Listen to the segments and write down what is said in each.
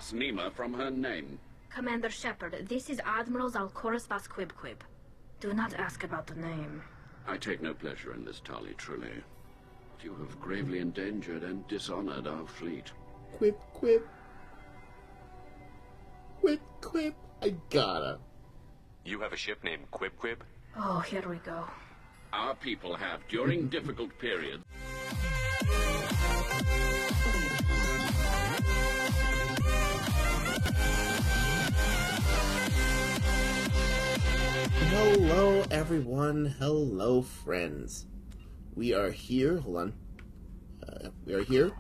Vas Nima from her name. Commander Shepard, this is Admiral Zalkoris Vas Quib. Do not ask about the name. I take no pleasure in this, Tali Trulli. You have gravely endangered and dishonored our fleet. Quip, quip. Quip, quip. I gotta. You have a ship named Quib Quib? Oh, here we go. Our people have, during difficult periods. Hello, everyone. Hello, friends. We are here. Hold on. We are here.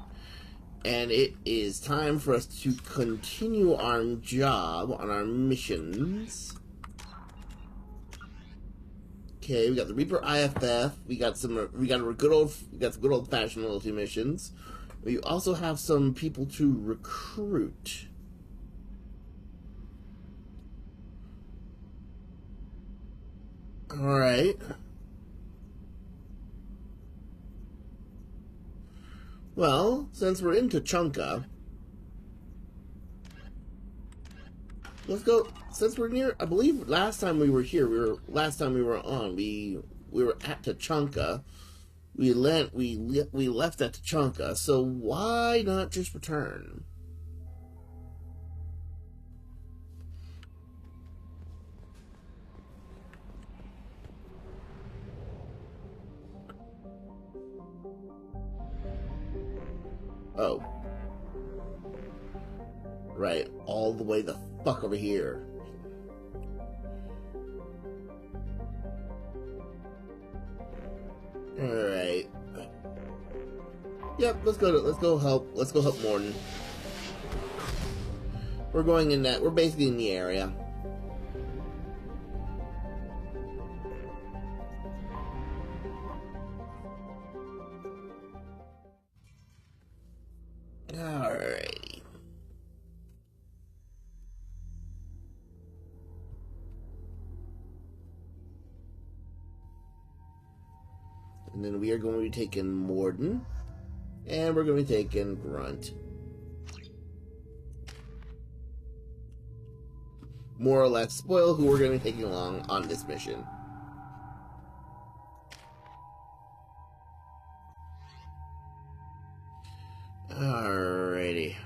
And it is time for us to continue our job on our missions. Okay, we got the Reaper IFF. We got some good old fashioned loyalty missions. We also have some people to recruit. All right. Well, since we're in Tuchanka, let's go. Since we're near, I believe last time we were here, we were at Tuchanka. We left at Tuchanka, so why not just return? Oh. Right, all the way the fuck over here. Alright. Yep, let's go help Mordin. We're basically in the area. Alrighty. And then we are going to be taking Mordin. And we're going to be taking Grunt. More or less spoil who we're going to be taking along on this mission. Alrighty.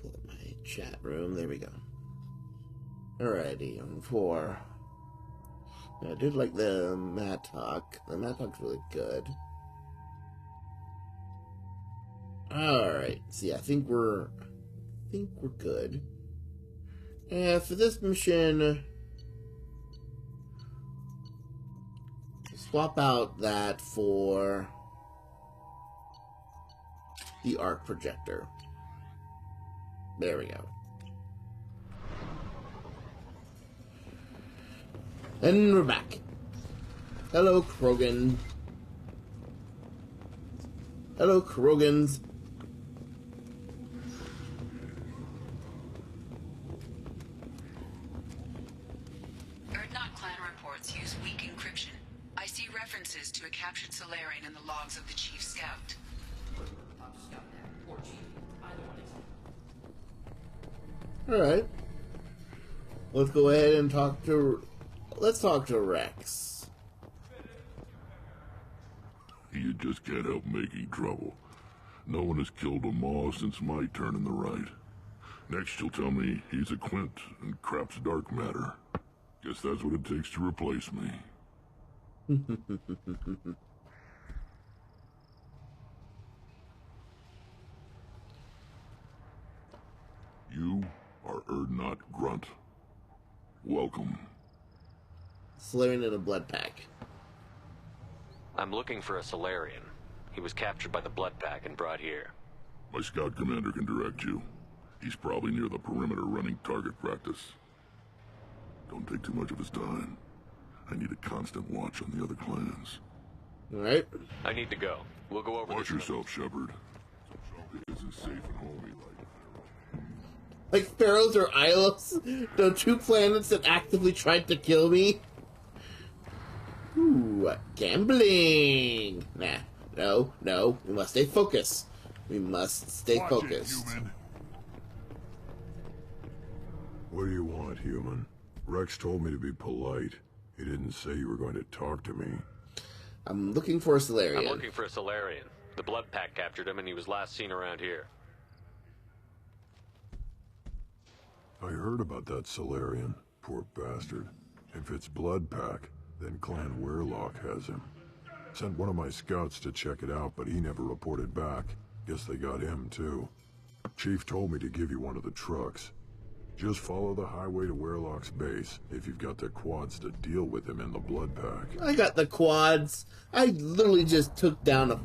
Pull up my chat room. There we go. Alrighty, on 4. I did like the Mattock. The Mattock's really good. Alright, see, I think we're good. And for this mission, swap out that for the arc projector. There we go. And we're back. Hello, Krogan. Hello, Krogans. Erdnot clan reports use weak encryption. I see references to a captured Salarian in the logs of the Chief Scout. Alright. Let's go ahead and talk to... Let's talk to Rex. You just can't help making trouble. No one has killed a Maw since my turn in the right. Next you'll tell me he's a Quint and crap's dark matter. Guess that's what it takes to replace me. You are Erdnot Grunt. Welcome. Salarian in a blood pack. I'm looking for a Salarian. He was captured by the Blood Pack and brought here. My scout commander can direct you. He's probably near the perimeter running target practice. Don't take too much of his time. I need a constant watch on the other clans. Alright. I need to go. We'll go over Watch this. yourself, Shepard. This is safe and homey Like Pharaohs or Ilos, the two planets that actively tried to kill me. Ooh, gambling. Nah, No, no. We must stay focused. We must stay Watch focused. it, human. What do you want, human? Rex told me to be polite. He didn't say you were going to talk to me. I'm looking for a Solarian. I'm looking for a Solarian. The Blood Pack captured him and he was last seen around here. I heard about that Solarian. Poor bastard. If it's Blood Pack, then Clan Weirlock has him. Sent one of my scouts to check it out, but he never reported back. Guess they got him, too. Chief told me to give you one of the trucks. Just follow the highway to Weirlock's base if you've got the quads to deal with him in the Blood Pack. I got the quads. I literally just took down a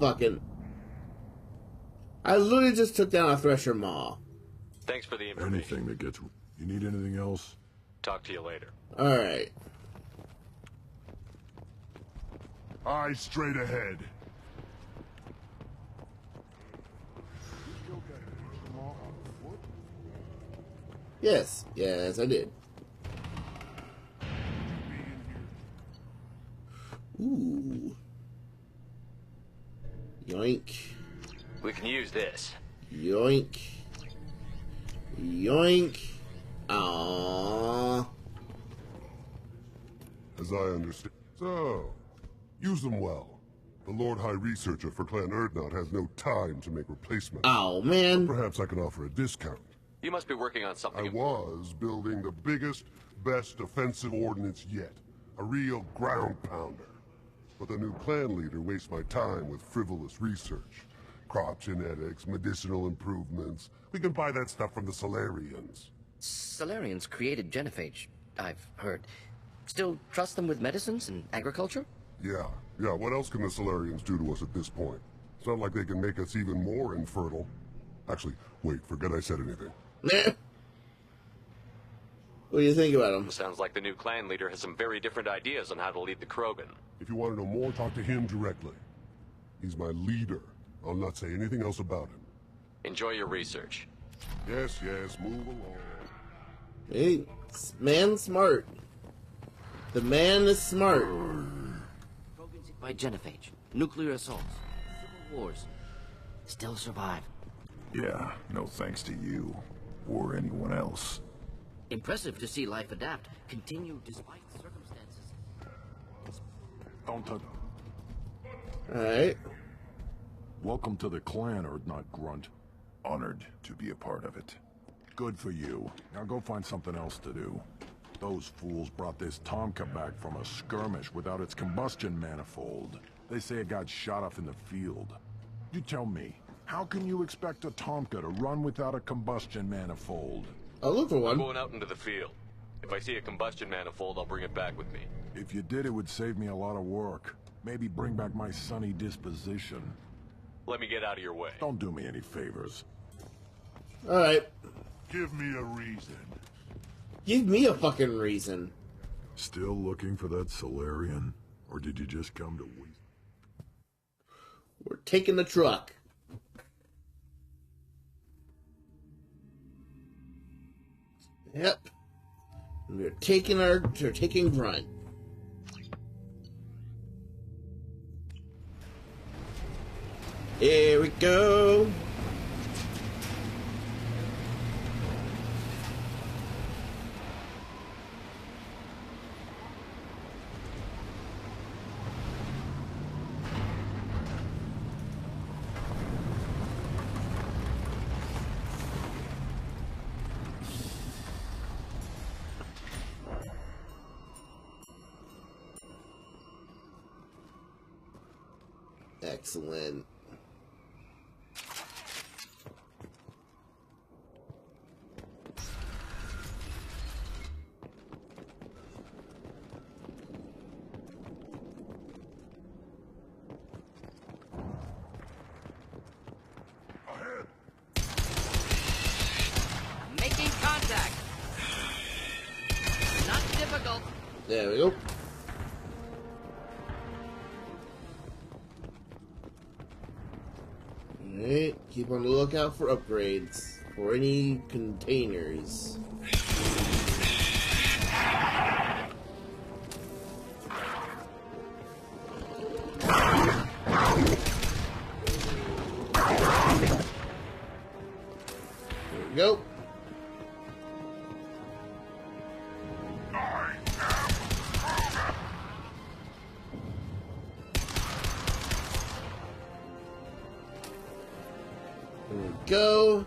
Thresher Maw. Thanks for the information. Anything that gets... You need anything else? Talk to you later. Alright. Eyes straight ahead. Yes, yes, I did. Ooh. Yoink. We can use this. Yoink. Yoink. Aww. As I understand. So, use them well. The Lord High Researcher for Clan Urdnot has no time to make replacements. Oh, man. Perhaps I can offer a discount. You must be working on something. I was building the biggest, best offensive ordnance yet. A real ground pounder. But the new clan leader wastes my time with frivolous research. Crop genetics, medicinal improvements. We can buy that stuff from the Solarians. Solarians created genophage, I've heard. Still trust them with medicines and agriculture? Yeah. What else can the Solarians do to us at this point? It's not like they can make us even more infertile. Actually, wait, forget I said anything. What do you think about him? Sounds like the new clan leader has some very different ideas on how to lead the Krogan. If you want to know more, talk to him directly. He's my leader. I'll not say anything else about him. Enjoy your research. Yes, move along. Hey, man's smart. The man is smart. Krogans hit by genophage, nuclear assaults, civil wars. Still survive. Yeah, no thanks to you. Or anyone else. Impressive to see life adapt, continue despite circumstances. Don't touch... Alright. Welcome to the clan, Urdnot Grunt. Honored to be a part of it. Good for you. Now go find something else to do. Those fools brought this Tomka back from a skirmish without its combustion manifold. They say it got shot off in the field. You tell me, how can you expect a Tomka to run without a combustion manifold? I'll look for I'm one. going out into the field. If I see a combustion manifold, I'll bring it back with me. If you did, it would save me a lot of work. Maybe bring back my sunny disposition. Let me get out of your way. Don't do me any favors. Alright. Give me a reason. Give me a fucking reason. Still looking for that Solarian? Or did you just come to waste? We're taking the truck. Yep. We're taking Grunt. Here we go. Excellent. Making contact. Not difficult. There we go. Alright, keep on the lookout for upgrades. For any containers. we go. There we go.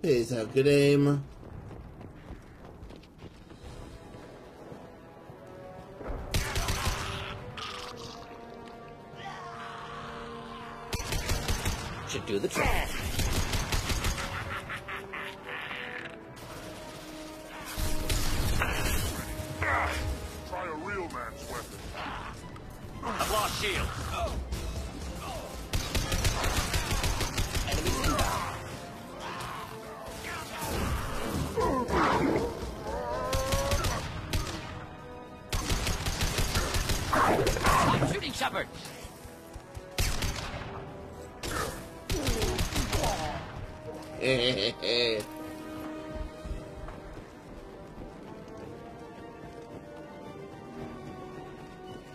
Please have good aim. Should do the trick. Try a real man's weapon. I've lost shield. Enemies inbound. I'm shooting Shepard.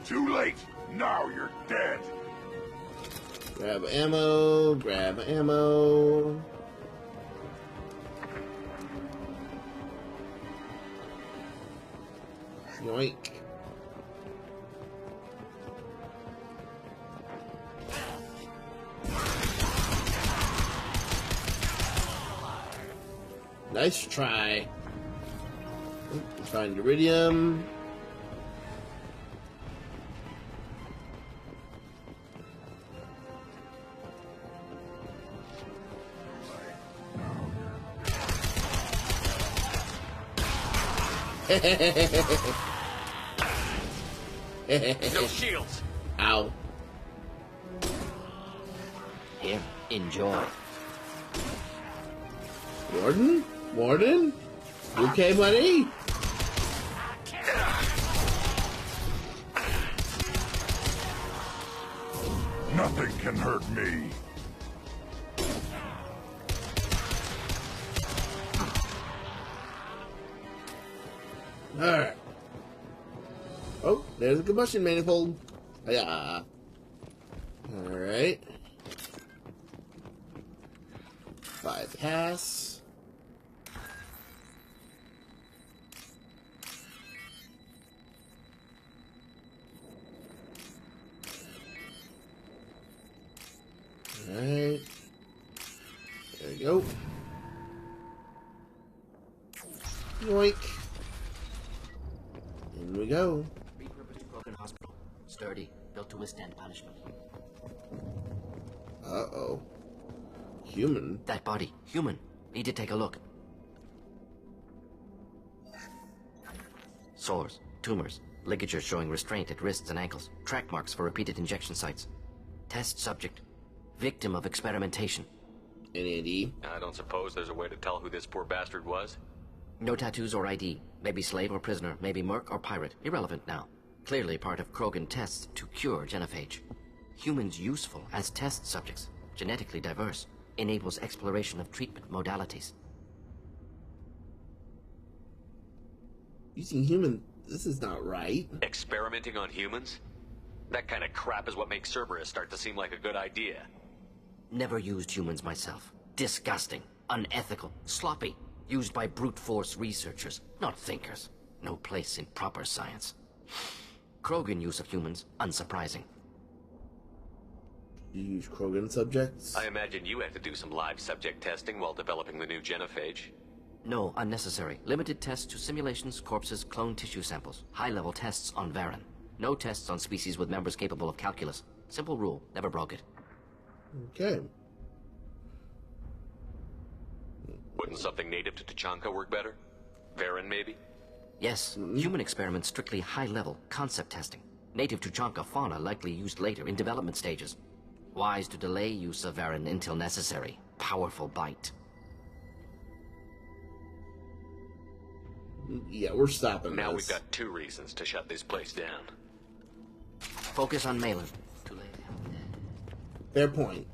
Too late. Now you're dead. Grab ammo, grab ammo. Yoink. Nice try. Find iridium. No shields. Ow. Here, enjoy. Warden? Warden? You okay, buddy? Nothing can hurt me. Alright. Oh, there's a combustion manifold. Yeah. Alright. Bypass. Alright. There we go. Yoink. In we go. Repurposed Krogan Hospital. Sturdy, built to withstand punishment. Uh-oh. Human. That body, human. Need to take a look. Sores, tumors, ligatures showing restraint at wrists and ankles, track marks for repeated injection sites. Test subject, victim of experimentation. NAD. I don't suppose there's a way to tell who this poor bastard was? No tattoos or ID. Maybe slave or prisoner, maybe merc or pirate. Irrelevant now. Clearly part of Krogan tests to cure genophage. Humans useful as test subjects, genetically diverse, enables exploration of treatment modalities. Using human, this is not right. Experimenting on humans? That kind of crap is what makes Cerberus start to seem like a good idea. Never used humans myself. Disgusting, unethical, sloppy. Used by brute force researchers, not thinkers. No place in proper science. Krogan use of humans, unsurprising. You use Krogan subjects? I imagine you had to do some live subject testing while developing the new genophage. No, unnecessary. Limited tests to simulations, corpses, clone tissue samples. High-level tests on Varen. No tests on species with members capable of calculus. Simple rule, never broke it. Okay. Wouldn't something native to Tuchanka work better? Varen, maybe? Yes, human experiments strictly high-level, concept testing. Native Tuchanka fauna likely used later in development stages. Wise to delay use of Varen until necessary. Powerful bite. Yeah, we're stopping Now this. we've got 2 reasons to shut this place down. Focus on Malin. Too late. Fair point.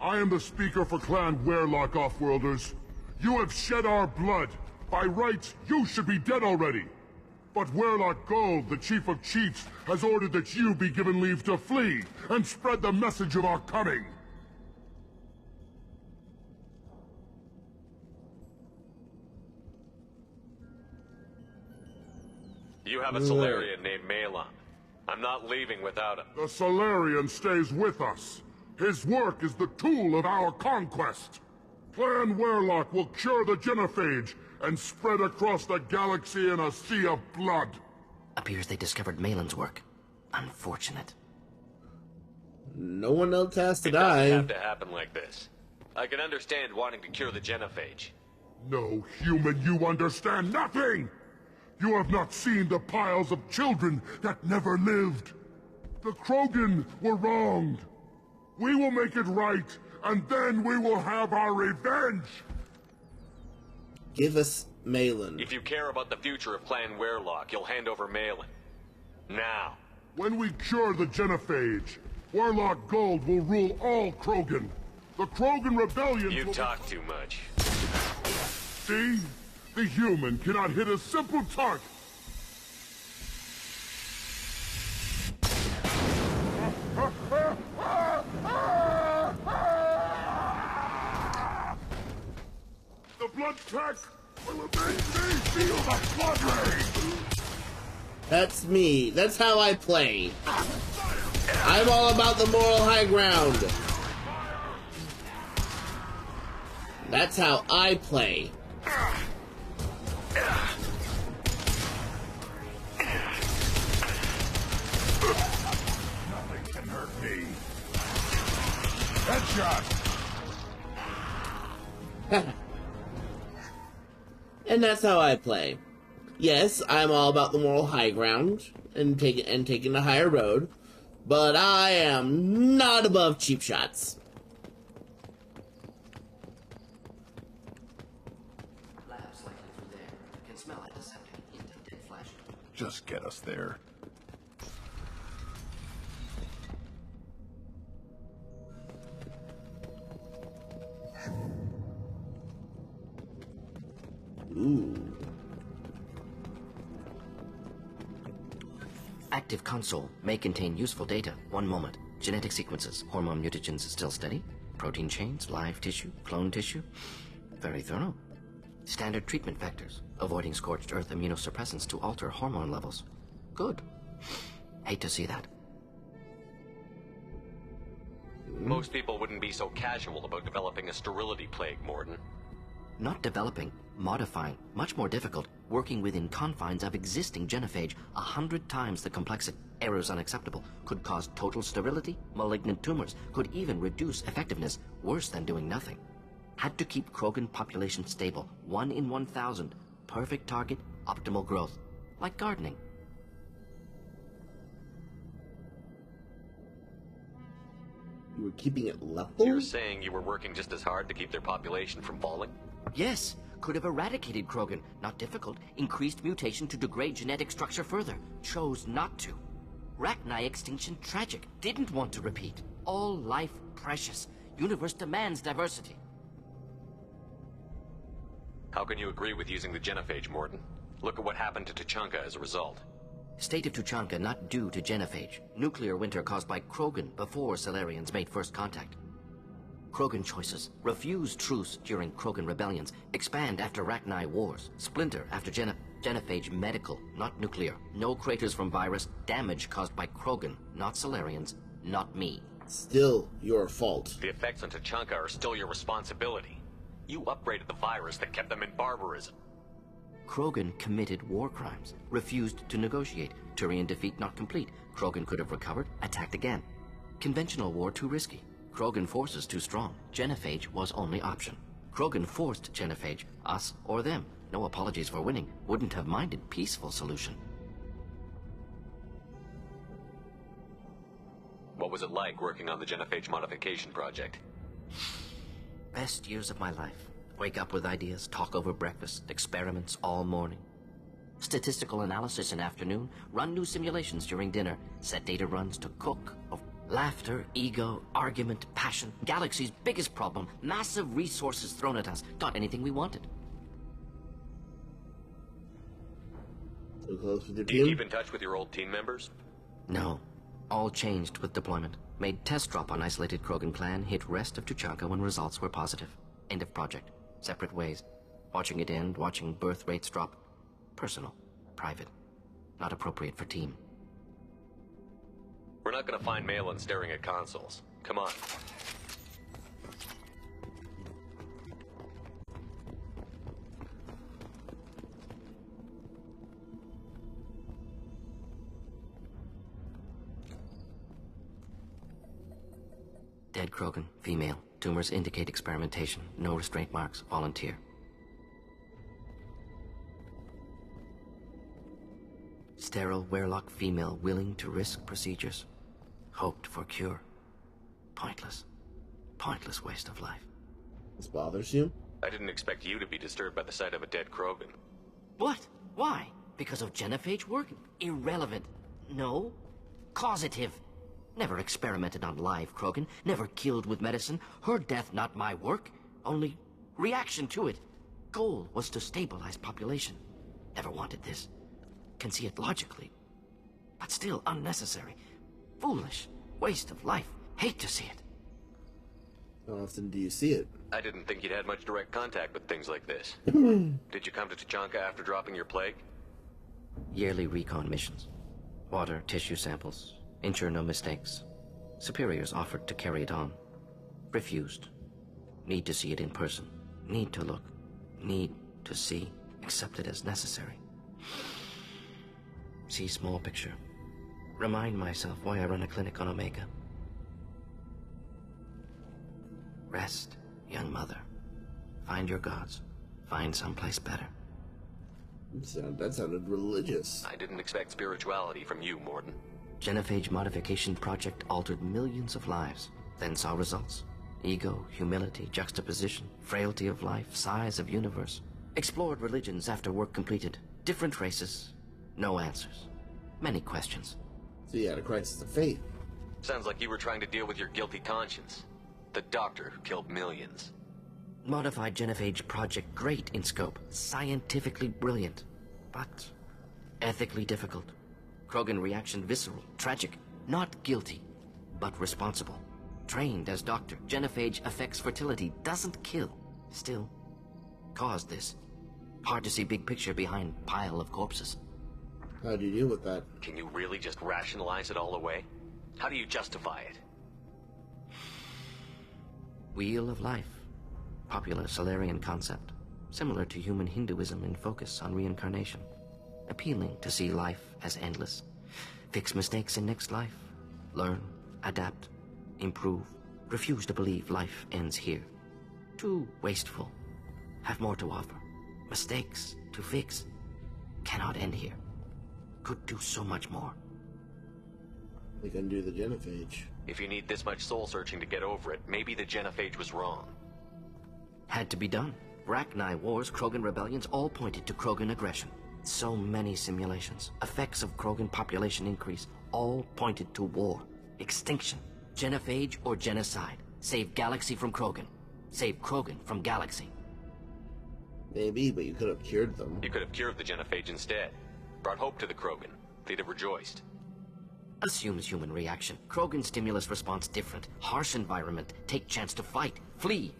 I am the speaker for Clan Werlock, Offworlders. You have shed our blood. By rights, you should be dead already. But Werlock Gold, the Chief of Chiefs, has ordered that you be given leave to flee and spread the message of our coming. You have a Solarian named Malon. I'm not leaving without him. The Solarian stays with us. His work is the tool of our conquest. Clan Werlock will cure the genophage and spread across the galaxy in a sea of blood. Appears they discovered Malon's work. Unfortunate. No one else has to It doesn't die. have to happen like this. I can understand wanting to cure the genophage. No, human, you understand nothing! You have not seen the piles of children that never lived. The Krogan were wronged. We will make it right, and then we will have our revenge! Give us Malon. If you care about the future of Clan Werlock, you'll hand over Malon. Now. When we cure the genophage, Werlock Gold will rule all Krogan. The Krogan rebellion You will... talk too much. See? The human cannot hit a simple target. The blood pack will make me feel the blood rain. That's me. That's how I play. I'm all about the moral high ground. That's how I play. Nothing can hurt me. Headshot. And that's how I play. Yes, I'm all about the moral high ground and taking the higher road, but I am not above cheap shots. Labs likely through there. Can smell antiseptic. Dead flesh. Just get us there. Ooh. Active console may contain useful data. One moment. Genetic sequences. Hormone mutagens still steady. Protein chains, live tissue, clone tissue. Very thorough. Standard treatment vectors. Avoiding scorched earth immunosuppressants to alter hormone levels. Good. Hate to see that. Most people wouldn't be so casual about developing a sterility plague, Mordin. Not developing, modifying, much more difficult, working within confines of existing genophage, 100 times the complexity. Errors unacceptable, could cause total sterility, malignant tumors, could even reduce effectiveness, worse than doing nothing. Had to keep Krogan population stable, 1 in 1,000, perfect target, optimal growth, like gardening. You were keeping it level? You're saying you were working just as hard to keep their population from falling? Yes, could have eradicated Krogan, not difficult, increased mutation to degrade genetic structure further, chose not to. Rachni extinction tragic, didn't want to repeat. All life precious, universe demands diversity. How can you agree with using the genophage, Mordin? Look at what happened to Tuchanka as a result. State of Tuchanka not due to genophage. Nuclear winter caused by Krogan before Solarians made first contact. Krogan choices. Refuse truce during Krogan rebellions. Expand after Rachni wars. Splinter after genophage medical, not nuclear. No craters from virus. Damage caused by Krogan, not Solarians, not me. Still your fault. The effects on Tuchanka are still your responsibility. You upgraded the virus that kept them in barbarism. Krogan committed war crimes. Refused to negotiate. Turian defeat not complete. Krogan could have recovered, attacked again. Conventional war too risky. Krogan forces too strong. Genophage was only option. Krogan forced genophage, us or them. No apologies for winning. Wouldn't have minded peaceful solution. What was it like working on the genophage modification project? Best years of my life. Wake up with ideas, talk over breakfast, experiments all morning. Statistical analysis in afternoon, run new simulations during dinner, set data runs to cook. Laughter, ego, argument, passion. Galaxy's biggest problem. Massive resources thrown at us. Got anything we wanted. So close with your Do you team? keep in touch with your old team members? No. All changed with deployment. Made test drop on isolated Krogan clan. Hit rest of Tuchanka when results were positive. End of project. Separate ways. Watching it end, watching birth rates drop. Personal. Private. Not appropriate for team. We're not gonna find Malin staring at consoles. Come on. Dead Krogan, female. Tumors indicate experimentation. No restraint marks. Volunteer. Sterile Wehrlock female willing to risk procedures. Hoped for cure. Pointless. Pointless waste of life. This bothers you? I didn't expect you to be disturbed by the sight of a dead Krogan. What? Why? Because of genophage work? Irrelevant. No. Causative. Never experimented on live Krogan. Never killed with medicine. Her death not my work. Only reaction to it. Goal was to stabilize population. Never wanted this. Can see it logically. But still unnecessary. Foolish. Waste of life. Hate to see it. How often do you see it? I didn't think you'd had much direct contact with things like this. Did you come to Tuchanka after dropping your plague? Yearly recon missions. Water, tissue samples. Ensure no mistakes. Superiors offered to carry it on. Refused. Need to see it in person. Need to look. Need to see. Accepted as necessary. See small picture. Remind myself why I run a clinic on Omega. Rest, young mother. Find your gods. Find someplace better. That sounded religious. I didn't expect spirituality from you, Mordin. Genophage modification project altered millions of lives. Then saw results. Ego, humility, juxtaposition, frailty of life, size of universe. Explored religions after work completed. Different races. No answers. Many questions. So you had a crisis of faith. Sounds like you were trying to deal with your guilty conscience. The doctor who killed millions. Modified genophage project great in scope. Scientifically brilliant. But ethically difficult. Krogan reaction visceral, tragic. Not guilty, but responsible. Trained as doctor. Genophage affects fertility, doesn't kill. Still, caused this. Hard to see big picture behind pile of corpses. How do you deal with that? Can you really just rationalize it all away? How do you justify it? Wheel of life. Popular Solarian concept. Similar to human Hinduism in focus on reincarnation. Appealing to see life as endless. Fix mistakes in next life. Learn, adapt, improve. Refuse to believe life ends here. Too wasteful. Have more to offer. Mistakes to fix. Cannot end here. Could do so much more. We can do the genophage. If you need this much soul searching to get over it, maybe the genophage was wrong. Had to be done. Rachni wars, Krogan rebellions, all pointed to Krogan aggression. So many simulations. Effects of Krogan population increase, all pointed to war. Extinction. Genophage or genocide. Save Galaxy from Krogan. Save Krogan from Galaxy. Maybe, but you could have cured them. You could have cured the genophage instead. Brought hope to the Krogan. They'd have rejoiced. Assumes human reaction. Krogan stimulus response different. Harsh environment. Take chance to fight. Flee.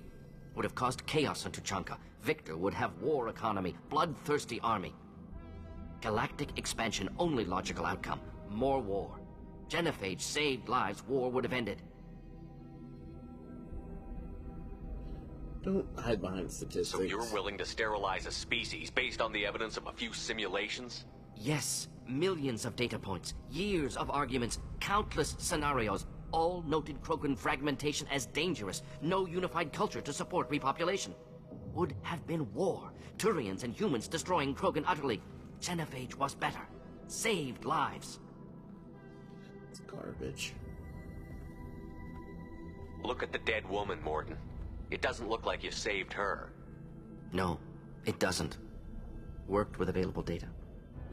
Would have caused chaos on Tuchanka. Victor would have war economy. Bloodthirsty army. Galactic expansion only logical outcome. More war. Genophage saved lives. War would have ended. Don't hide behind statistics. So you're willing to sterilize a species based on the evidence of a few simulations? Yes. Millions of data points. Years of arguments. Countless scenarios. All noted Krogan fragmentation as dangerous. No unified culture to support repopulation. Would have been war. Turians and humans destroying Krogan utterly. Genophage was better. Saved lives. It's garbage. Look at the dead woman, Mordin. It doesn't look like you saved her. No, it doesn't. Worked with available data.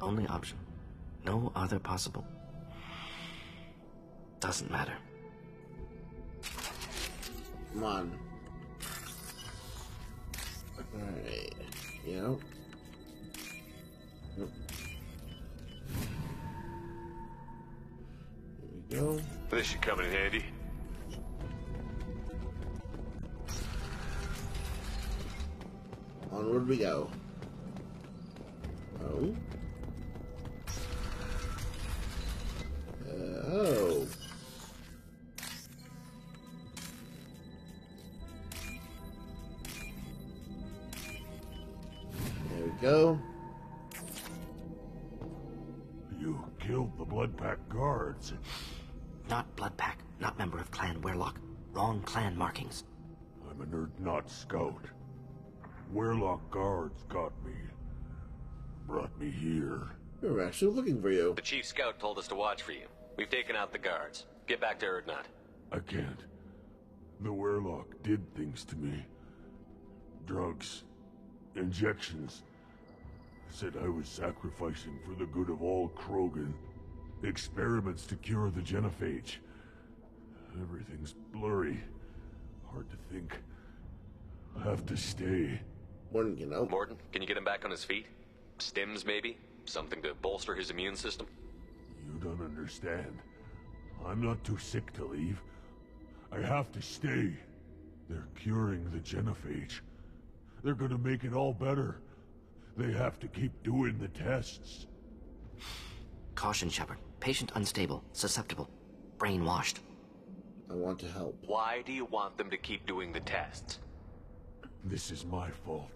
Only option. No other possible. Doesn't matter. Come on. Alright. Yep. There we go. This should come in handy. Onward we go. Oh. Oh. There we go. You killed the Blood Pack guards. Not Blood Pack, not member of Clan Werlock. Wrong clan markings. I'm an Urdnot scout. Werlock guards got me. Brought me here. We were actually looking for you. The chief scout told us to watch for you. We've taken out the guards. Get back to Urdnot. I can't. The Werlock did things to me. Drugs. Injections. Said I was sacrificing for the good of all Krogan. Experiments to cure the genophage. Everything's blurry. Hard to think. I have to stay. Morton, you know. Morton, can you get him back on his feet? Stims, maybe? Something to bolster his immune system? You don't understand. I'm not too sick to leave. I have to stay. They're curing the genophage. They're gonna make it all better. They have to keep doing the tests. Caution, Shepard. Patient unstable, susceptible, brainwashed. I want to help. Why do you want them to keep doing the tests? This is my fault.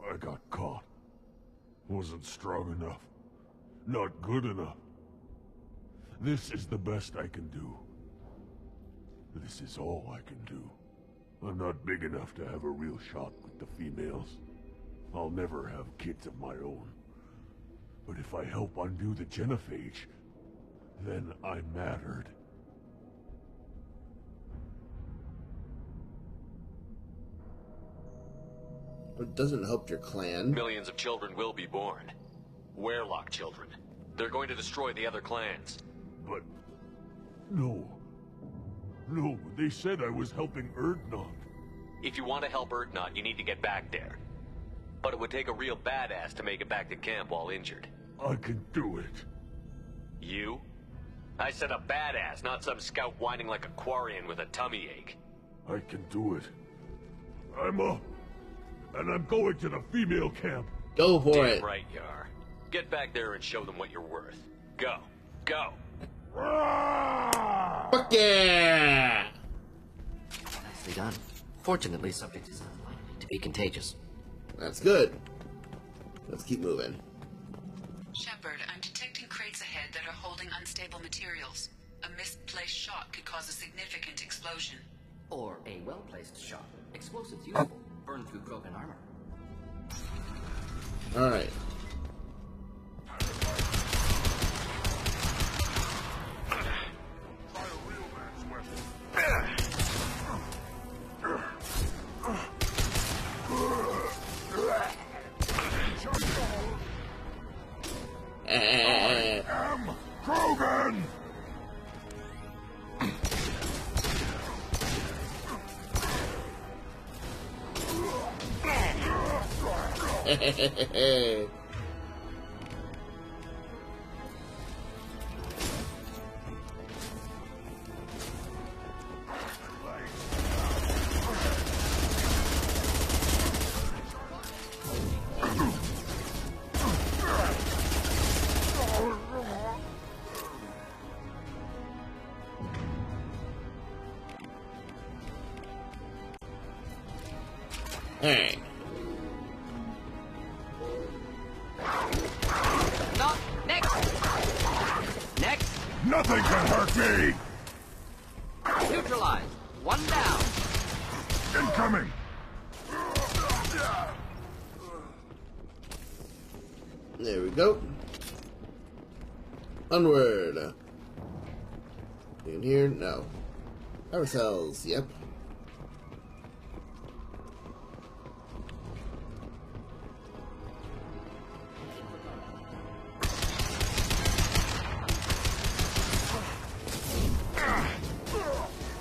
I got caught. Wasn't strong enough. Not good enough. This is the best I can do. This is all I can do. I'm not big enough to have a real shot with the females. I'll never have kids of my own. But if I help undo the genophage, then I mattered. It doesn't help your clan. Millions of children will be born. Werlock children. They're going to destroy the other clans. But... no. No, they said I was helping Urdnot. If you want to help Urdnot, you need to get back there. But it would take a real badass to make it back to camp while injured. I can do it. You? I said a badass, not some scout whining like a Quarian with a tummy ache. I can do it. I'm up. And I'm going to the female camp. Go for Damn it. right you are. Get back there and show them what you're worth. Go. Go. Fuck yeah! Nicely done. Fortunately, subject is unlikely to be contagious. That's good. Let's keep moving. Shepard, I'm detecting crates ahead that are holding unstable materials. A misplaced shot could cause a significant explosion. Or a well-placed shot. Explosives useful. Burn through Krogan armor. Alright. Krogan! Alright. Stop! Next! Next! Nothing can hurt me! Neutralized! One down! Incoming! There we go. Onward. In here? No. Power cells, yep.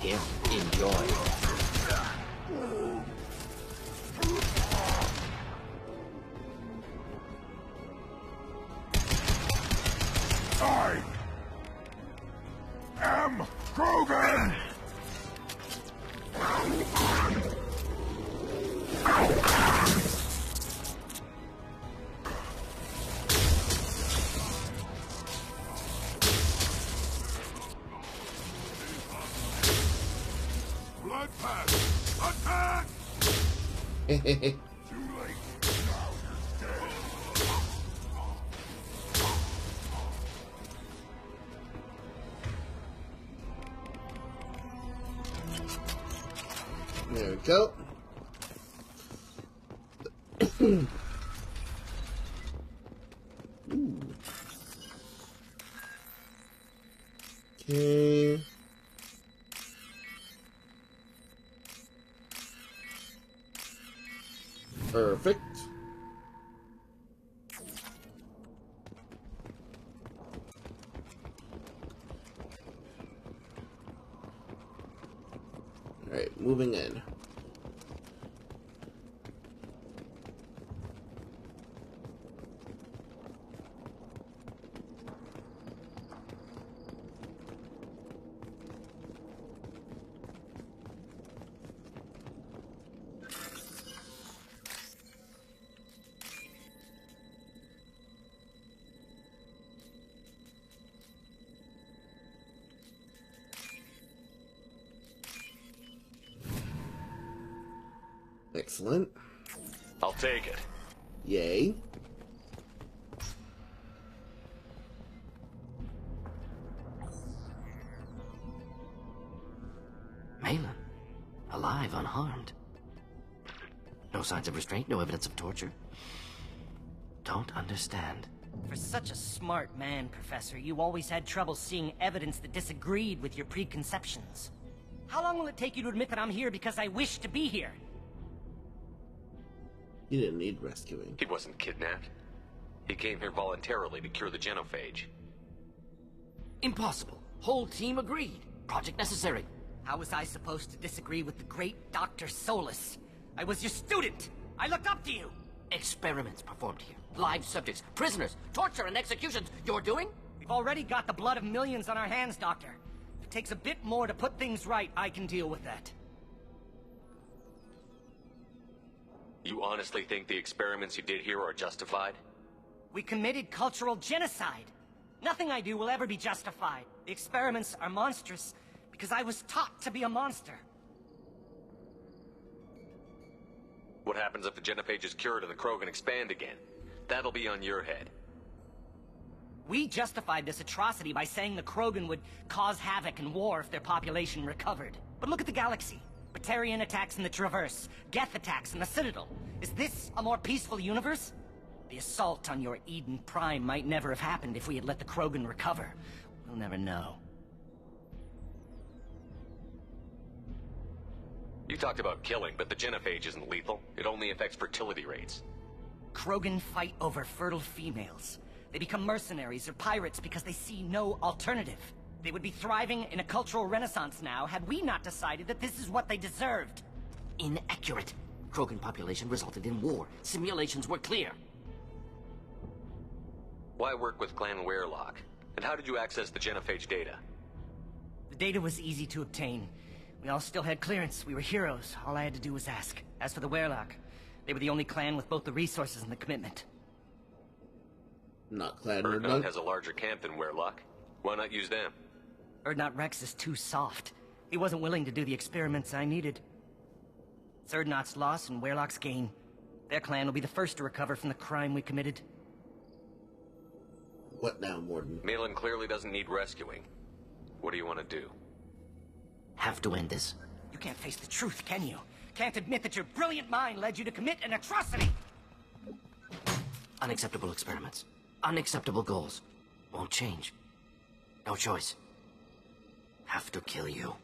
Here, enjoy. There we go. Ooh. Okay. Perfect. Alright, moving in. Excellent. I'll take it. Yay. Malin, alive, unharmed. No signs of restraint, no evidence of torture. Don't understand. For such a smart man, Professor, you always had trouble seeing evidence that disagreed with your preconceptions. How long will it take you to admit that I'm here because I wish to be here? You didn't need rescuing. He wasn't kidnapped. He came here voluntarily to cure the genophage. Impossible. Whole team agreed. Project necessary. How was I supposed to disagree with the great Dr. Solus? I was your student! I looked up to you! Experiments performed here. Live subjects, prisoners, torture and executions. You're doing? We've already got the blood of millions on our hands, Doctor. If it takes a bit more to put things right, I can deal with that. You honestly think the experiments you did here are justified? We committed cultural genocide. Nothing I do will ever be justified. The experiments are monstrous because I was taught to be a monster. What happens if the genophage is cured and the Krogan expand again? That'll be on your head. We justified this atrocity by saying the Krogan would cause havoc and war if their population recovered. But look at the galaxy. Batarian attacks in the Traverse, Geth attacks in the Citadel. Is this a more peaceful universe? The assault on your Eden Prime might never have happened if we had let the Krogan recover. We'll never know. You talked about killing, but the genophage isn't lethal. It only affects fertility rates. Krogan fight over fertile females. They become mercenaries or pirates because they see no alternative. They would be thriving in a cultural renaissance now had we not decided that this is what they deserved. Inaccurate. Krogan population resulted in war. Simulations were clear. Why work with Clan Weyrloc? And how did you access the genophage data? The data was easy to obtain. We all still had clearance. We were heroes. All I had to do was ask. As for the Weyrloc, they were the only clan with both the resources and the commitment. Not Clan Urdnot has a larger camp than Weyrloc. Why not use them? Urdnot Rex is too soft. He wasn't willing to do the experiments I needed. It's Urdnot's loss and Weyrloc's gain. Their clan will be the first to recover from the crime we committed. What now, Mordin? Malin clearly doesn't need rescuing. What do you want to do? Have to end this. You can't face the truth, can you? Can't admit that your brilliant mind led you to commit an atrocity! Unacceptable experiments. Unacceptable goals. Won't change. No choice. Have to kill you.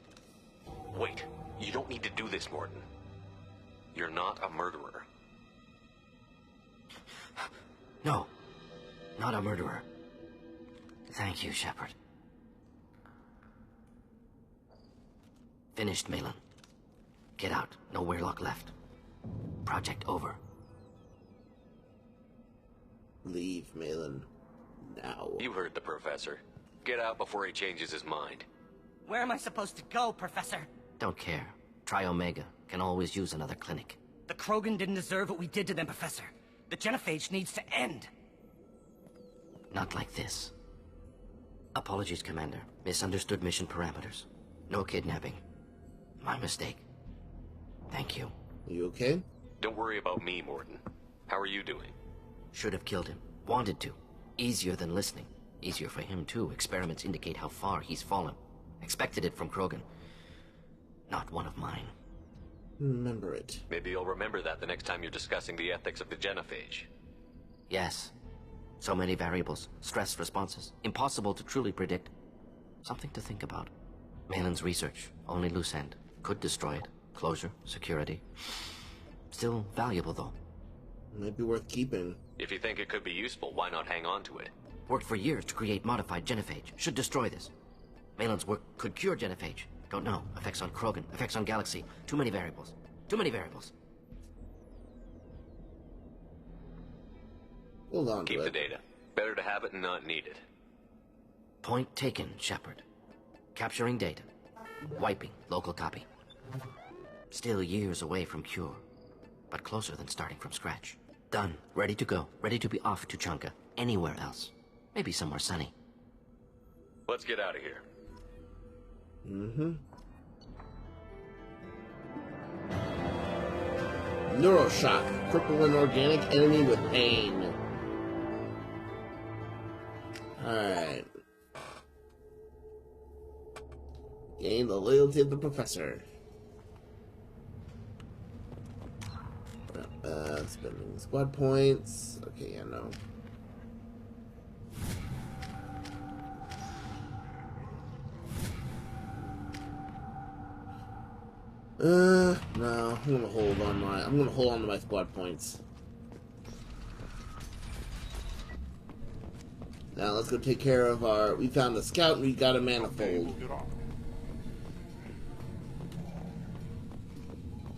Wait. You don't need to do this, Mordin. You're not a murderer. No. Not a murderer. Thank you, Shepard. Finished, Malin. Get out. No Weyrloc left. Project over. Leave, Malin. Now. You heard the Professor. Get out before he changes his mind. Where am I supposed to go, Professor? Don't care. Try Omega. Can always use another clinic. The Krogan didn't deserve what we did to them, Professor. The genophage needs to end. Not like this. Apologies, Commander. Misunderstood mission parameters. No kidnapping. My mistake. Thank you. Are you okay? Don't worry about me, Mordin. How are you doing? Should have killed him. Wanted to. Easier than listening. Easier for him, too. Experiments indicate how far he's fallen. Expected it from Krogan. Not one of mine. Remember it. Maybe you'll remember that the next time you're discussing the ethics of the genophage. Yes. So many variables. Stress responses. Impossible to truly predict. Something to think about. Malin's research. Only loose end. Could destroy it. Closure. Security. Still valuable, though. Might be worth keeping. If you think it could be useful, why not hang on to it? Worked for years to create modified genophage. Should destroy this. Malin's work could cure genophage. Don't know. Effects on Krogan. Effects on Galaxy. Too many variables. Too many variables. Hold on Keep to the it. data. Better to have it and not need it. Point taken, Shepard. Capturing data. Wiping local copy. Still years away from cure. But closer than starting from scratch. Done. Ready to go. Ready to be off to Chanka. Anywhere else. Maybe somewhere sunny. Let's get out of here. Neuroshock. Cripple an organic enemy with pain. Alright. Gain the loyalty of the professor. Spending squad points. Okay, yeah, no. No, I'm gonna hold on to my squad points. Now let's go take care of we found a scout and we got a manifold.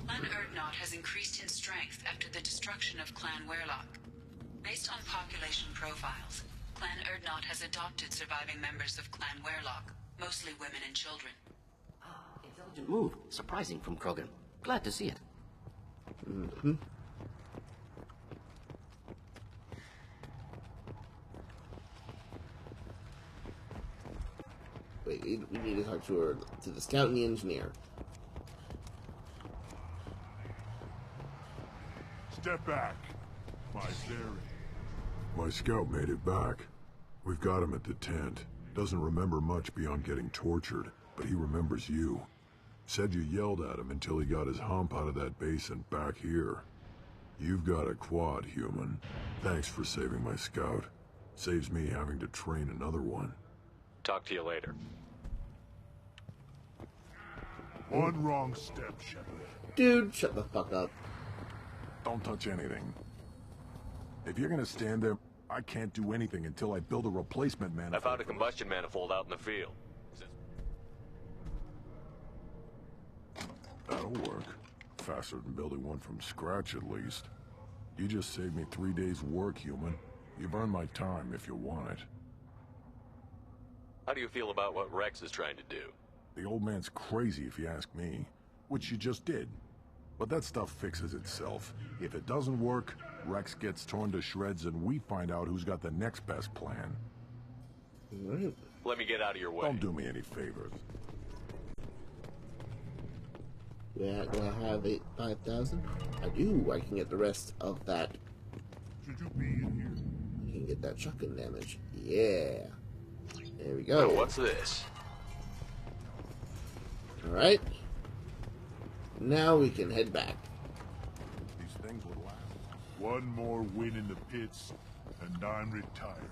Clan Urdnot has increased in strength after the destruction of Clan Werlock. Based on population profiles, Clan Urdnot has adopted surviving members of Clan Werlock, mostly women and children. Intelligent move. Surprising from Krogan. Glad to see it. Wait, we need to talk to the scout and the engineer. Step back, my Zeri. My scout made it back. We've got him at the tent. Doesn't remember much beyond getting tortured, but he remembers you. Said you yelled at him until he got his hump out of that basin back here. You've got a quad, human. Thanks for saving my scout. Saves me having to train another one. Talk to you later. One wrong step, Shepard. Dude, shut the fuck up. Don't touch anything. If you're gonna stand there, I can't do anything until I build a replacement I manifold. found a combustion manifold out in the field. That'll work. Faster than building one from scratch, at least. You just saved me 3 days' work, human. You've earned my time if you want it. How do you feel about what Rex is trying to do? The old man's crazy if you ask me. Which you just did. But that stuff fixes itself. If it doesn't work, Rex gets torn to shreds and we find out who's got the next best plan. Alright. Let me get out of your way. Don't do me any favors. Do I have 5,000? I do. I can get the rest of that. Should you be in here? I can get that shotgun damage. Yeah. There we Oh, go. what's this? Alright. Now we can head back. These things would last. One more win in the pits, and I'm retiring.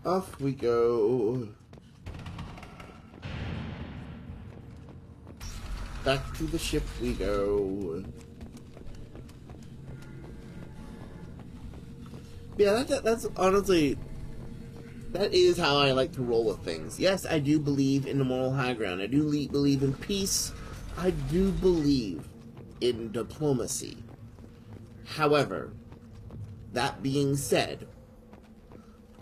Off we go. Back to the ship we go. Yeah, that's honestly, that is how I like to roll with things. Yes, I do believe in the moral high ground. I do believe in peace. I do believe in diplomacy. However, that being said,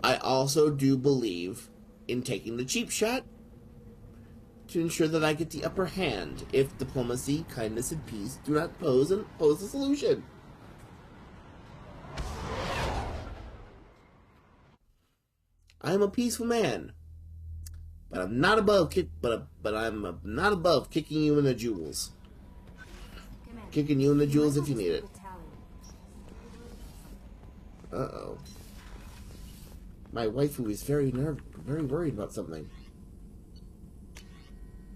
I also do believe in taking the cheap shot to ensure that I get the upper hand if diplomacy, kindness, and peace do not pose a solution. I am a peaceful man. But I'm not above I'm not above kicking you in the jewels. Kicking you in the jewels if you need it. Uh-oh. My waifu is very worried about something.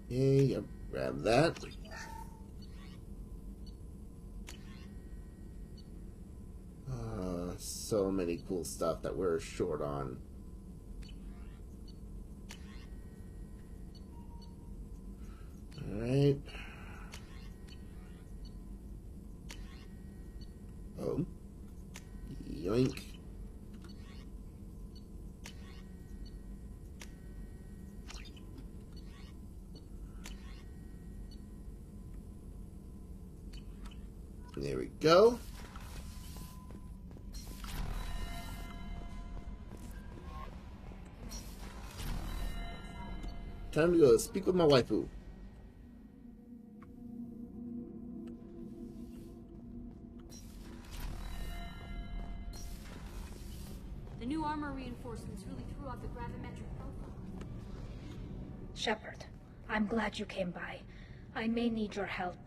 Okay, I'll grab that. So many cool stuff that we're short on. Alright. Oh. Yoink. There we go. Time to go speak with my waifu. The new armor reinforcements really threw out the gravimetric profile. Shepard, I'm glad you came by. I may need your help.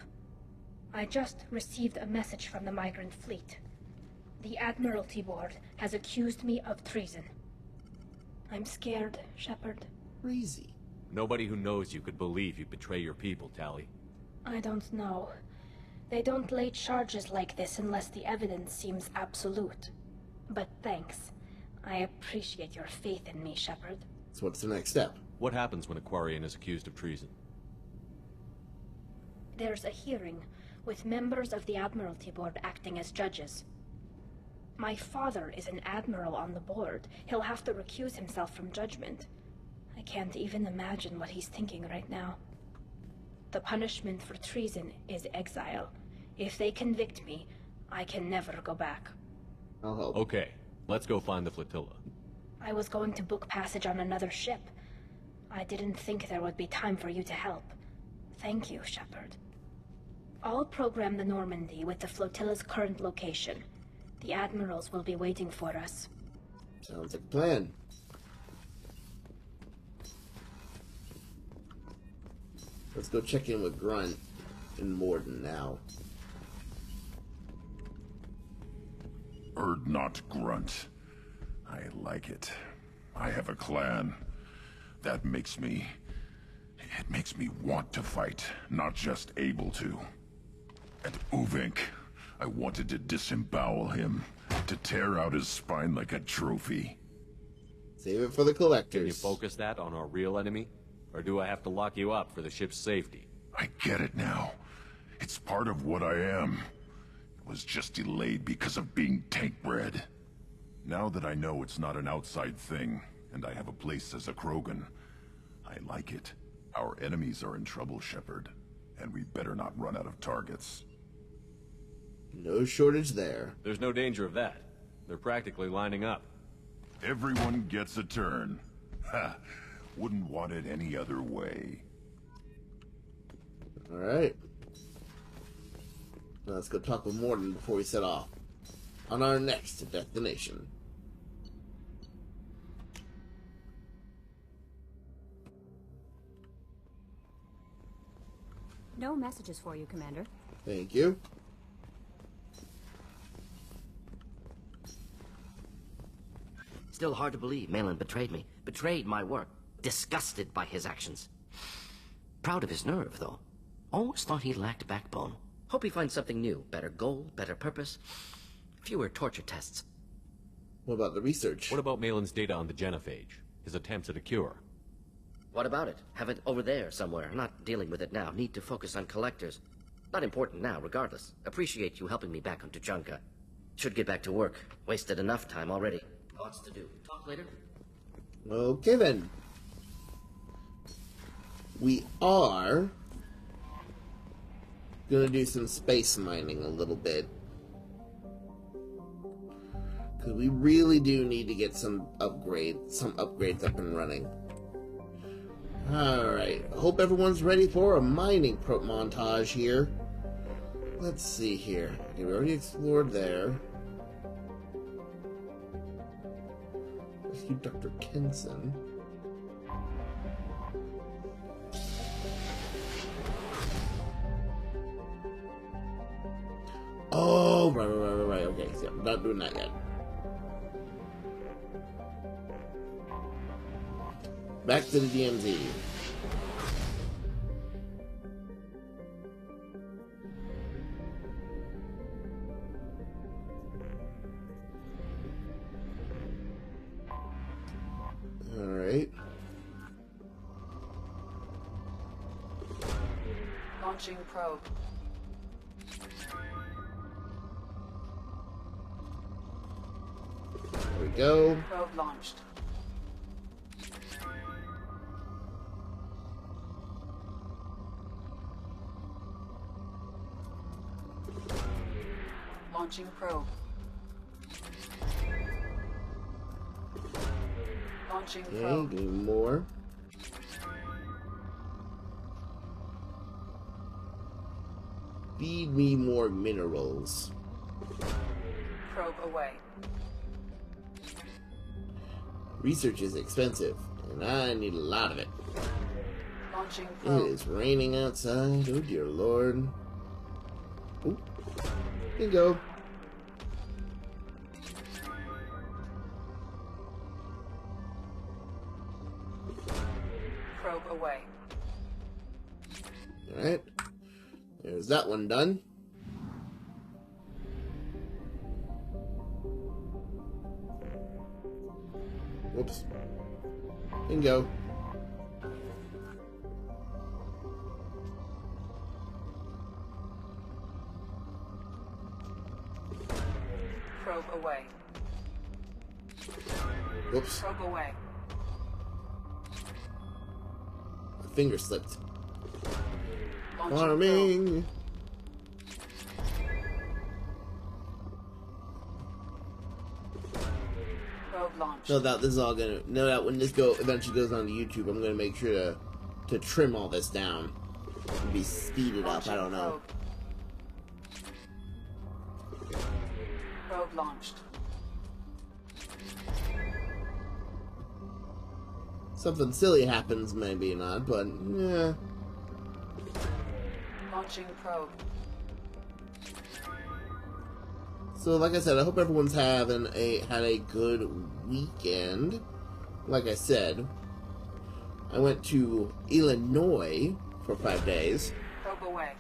I just received a message from the migrant fleet. The Admiralty Board has accused me of treason. I'm scared, Shepard. Crazy. Nobody who knows you could believe you'd betray your people, Tali. I don't know. They don't lay charges like this unless the evidence seems absolute. But thanks. I appreciate your faith in me, Shepard. So what's the next step? What happens when a Quarian is accused of treason? There's a hearing, with members of the Admiralty Board acting as judges. My father is an admiral on the board. He'll have to recuse himself from judgment. I can't even imagine what he's thinking right now. The punishment for treason is exile. If they convict me, I can never go back. I'll help. Okay, let's go find the flotilla. I was going to book passage on another ship. I didn't think there would be time for you to help. Thank you, Shepard. I'll program the Normandy with the flotilla's current location. The admirals will be waiting for us. Sounds like a plan. Let's go check in with Grunt and Mordin now. Urdnot Grunt. I like it. I have a clan. That makes me... It makes me want to fight, not just able to. And Uvink, I wanted to disembowel him, to tear out his spine like a trophy. Save it for the collectors. Can you focus that on our real enemy? Or do I have to lock you up for the ship's safety? I get it now. It's part of what I am. It was just delayed because of being tank-bred. Now that I know it's not an outside thing, and I have a place as a Krogan, I like it. Our enemies are in trouble, Shepard, and we better not run out of targets. No shortage there. There's no danger of that. They're practically lining up. Everyone gets a turn. Ha! Wouldn't want it any other way. Alright. Now let's go talk with Mordin before we set off on our next destination. No messages for you, Commander. Thank you. Still hard to believe Malin betrayed me. Betrayed my work. Disgusted by his actions. Proud of his nerve, though. Always thought he lacked backbone. Hope he finds something new. Better goal, better purpose. Fewer torture tests. What about the research? What about Malin's data on the genophage? His attempts at a cure? What about it? Have it over there somewhere. Not dealing with it now. Need to focus on collectors. Not important now, regardless. Appreciate you helping me back on Tuchanka. Should get back to work. Wasted enough time already. Lots to do. Talk later? Okay then. We are gonna do some space mining a little bit. Because we really do need to get some upgrades up and running. Alright, hope everyone's ready for a mining montage here. Let's see here. Okay, we already explored there. Rescue Dr. Kenson. Oh, right. Okay, so I'm not doing that yet. Back to the DMZ. Alright. Launching probe. There we go. Probe launched. Launching probe. Launching Okay, probe. give me more. Feed me more minerals. Probe away. Research is expensive, and I need a lot of it. Launching It probe. is raining outside. Oh dear lord. Ooh. Bingo. Probe away. Alright. There's that one done. Whoops. Bingo. Probe away. Whoops. Probe away. My finger slipped. Launching probe. Farming. Probe launched. No doubt this is all gonna. No doubt when this eventually goes on to YouTube, I'm gonna make sure to trim all this down and be speeded up. I don't know. Probe launched. Something silly happens, maybe not, but yeah. Launching probe. So, like I said, I hope everyone's had a good weekend. Like I said, I went to Illinois for 5 days. Probe away.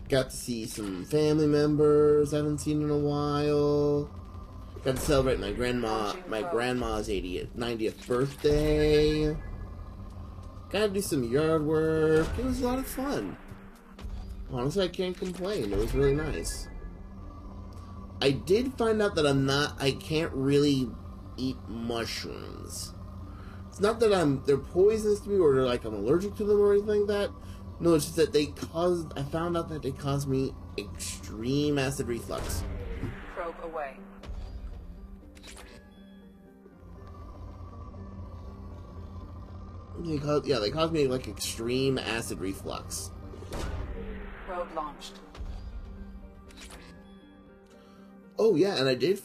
Got to see some family members I haven't seen in a while. Got to celebrate my grandma's 90th birthday. Got to do some yard work. It was a lot of fun. Honestly, I can't complain. It was really nice. I did find out that I can't really eat mushrooms. It's not that they're poisonous to me or like I'm allergic to them or anything like that. No, it's just that I found out that they cause me extreme acid reflux. Probe away. They cause me like extreme acid reflux. Probe launched. Oh yeah, and I did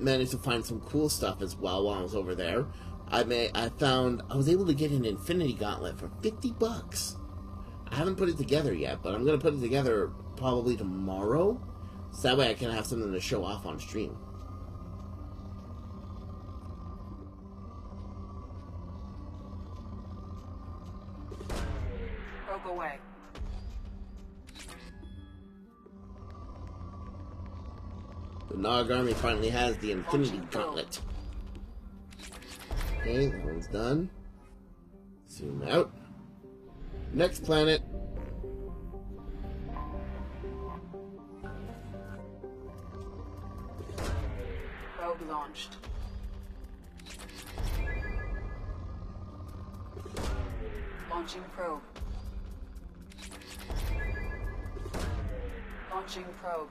manage to find some cool stuff as well while I was over there. I was able to get an Infinity Gauntlet for $50. I haven't put it together yet, but I'm gonna put it together probably tomorrow, so that way I can have something to show off on stream. Probe away. The Nog Army finally has the Infinity Gauntlet. Okay, that one's done. Zoom out. Next planet. Probe launched. Launching probe. Launching probe.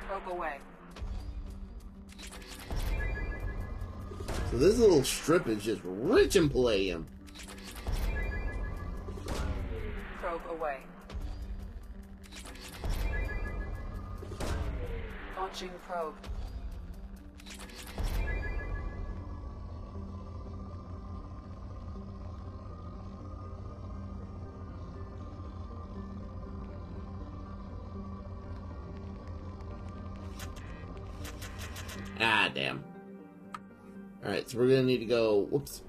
Probe away. So this little strip is just rich in palladium. Probe away. Launching probe. Ah, damn. Alright, so we're gonna need to go... Whoops.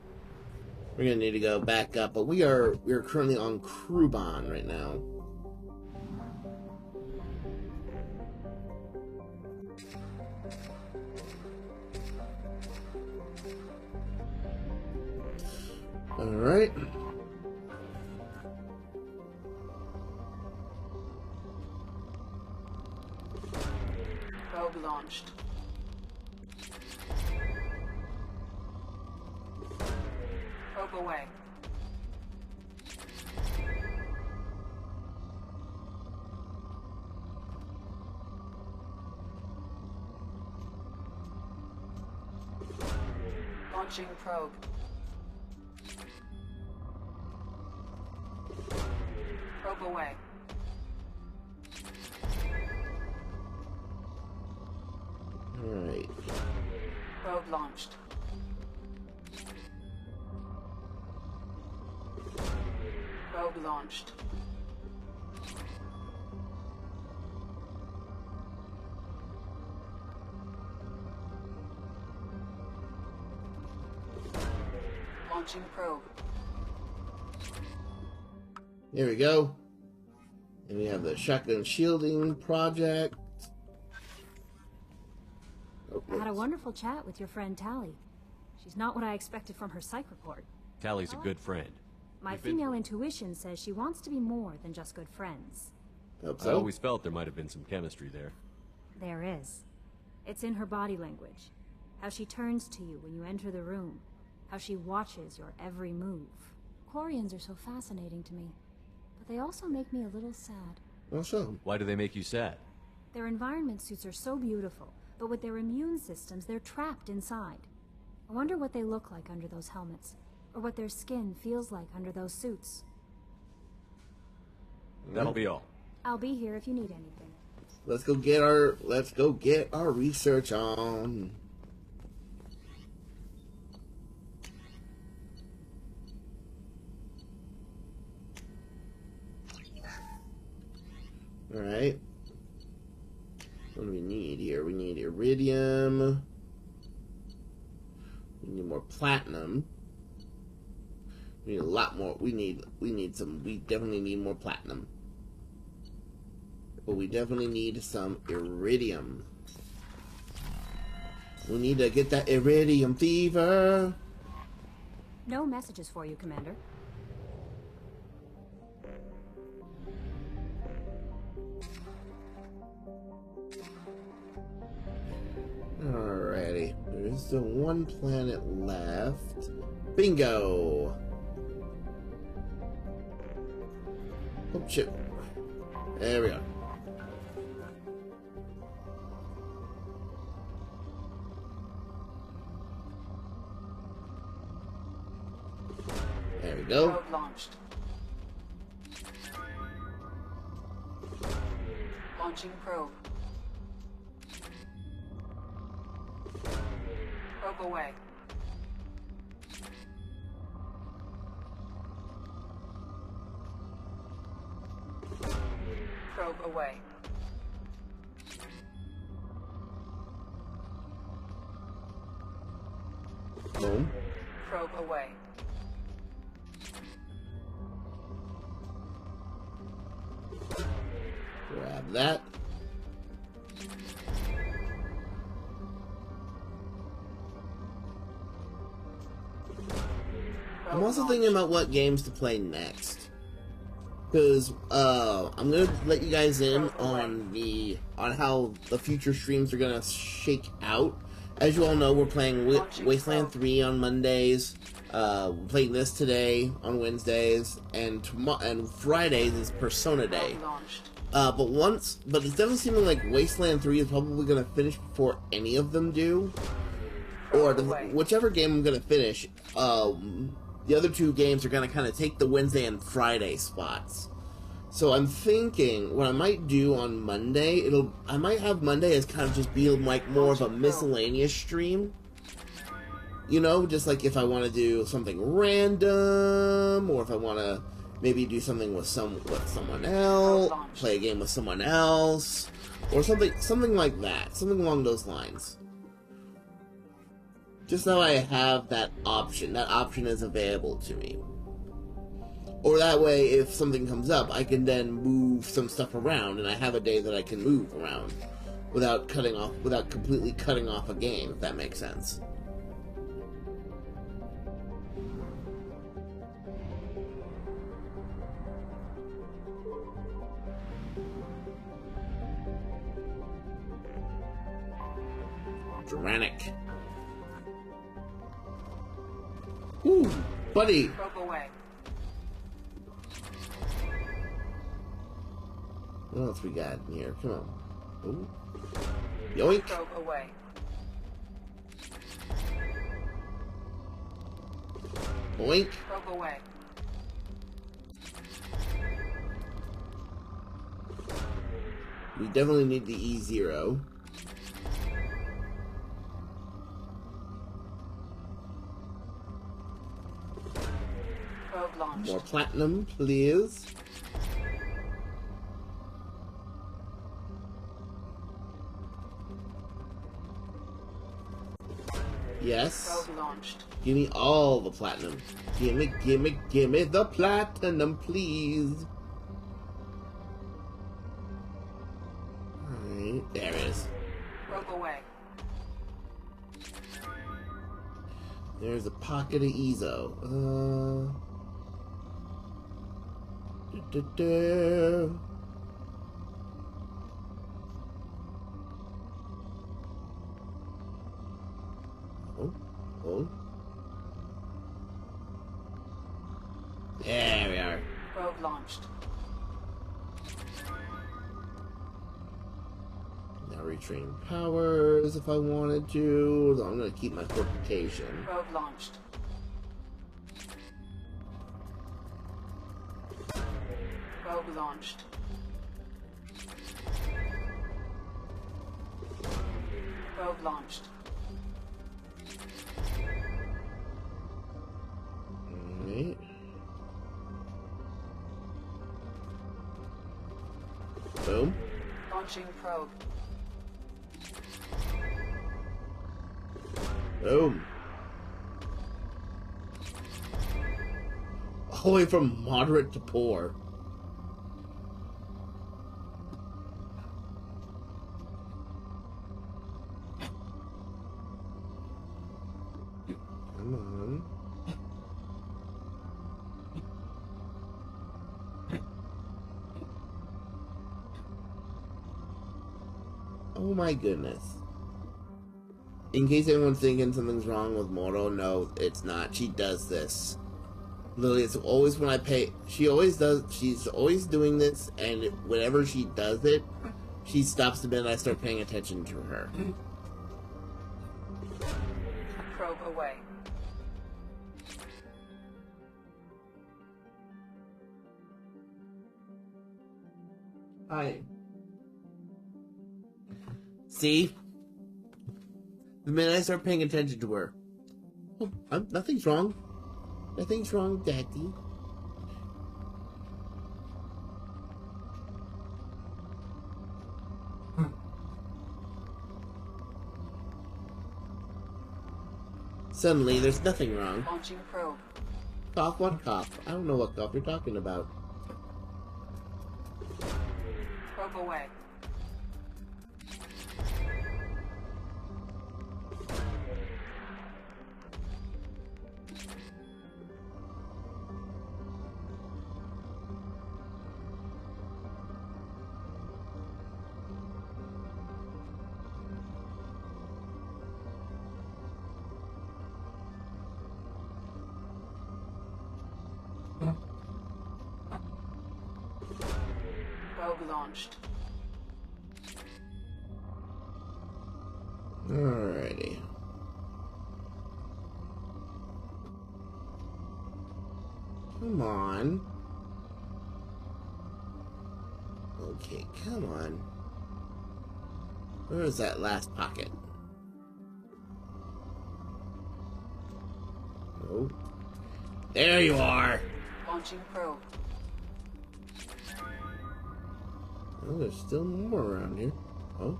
We're gonna need to go back up, but we are currently on Krubon right now. Alright. Probe launched. Probe away. Launching probe. Probe away. Alright. Probe launched. Probe launched. Launching probe. There we go. And we have the shotgun shielding project. I had a wonderful chat with your friend Tally. She's not what I expected from her psych report. Tally's a good friend. My female intuition says she wants to be more than just good friends. Hope I so. always felt there might have been some chemistry there. There is. It's in her body language. How she turns to you when you enter the room. How she watches your every move. Quarians are so fascinating to me. But they also make me a little sad. Well, so. Why do they make you sad? Their environment suits are so beautiful, but with their immune systems, they're trapped inside. I wonder what they look like under those helmets, or what their skin feels like under those suits. That'll be all. I'll be here if you need anything. Let's go get our research on. Alright. What do we need here? We need iridium. We need more platinum. We need a lot more. We definitely need more platinum. But we definitely need some iridium. We need to get that iridium fever. No messages for you, Commander. Alrighty. There's the one planet left. Bingo! Oh shit. There we go. There we go. Probe launched. Launching probe. Probe away. Probe away. Boom. Probe away. Grab that. I'm also thinking about what games to play next, because I'm gonna let you guys in on how the future streams are gonna shake out. As you all know, we're playing Wasteland 3 on Mondays. We're playing this today on Wednesdays, and Fridays is Persona Day. But it's definitely seeming like Wasteland 3 is probably gonna finish before any of them do, or whichever game I'm gonna finish. The other two games are going to kind of take the Wednesday and Friday spots. So I'm thinking what I might do on Monday, I might have Monday as kind of just be like more of a miscellaneous stream. You know, just like if I want to do something random, or if I want to maybe do something with someone else, play a game with someone else, or something like that, something along those lines. Just so I have that option. That option is available to me. Or that way, if something comes up, I can then move some stuff around, and I have a day that I can move around without completely cutting off a game, if that makes sense. Dranic. Ooh, buddy. Probe away. What else we got in here? Come on. Ooh. Yoink. Probe away. Boink. Probe away. We definitely need the E0. Probe launched. More platinum, please. Yes. Probe launched. Give me all the platinum. Gimme the platinum, please. Alright, there it is. Probe away. There's a pocket of Ezo. Oh. There we are. Probe launched. Now retrain powers if I wanted to. Although I'm gonna keep my fortification. Probe launched. Probe launched. Probe launched. Alright. Boom. Launching probe. Boom. All the way from moderate to poor. Come on. Oh my goodness. In case anyone's thinking something's wrong with Moro, no, it's not. She does this. Literally, it's always when I pay. She always does. She's always doing this, and whenever she does it, she stops the minute I start paying attention to her. Probe away. Hi. See? The minute I start paying attention to her. Oh, nothing's wrong. Nothing's wrong, Daddy. Suddenly, there's nothing wrong. Launching probe. Cough? What cough? I don't know what cough you're talking about. Probe away. Probe launched. Alrighty. Come on. Okay, come on. Where is that last pocket? Oh. There you are! Launching probe. Oh, there's still more around here. Oh.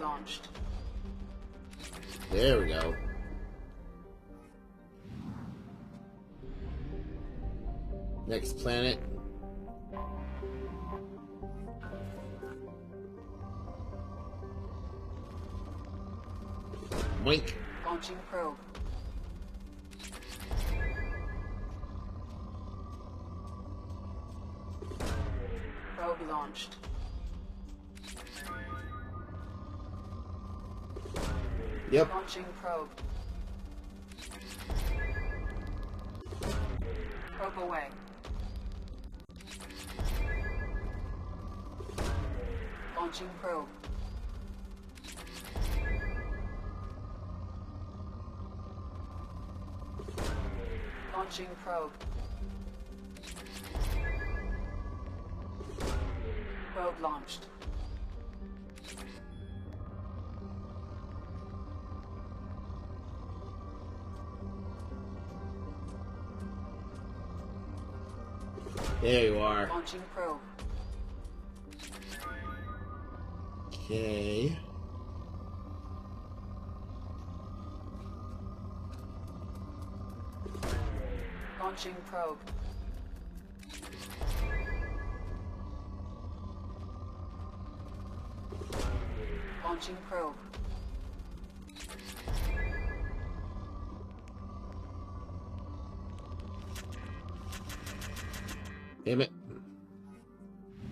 launched. There we go. Next planet. Wink. Launching probe. Probe launched. Yep. Launching probe. Probe away. Launching probe. Launching probe. Probe launched. There you are. Launching probe. Okay. Launching probe. Launching probe. Damn it.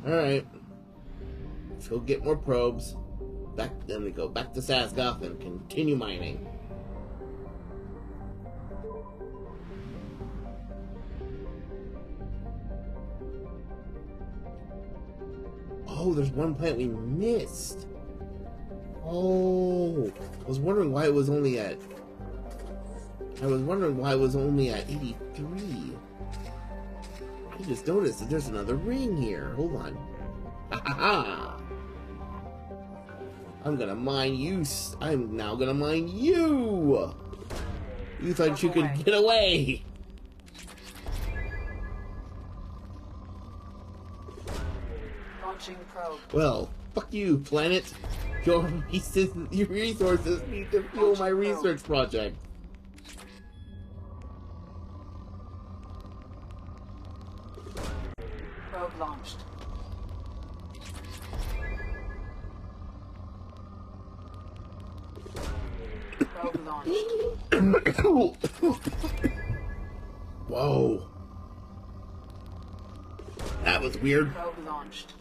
Alright. Let's go get more probes. Then we go back to Sazgoth and continue mining. Oh, there's one planet we missed. Oh, I was wondering why it was only at 83. I just noticed that there's another ring here. Hold on. Ha ha ha! I'm gonna mine you. I'm now gonna mine you! You thought you could get away! Launching probe. Well, fuck you, planet. Your resources need to fuel my research project. Probe launched. Probe launched. Whoa. That was weird. Probe launched.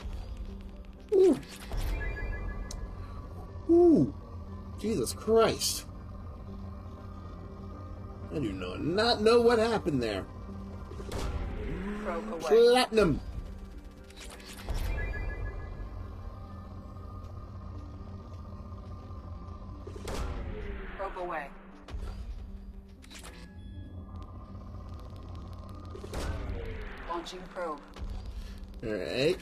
Ooh. Ooh. Jesus Christ. I do not know what happened there. Probe away. Platinum. Probe away. Launching probe. Alright.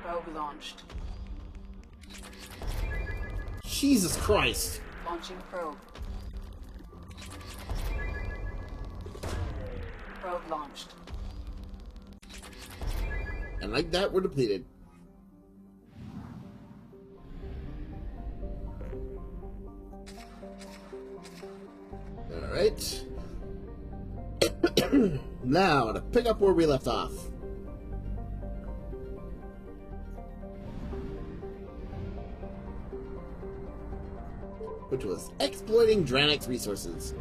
Probe launched. Jesus Christ. Launching probe. Probe launched. And like that, we're depleted. Alright. Now, to pick up where we left off. Which was exploiting Dranic's resources.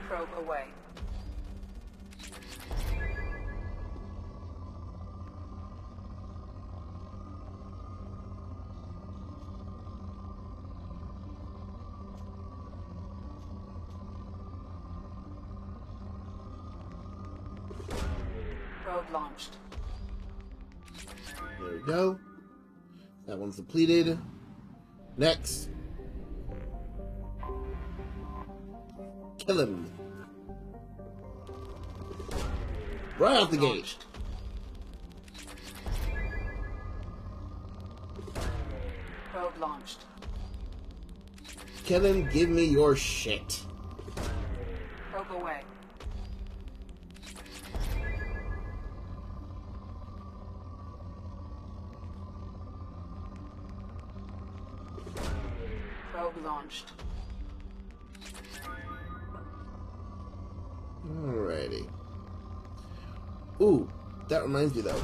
Probe away. Probe launched. There we go. That one's depleted. Next. Kill him. Right out the gate. Probe launched. Kevin, give me your shit. Probe away. Probe launched. Alrighty. Ooh, that reminds me though.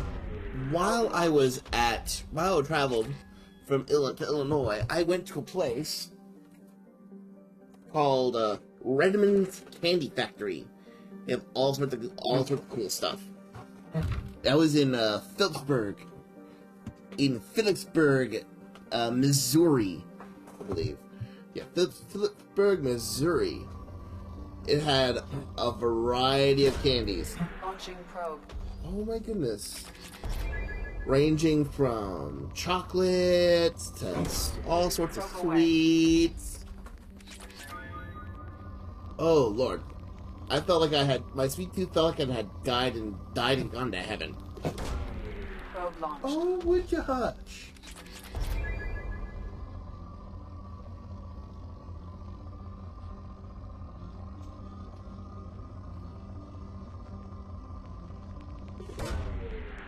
While I traveled from to Illinois, I went to a place called Redmond's Candy Factory. They have all sorts of cool stuff. That was in Phillipsburg, Missouri, I believe. Yeah, Phillipsburg, Missouri. It had a variety of candies. Launching probe. Oh my goodness. Ranging from chocolates to all sorts of sweets. Oh Lord. I felt like my sweet tooth felt like it had died and gone to heaven. Probe launched. Oh, would you hush?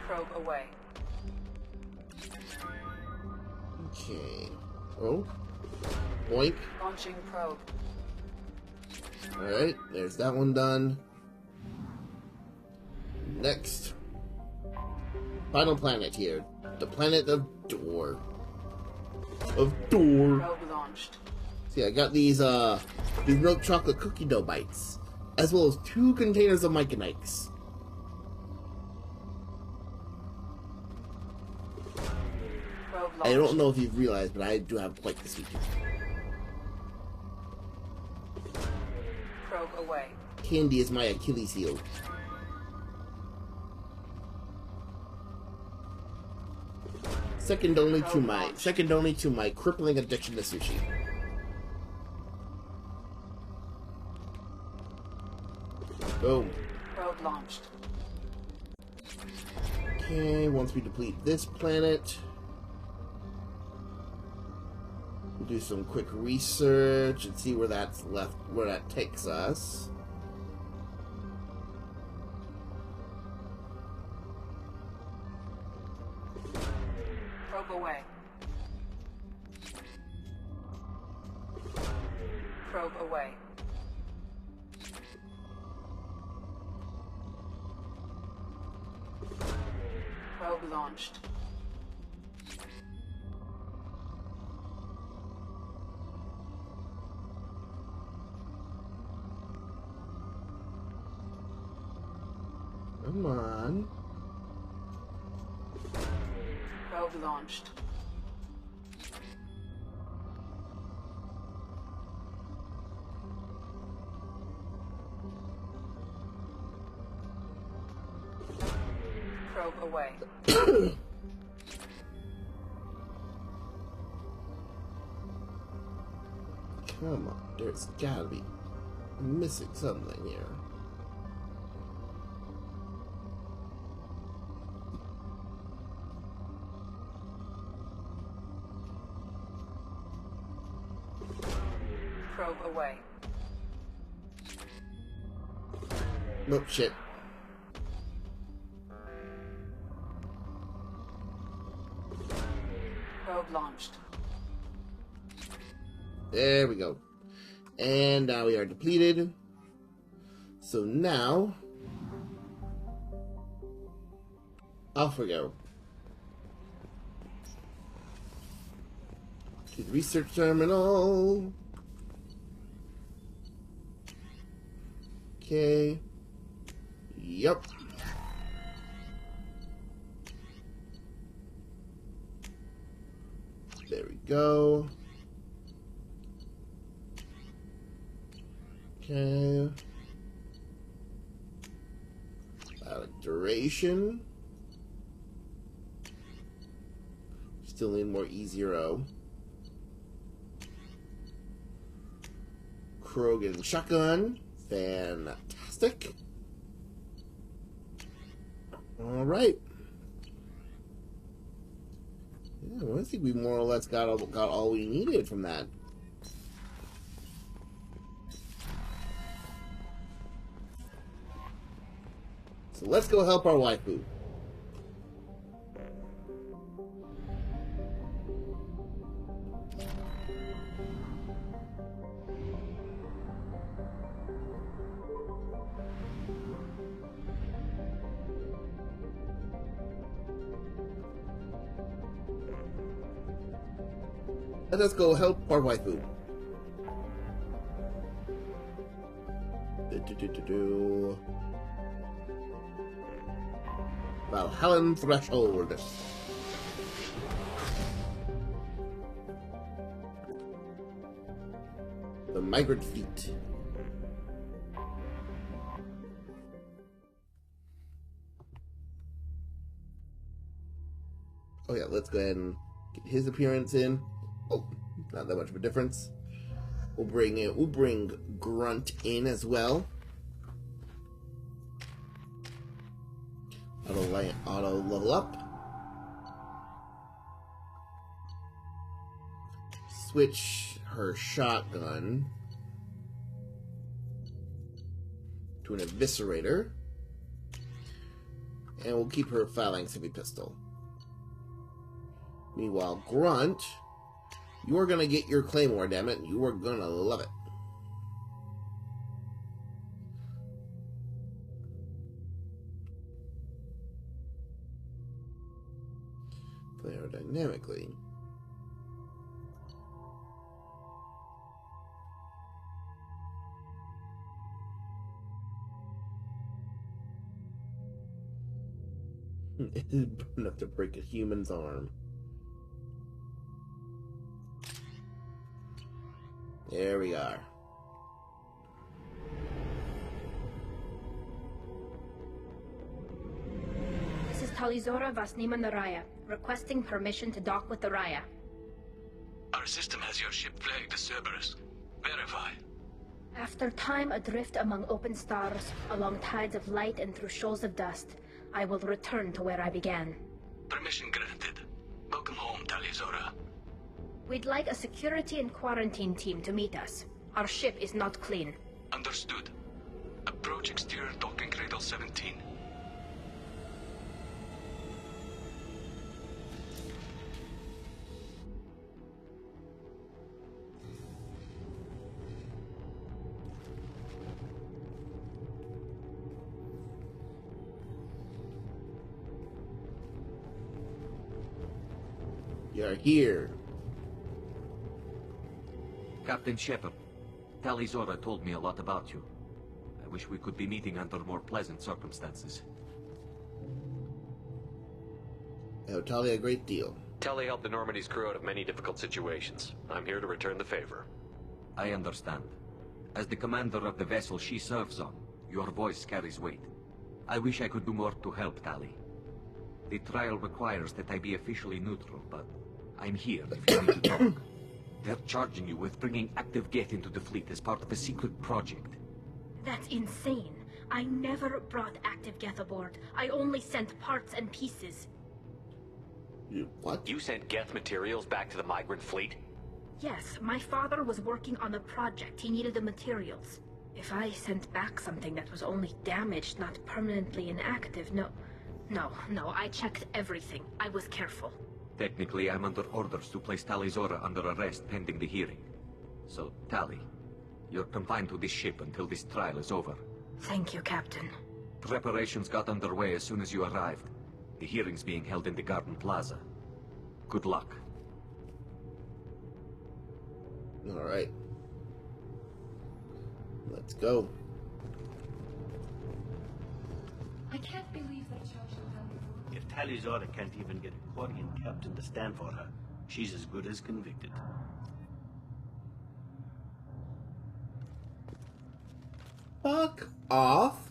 Probe away. Okay. Oh. Boink. Launching probe. Alright, there's that one done. Next. Final planet here. The planet of Door. Probe launched. See, I got these milk chocolate cookie dough bites, as well as 2 containers of Mike and Ike's. I don't know if you've realized, but I do have quite the sweet tooth. Probe away. Candy is my Achilles heel. Second only to my crippling addiction to sushi. Boom. Probe launched. Okay, once we deplete this planet, we'll do some quick research and see where that takes us. Probe away. Probe away. Probe launched. Come on. Probe launched. Probe away. Come on, there's gotta be missing something here. Probe away. Nope, shit. Probe launched. There we go. And now we are depleted. So now, off we go. To the research terminal. Okay. Yep. There we go. Okay. Duration. Still need more E0. Krogan shotgun. Fantastic. Alright. Yeah, well, I think we more or less got all we needed from that. So let's go help our waifu. Let us go help our waifu. Valhallan Threshold. The Migrant Fleet. Oh yeah, let's go ahead and get his appearance in. Oh, not that much of a difference. We'll bring Grunt in as well. Auto level up. Switch her shotgun to an Eviscerator. And we'll keep her Phalanx heavy pistol. Meanwhile, Grunt, you are gonna get your Claymore, damn it. You are gonna love it. Play aerodynamically. It is enough to break a human's arm. There we are. This is Talizora Vasnima Naraya, requesting permission to dock with the Raya. Our system has your ship flagged as Cerberus. Verify. After time adrift among open stars, along tides of light and through shoals of dust, I will return to where I began. Permission granted. Welcome home, Talizora. We'd like a security and quarantine team to meet us. Our ship is not clean. Understood. Approach exterior docking cradle 17. You're here. Captain Shepard, Talizora told me a lot about you. I wish we could be meeting under more pleasant circumstances. I owe Tali a great deal. Tali helped the Normandy's crew out of many difficult situations. I'm here to return the favor. I understand. As the commander of the vessel she serves on, your voice carries weight. I wish I could do more to help Tali. The trial requires that I be officially neutral, but I'm here if you need to talk. They're charging you with bringing active Geth into the fleet as part of a secret project. That's insane. I never brought active Geth aboard. I only sent parts and pieces. What? You sent Geth materials back to the migrant fleet? Yes, my father was working on a project. He needed the materials. If I sent back something that was only damaged, not permanently inactive, no, I checked everything. I was careful. Technically, I'm under orders to place Talizora under arrest pending the hearing. So, Tali, you're confined to this ship until this trial is over. Thank you, Captain. Preparations got underway as soon as you arrived. The hearing's being held in the Garden Plaza. Good luck. All right. Let's go. I can't believe that Charles will If Talizora can't even get a Quarian captain to stand for her, she's as good as convicted. Fuck off.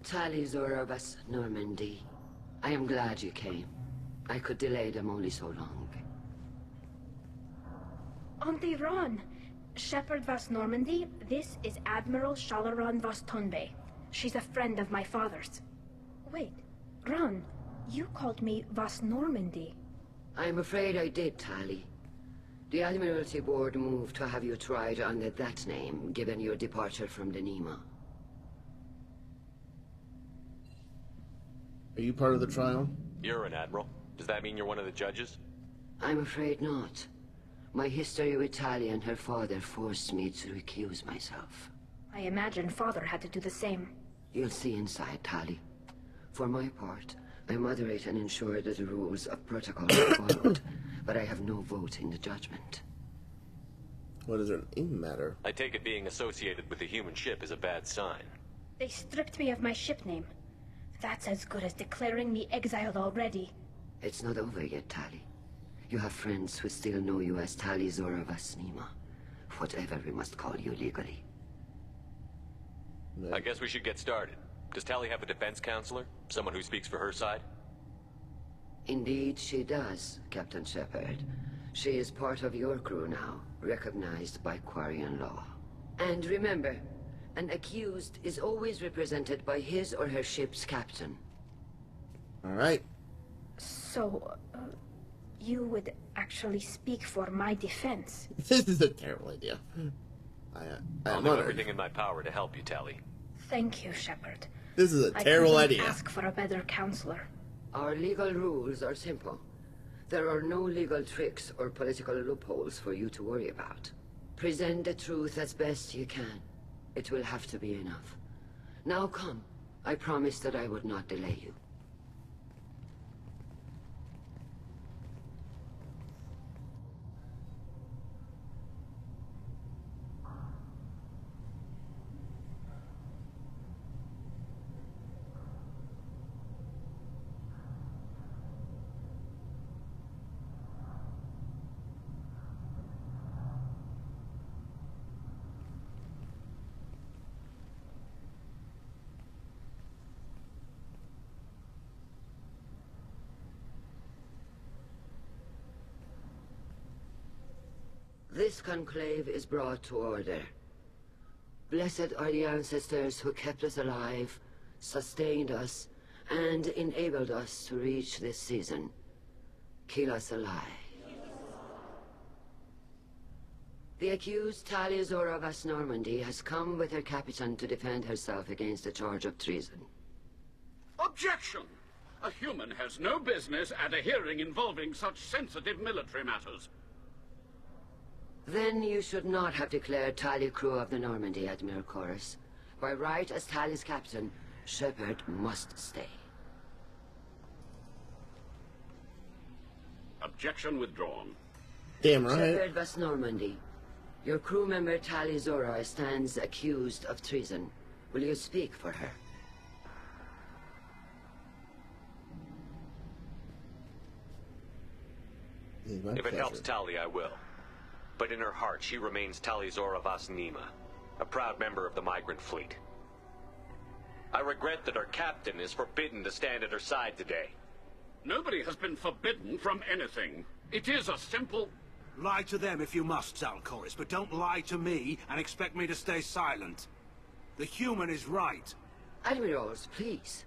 Talizora Vas Normandy. I am glad you came. I could delay them only so long. Auntie Ron, Shepard Vas Normandy, this is Admiral Shalaran Vas Tonbe. She's a friend of my father's. Wait, Ron, you called me Vas Normandy. I'm afraid I did, Tali. The Admiralty Board moved to have you tried under that name, given your departure from the Nima. Are you part of the trial? You're an admiral. Does that mean you're one of the judges? I'm afraid not. My history with Tali and her father forced me to recuse myself. I imagine father had to do the same. You'll see inside, Tali. For my part, I moderate and ensure that the rules of protocol are followed, but I have no vote in the judgment. What does her name matter? I take it being associated with the human ship is a bad sign. They stripped me of my ship name. That's as good as declaring me exiled already. It's not over yet, Tali. You have friends who still know you as Tali Zora Vas Nima. Whatever we must call you legally. I guess we should get started. Does Tali have a defense counselor? Someone who speaks for her side? Indeed she does, Captain Shepard. She is part of your crew now, recognized by Quarian law. And remember, an accused is always represented by his or her ship's captain. Alright. So, you would actually speak for my defense? This is a terrible idea. I'll do everything in my power to help you, Tali. Thank you, Shepard. This is a terrible I idea. Ask for a better counselor. Our legal rules are simple. There are no legal tricks or political loopholes for you to worry about. Present the truth as best you can. It will have to be enough. Now come. I promised that I would not delay you. This conclave is brought to order. Blessed are the ancestors who kept us alive, sustained us, and enabled us to reach this season. Kila Salai. The accused Tali Zora Vas Normandy has come with her captain to defend herself against a charge of treason. Objection! A human has no business at a hearing involving such sensitive military matters. Then you should not have declared Tali crew of the Normandy, Admiral Chorus. By right as Tali's captain, Shepard must stay. Objection withdrawn. Damn right. Shepard Vas Normandy, your crew member Tali Zora stands accused of treason. Will you speak for her? If it helps Tali, I will. But in her heart, she remains Tali Zora Vas Nima, a proud member of the migrant fleet. I regret that our captain is forbidden to stand at her side today. Nobody has been forbidden from anything. It is a simple... Lie to them if you must, Zalcoris, but don't lie to me and expect me to stay silent. The human is right. Admirals, please.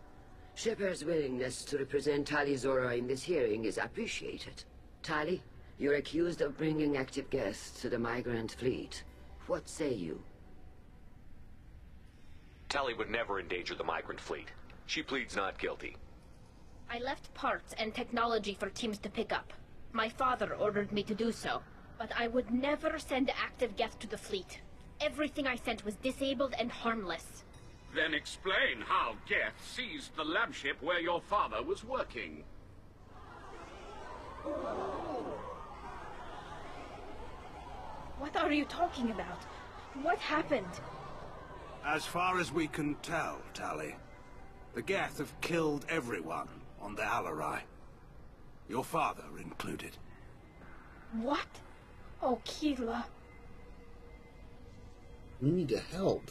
Shepard's willingness to represent Tali Zora in this hearing is appreciated. Tali, you're accused of bringing active guests to the migrant fleet. What say you? Tali would never endanger the migrant fleet. She pleads not guilty. I left parts and technology for teams to pick up. My father ordered me to do so, but I would never send active guests to the fleet. Everything I sent was disabled and harmless. Then explain how Geth seized the lab ship where your father was working. What are you talking about? What happened? As far as we can tell, Tali, the Geth have killed everyone on the Alarai. Your father included. What? Oh, Kila. We need to help.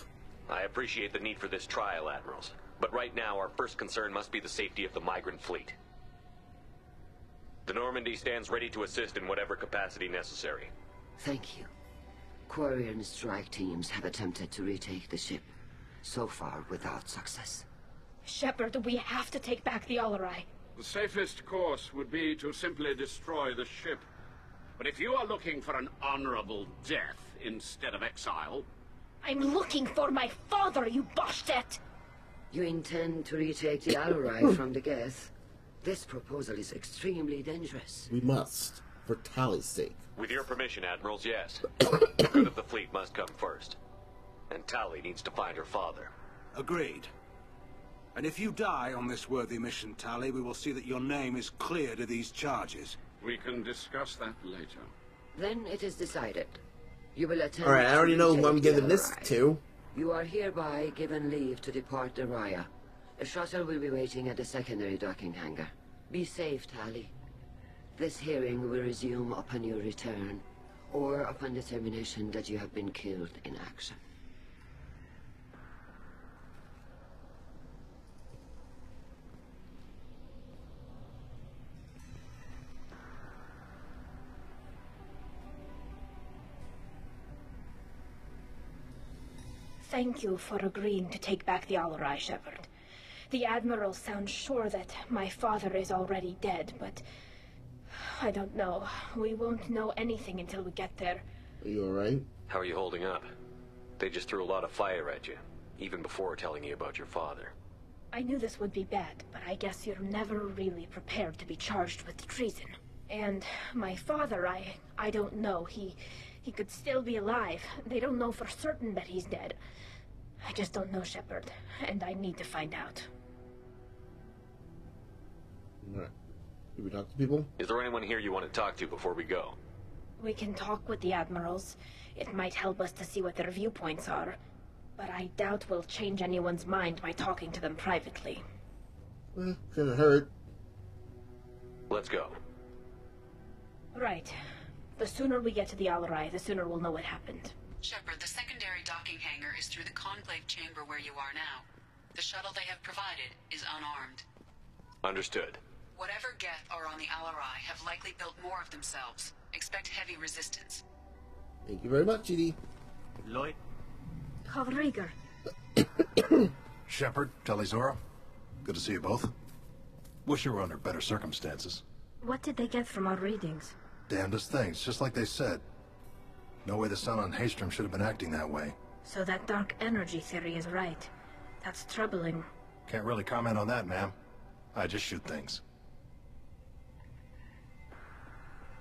I appreciate the need for this trial, Admirals. But right now, our first concern must be the safety of the migrant fleet. The Normandy stands ready to assist in whatever capacity necessary. Thank you. Quarian strike teams have attempted to retake the ship, so far without success. Shepard, we have to take back the Alarai. The safest course would be to simply destroy the ship. But if you are looking for an honorable death instead of exile... I'm looking for my father, you Bastet! You intend to retake the Alarai from the Geth? This proposal is extremely dangerous. We must, for Tali's sake. With your permission, Admirals, yes. The good of the fleet must come first. And Tali needs to find her father. Agreed. And if you die on this worthy mission, Tali, we will see that your name is cleared of these charges. We can discuss that later. Then it is decided. You will attend. Alright, I already know who I'm giving this to. You are hereby given leave to depart the Raya. A shuttle will be waiting at the secondary docking hangar. Be safe, Tali. This hearing will resume upon your return, or upon determination that you have been killed in action. Thank you for agreeing to take back the Alarai, Shepard. The Admiral sounds sure that my father is already dead, but... I don't know. We won't know anything until we get there. Are you alright? How are you holding up? They just threw a lot of fire at you, even before telling you about your father. I knew this would be bad, but I guess you're never really prepared to be charged with treason. And my father, I don't know. He could still be alive. They don't know for certain that he's dead. I just don't know, Shepard, and I need to find out. Alright. Did we talk to people? Is there anyone here you want to talk to before we go? We can talk with the Admirals. It might help us to see what their viewpoints are. But I doubt we'll change anyone's mind by talking to them privately. Well, couldn't hurt. Let's go. Right. The sooner we get to the Alarai, the sooner we'll know what happened. Shepard, the secondary docking hangar is through the conclave chamber where you are now. The shuttle they have provided is unarmed. Understood. Whatever Geth are on the Alarai have likely built more of themselves. Expect heavy resistance. Thank you very much, GD. Lloyd? Kovriger. Shepard, Talizora. Good to see you both. Wish you were under better circumstances. What did they get from our readings? Damnedest things, just like they said. No way the Sun on Haestrom should have been acting that way. So that dark energy theory is right. That's troubling. Can't really comment on that, ma'am. I just shoot things.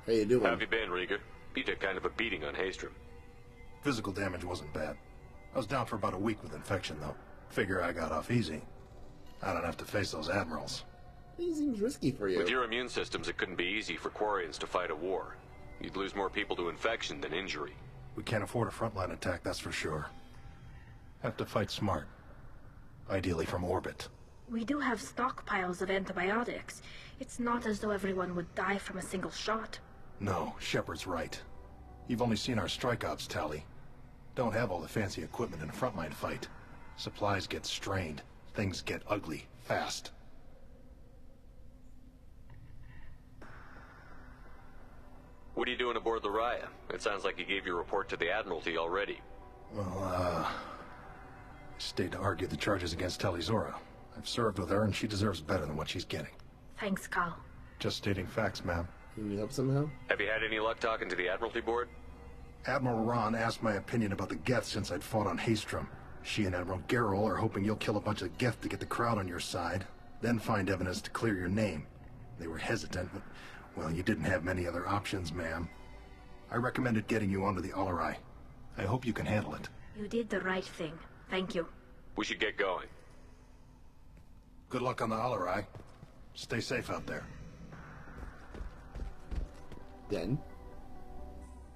How you doing? How have you been, Rieger? You took kind of a beating on Haestrom. Physical damage wasn't bad. I was down for about a week with infection, though. Figure I got off easy. I don't have to face those admirals. It seems risky for you. With your immune systems, it couldn't be easy for Quarians to fight a war. You'd lose more people to infection than injury. We can't afford a frontline attack, that's for sure. Have to fight smart. Ideally from orbit. We do have stockpiles of antibiotics. It's not as though everyone would die from a single shot. No, Shepard's right. You've only seen our strike ops, Tali. Don't have all the fancy equipment in a frontline fight. Supplies get strained. Things get ugly, fast. What are you doing aboard the Raya? It sounds like you gave your report to the Admiralty already. Well, I stayed to argue the charges against Talizora. I've served with her, and she deserves better than what she's getting. Thanks, Cal. Just stating facts, ma'am. Can you help somehow? Have you had any luck talking to the Admiralty board? Admiral Ron asked my opinion about the Geth since I'd fought on Haestrom. She and Admiral Gerrel are hoping you'll kill a bunch of Geth to get the crowd on your side, then find evidence to clear your name. They were hesitant, but, well, you didn't have many other options, ma'am. I recommended getting you onto the Alarai. I hope you can handle it. You did the right thing. Thank you. We should get going. Good luck on the Alarai. Stay safe out there. Then?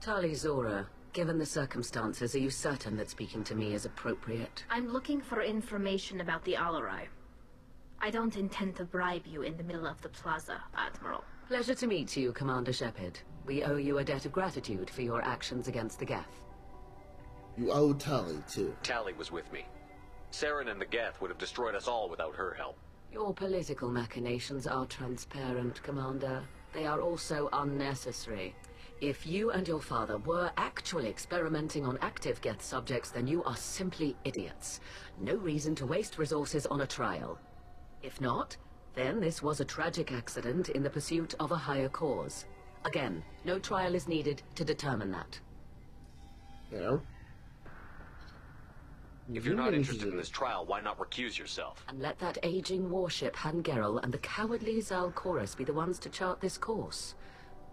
Talizora, given the circumstances, are you certain that speaking to me is appropriate? I'm looking for information about the Alarai. I don't intend to bribe you in the middle of the plaza, Admiral. Pleasure to meet you, Commander Shepard. We owe you a debt of gratitude for your actions against the Geth. You owe Tali, too. Tali was with me. Saren and the Geth would have destroyed us all without her help. Your political machinations are transparent, Commander. They are also unnecessary. If you and your father were actually experimenting on active Geth subjects, then you are simply idiots. No reason to waste resources on a trial. If not, then this was a tragic accident in the pursuit of a higher cause. Again, no trial is needed to determine that. You If you're not interested in this trial, why not recuse yourself? And let that aging warship Hangerel and the cowardly Zalcorus be the ones to chart this course?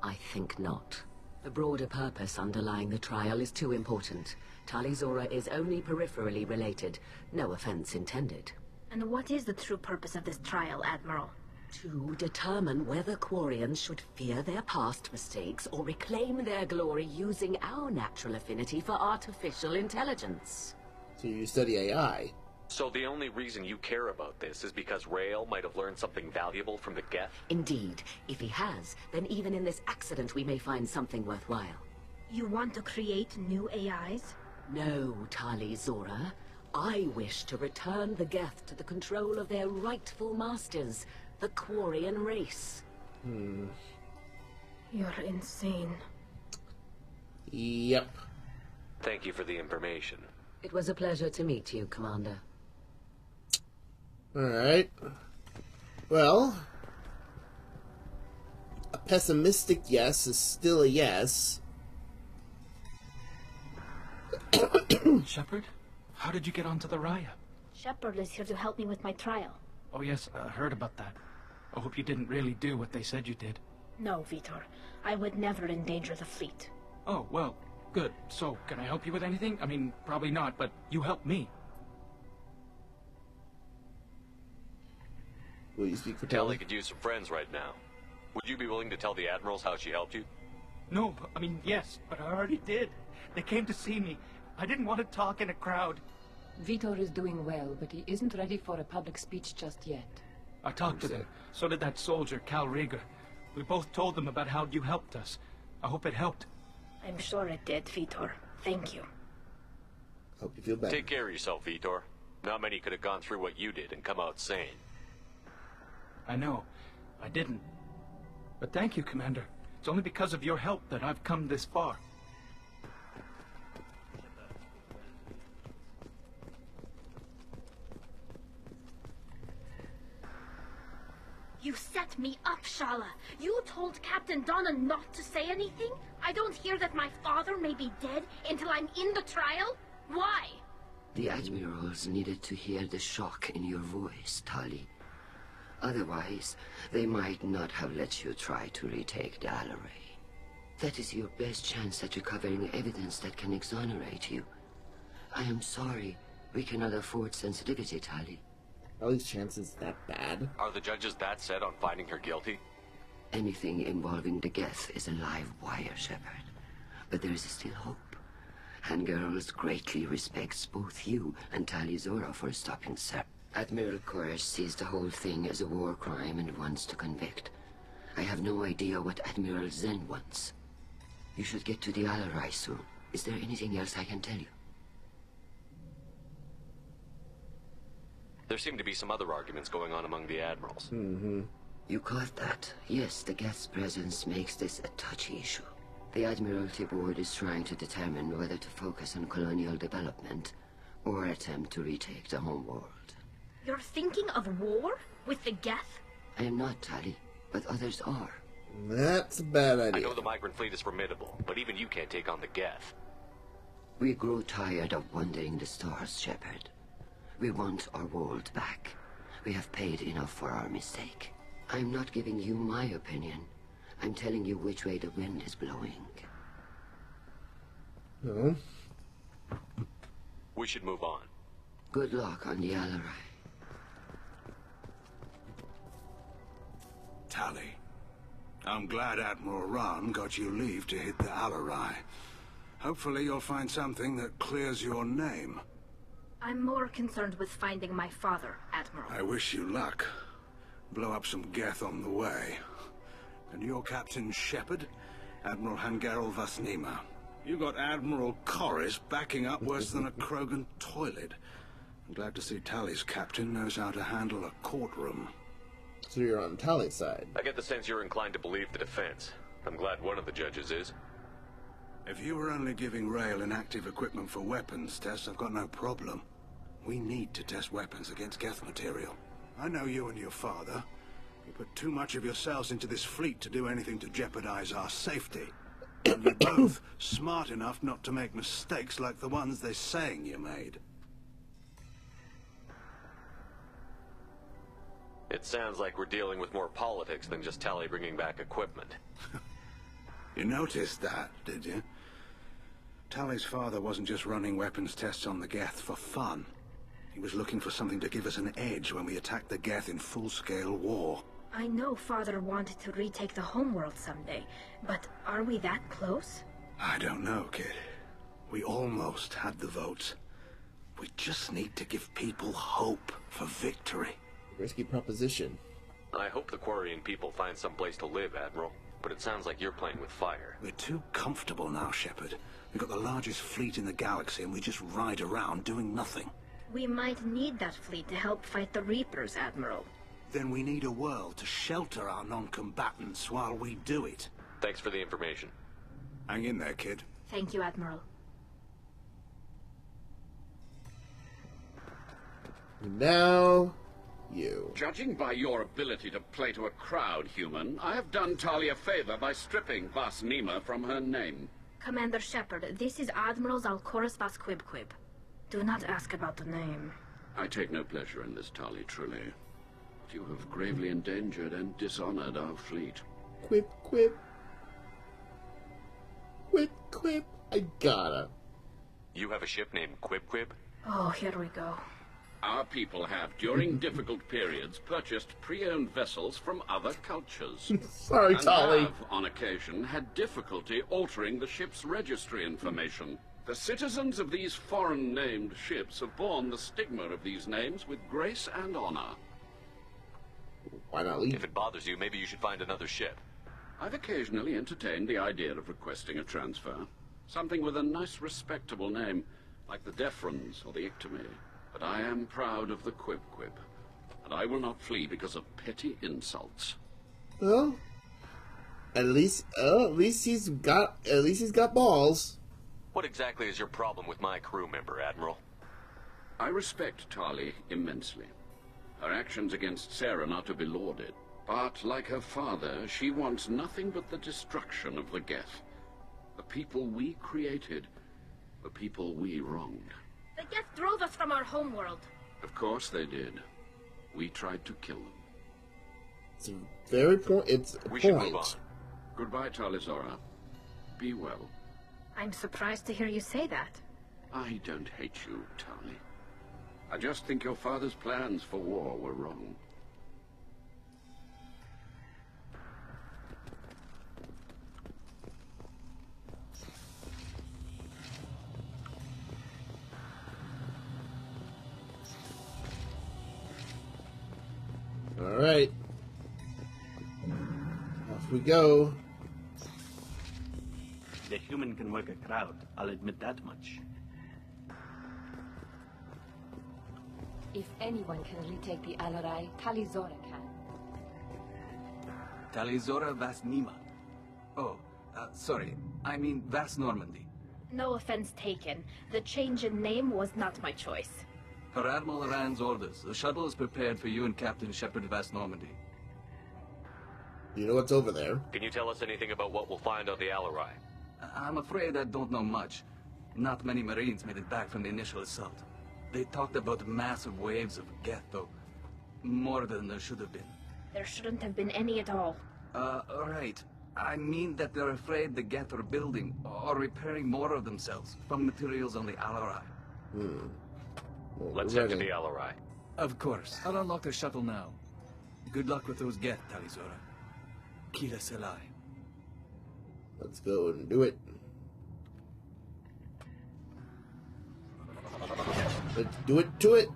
I think not. The broader purpose underlying the trial is too important. Tali'Zorah is only peripherally related. No offense intended. And what is the true purpose of this trial, Admiral? To determine whether Quarians should fear their past mistakes or reclaim their glory using our natural affinity for artificial intelligence. So you study AI. So the only reason you care about this is because Rael might have learned something valuable from the Geth? Indeed. If he has, then even in this accident we may find something worthwhile. You want to create new AIs? No, Tali'Zorah. I wish to return the Geth to the control of their rightful masters, the Quarian race. You're insane. Yep. Thank you for the information. It was a pleasure to meet you, Commander. Alright. Well, a pessimistic yes is still a yes. Shepard? How did you get onto the Raya? Shepard is here to help me with my trial. Oh yes, I heard about that. I hope you didn't really do what they said you did. No, Vitor. I would never endanger the fleet. Oh, well, good. So, can I help you with anything? I mean, probably not, but you helped me. Will you speak for Tali could use some friends right now. Would you be willing to tell the Admirals how she helped you? No, I mean, yes, but I already did. They came to see me. I didn't want to talk in a crowd. Vitor is doing well, but he isn't ready for a public speech just yet. I talked to them. So did that soldier, Cal Rieger. We both told them about how you helped us. I hope it helped. I'm sure it did, Vitor. Thank you. Hope you feel better. Take care of yourself, Vitor. Not many could have gone through what you did and come out sane. I know. I didn't. But thank you, Commander. It's only because of your help that I've come this far. You set me up, Shala. You told Captain Donna not to say anything? I don't hear that my father may be dead until I'm in the trial? Why? The Admirals needed to hear the shock in your voice, Tali. Otherwise, they might not have let you try to retake the Alaray. That is your best chance at recovering evidence that can exonerate you. I am sorry. We cannot afford sensitivity, Tali. Are these chances that bad? Are the judges that set on finding her guilty? Anything involving the Geth is a live wire, Shepard. But there is still hope. Hangerls greatly respects both you and Tali'Zorah for stopping Sir. Admiral Koresh sees the whole thing as a war crime and wants to convict. I have no idea what Admiral Zen wants. You should get to the Alarai soon. Is there anything else I can tell you? There seem to be some other arguments going on among the Admirals. You caught that. Yes, the Geth's presence makes this a touchy issue. The Admiralty Board is trying to determine whether to focus on colonial development or attempt to retake the homeworld. You're thinking of war? With the Geth? I am not, Tali, but others are. That's a bad idea. I know the migrant fleet is formidable, but even you can't take on the Geth. We grow tired of wandering the stars, Shepard. We want our world back. We have paid enough for our mistake. I'm not giving you my opinion. I'm telling you which way the wind is blowing. No. We should move on. Good luck on the Alarai. Tali, I'm glad Admiral Rahn got you leave to hit the Alarai. Hopefully you'll find something that clears your name. I'm more concerned with finding my father, Admiral. I wish you luck. Blow up some Geth on the way. And your Captain Shepard, Admiral Hangerel Vasnima. You got Admiral Corris backing up worse than a Krogan toilet. I'm glad to see Tali's captain knows how to handle a courtroom. So you're on Tali's side. I get the sense you're inclined to believe the defense. I'm glad one of the judges is. If you were only giving Rail inactive equipment for weapons tests, I've got no problem. We need to test weapons against Geth material. I know you and your father. You put too much of yourselves into this fleet to do anything to jeopardize our safety. And you're both smart enough not to make mistakes like the ones they're saying you made. It sounds like we're dealing with more politics than just Tali bringing back equipment. You noticed that, did you? Tali's father wasn't just running weapons tests on the Geth for fun. He was looking for something to give us an edge when we attacked the Geth in full-scale war. I know Father wanted to retake the homeworld someday, but are we that close? I don't know, kid. We almost had the votes. We just need to give people hope for victory. Risky proposition. I hope the Quarian people find some place to live, Admiral. But it sounds like you're playing with fire. We're too comfortable now, Shepard. We've got the largest fleet in the galaxy and we just ride around doing nothing. We might need that fleet to help fight the Reapers, Admiral. Then we need a world to shelter our non-combatants while we do it. Thanks for the information. Hang in there, kid. Thank you, Admiral. Now, you. Judging by your ability to play to a crowd, human, I have done Tali a favor by stripping Vas Nima from her name. Commander Shepard, this is Admiral Zalkoris Vas Quib. Do not ask about the name. I take no pleasure in this, Tali, truly. But you have gravely endangered and dishonored our fleet. Quib. Quib. I gotta. You have a ship named Quib? Oh, here we go. Our people have, during difficult periods, purchased pre-owned vessels from other cultures. Sorry, Tali. And have, on occasion, had difficulty altering the ship's registry information. The citizens of these foreign-named ships have borne the stigma of these names with grace and honor. Why not leave? If it bothers you, maybe you should find another ship. I've occasionally entertained the idea of requesting a transfer. Something with a nice, respectable name, like the Defrons or the Ictomy. But I am proud of the Quib, and I will not flee because of petty insults. Well, at least he's got balls. What exactly is your problem with my crew member, Admiral? I respect Tali immensely. Her actions against Saren are to be lauded. But, like her father, she wants nothing but the destruction of the Geth. The people we created, the people we wronged. The Geth drove us from our homeworld. Of course they did. We tried to kill them. It's a very point. It's a We point. should move on. Goodbye, Talizora. Be well. I'm surprised to hear you say that. I don't hate you, Tali. I just think your father's plans for war were wrong. All right. Off we go. The human can work a crowd, I'll admit that much. If anyone can retake the Alarai, Talizora can. Talizora Vas Nima. Oh, sorry. I mean Vas Normandy. No offense taken. The change in name was not my choice. Per Admiral Rand's orders, the shuttle is prepared for you and Captain Shepard Vas Normandy. You know what's over there? Can you tell us anything about what we'll find on the Alarai? I'm afraid I don't know much. Not many Marines made it back from the initial assault. They talked about massive waves of Geth, though. More than there should have been. There shouldn't have been any at all. Right. I mean that they're afraid the Geth are building or repairing more of themselves from materials on the Alarai. Well, Let's head to the Alarai. Of course. I'll unlock the shuttle now. Good luck with those Geth, Talizora. Kila Selai. Let's go and do it. Let's do it to it.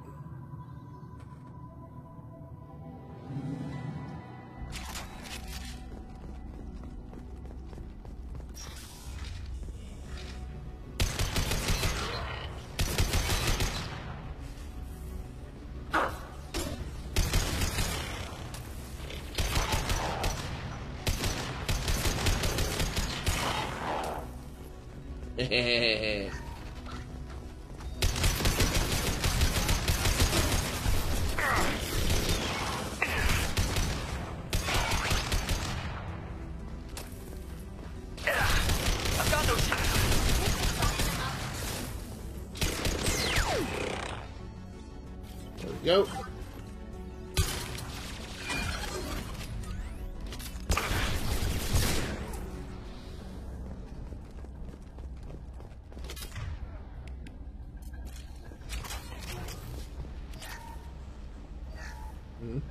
I've got no chance. There we go.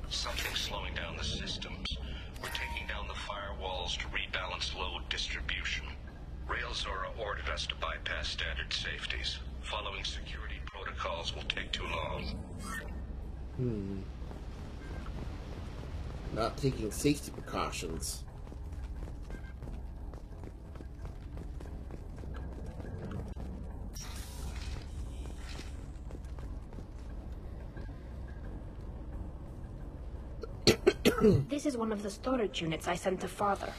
Something's slowing down the systems. We're taking down the firewalls to rebalance load distribution. Railzora ordered us to bypass standard safeties. Following security protocols will take too long. Not taking safety precautions. This is one of the storage units I sent to Father.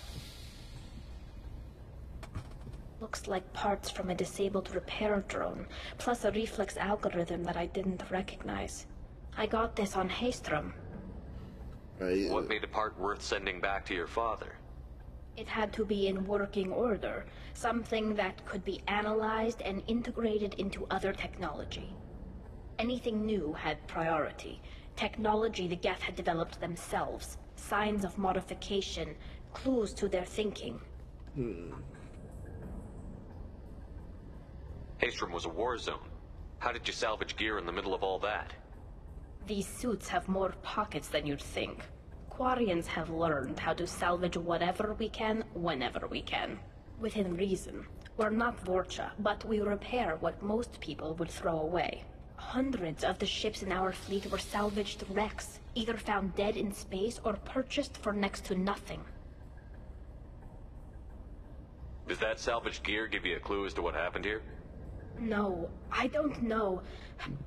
Looks like parts from a disabled repair drone, plus a reflex algorithm that I didn't recognize. I got this on Haystrom. What made a part worth sending back to your father? It had to be in working order, something that could be analyzed and integrated into other technology. Anything new had priority. Technology the Geth had developed themselves, signs of modification, clues to their thinking. Haystrom was a war zone. How did you salvage gear in the middle of all that? These suits have more pockets than you'd think. Quarians have learned how to salvage whatever we can, whenever we can. Within reason. We're not Vorcha, but we repair what most people would throw away. Hundreds of the ships in our fleet were salvaged wrecks, either found dead in space or purchased for next to nothing. Does that salvaged gear give you a clue as to what happened here? No, I don't know.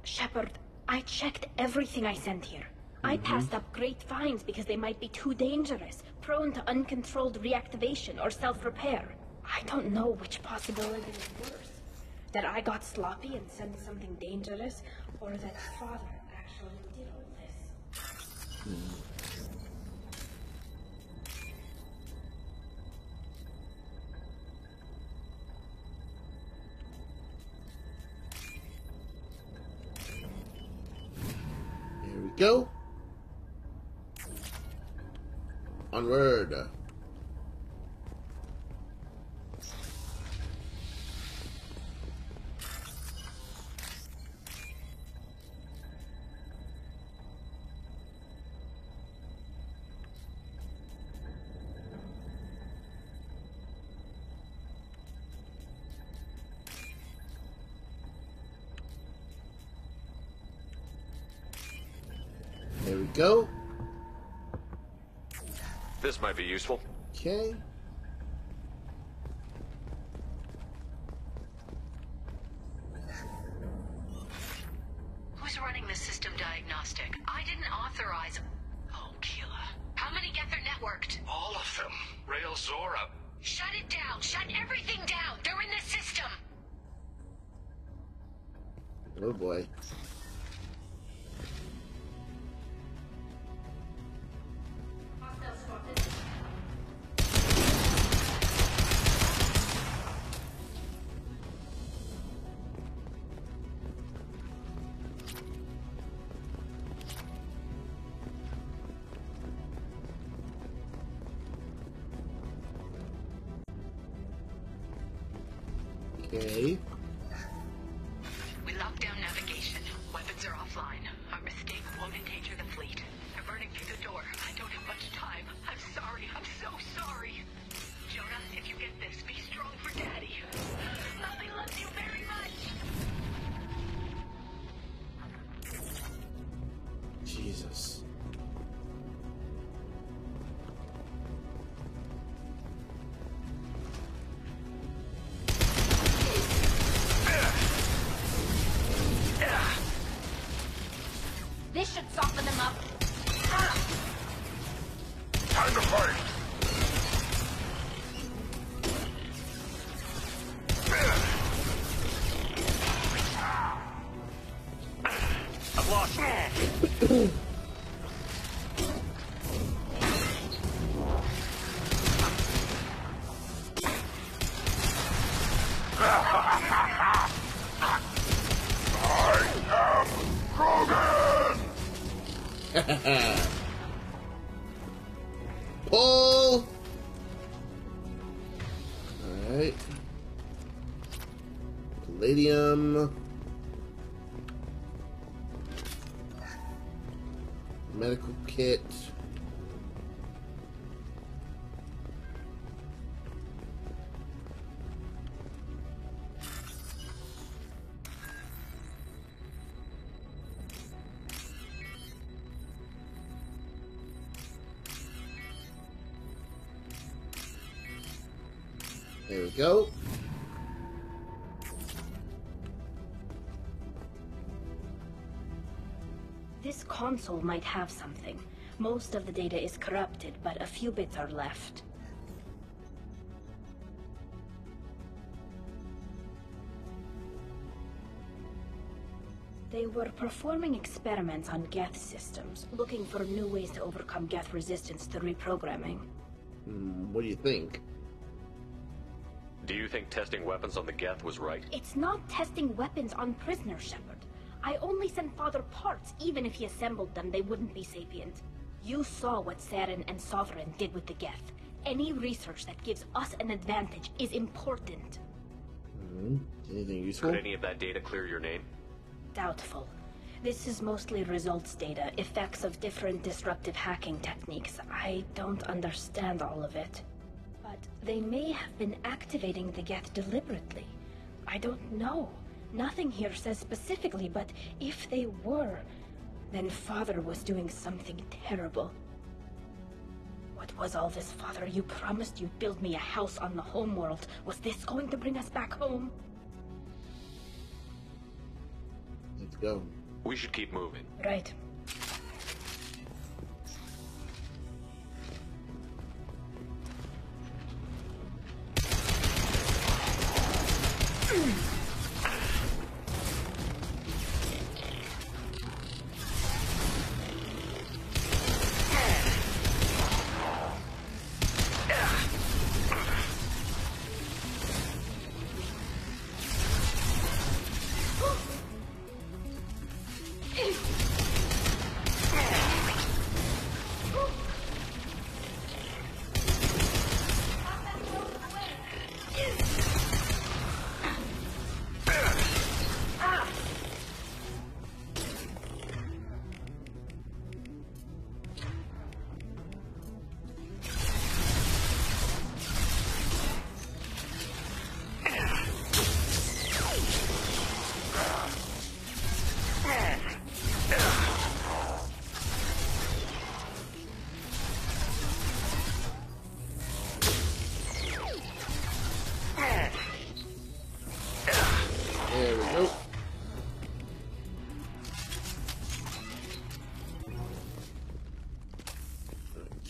Shepard, I checked everything I sent here. I passed up great finds because they might be too dangerous, prone to uncontrolled reactivation or self-repair. I don't know which possibility is worse. That I got sloppy and sent something dangerous, or that Father actually did all this. Here we go. Onward. There we go. This might be useful. Okay. Who's running the system diagnostic? I didn't authorize... Oh, Keela. How many Geth are networked? All of them. Railzora. Shut it down! Shut everything down! They're in the system! Oh boy. Okay. We locked down navigation. Weapons are offline. Our mistake won't endanger the fleet. They're burning through the door. I don't have much time. I'm sorry. I'm so sorry. Jonah, if you get this, be strong for Daddy. Mommy loves you very much. Jesus. This should soften them up. Time to fight! Pull! Alright. Palladium. Medical kit. There we go. This console might have something. Most of the data is corrupted, but a few bits are left. They were performing experiments on Geth systems, looking for new ways to overcome Geth resistance to reprogramming. What do you think? Do you think testing weapons on the Geth was right? It's not testing weapons on prisoners, Shepard. I only sent Father parts. Even if he assembled them, they wouldn't be sapient. You saw what Saren and Sovereign did with the Geth. Any research that gives us an advantage is important. Anything useful? Could any of that data clear your name? Doubtful. This is mostly results data, effects of different disruptive hacking techniques. I don't understand all of it. But they may have been activating the Geth deliberately. I don't know. Nothing here says specifically, but if they were, then Father was doing something terrible. What was all this, Father? You promised you'd build me a house on the homeworld. Was this going to bring us back home? Let's go. We should keep moving. Right.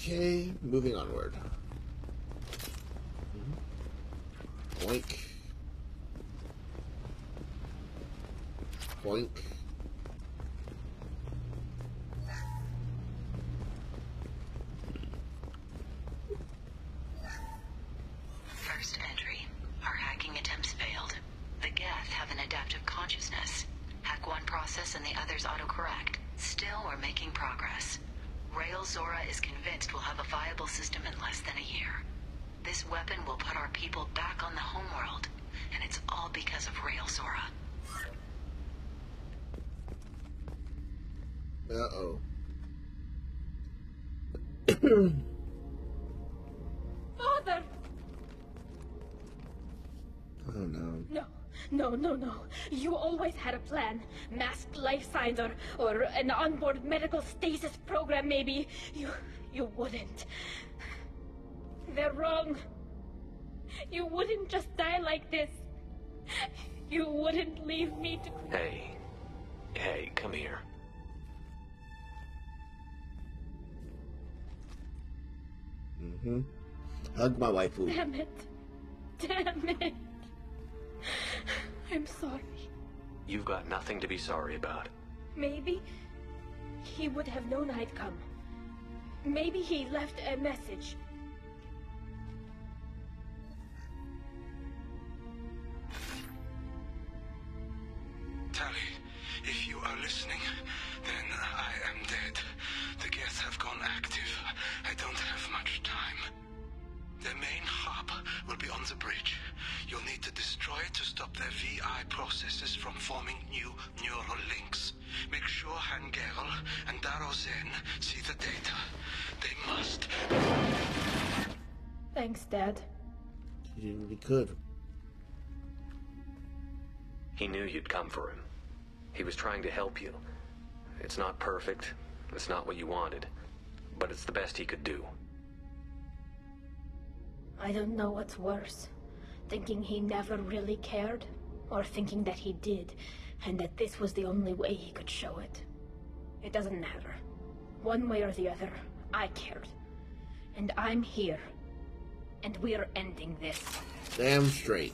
Okay, moving onward. Boink. Boink. First entry. Our hacking attempts failed. The Geth have an adaptive consciousness. Hack one process and the others autocorrect. Still, we're making progress. Rael Zora is convinced we'll have a viable system in less than a year. This weapon will put our people back on the homeworld, and it's all because of Rael Zora. Uh-oh. Father! Oh no. No. You always had a plan. Masked life signs or an onboard medical stasis program, maybe. You wouldn't. They're wrong. You wouldn't just die like this. You wouldn't leave me to... Hey, come here. Hug my waifu. Damn it. I'm sorry. You've got nothing to be sorry about. Maybe He would have known I'd come. Maybe he left a message. Tali, if you are listening, then I am dead. The Geth have gone active. I don't have much time. Their main hub will be on the bridge. You'll need to destroy it to stop their VI processes from forming new neural links. Make sure Hangerel and Daro Zen see the data. They must. Thanks, Dad. You did what he could. He knew you'd come for him. He was trying to help you. It's not perfect. It's not what you wanted. But it's the best he could do. I don't know what's worse. Thinking he never really cared, or thinking that he did, and that this was the only way he could show it. It doesn't matter. One way or the other, I cared. And I'm here. And we're ending this. Damn straight.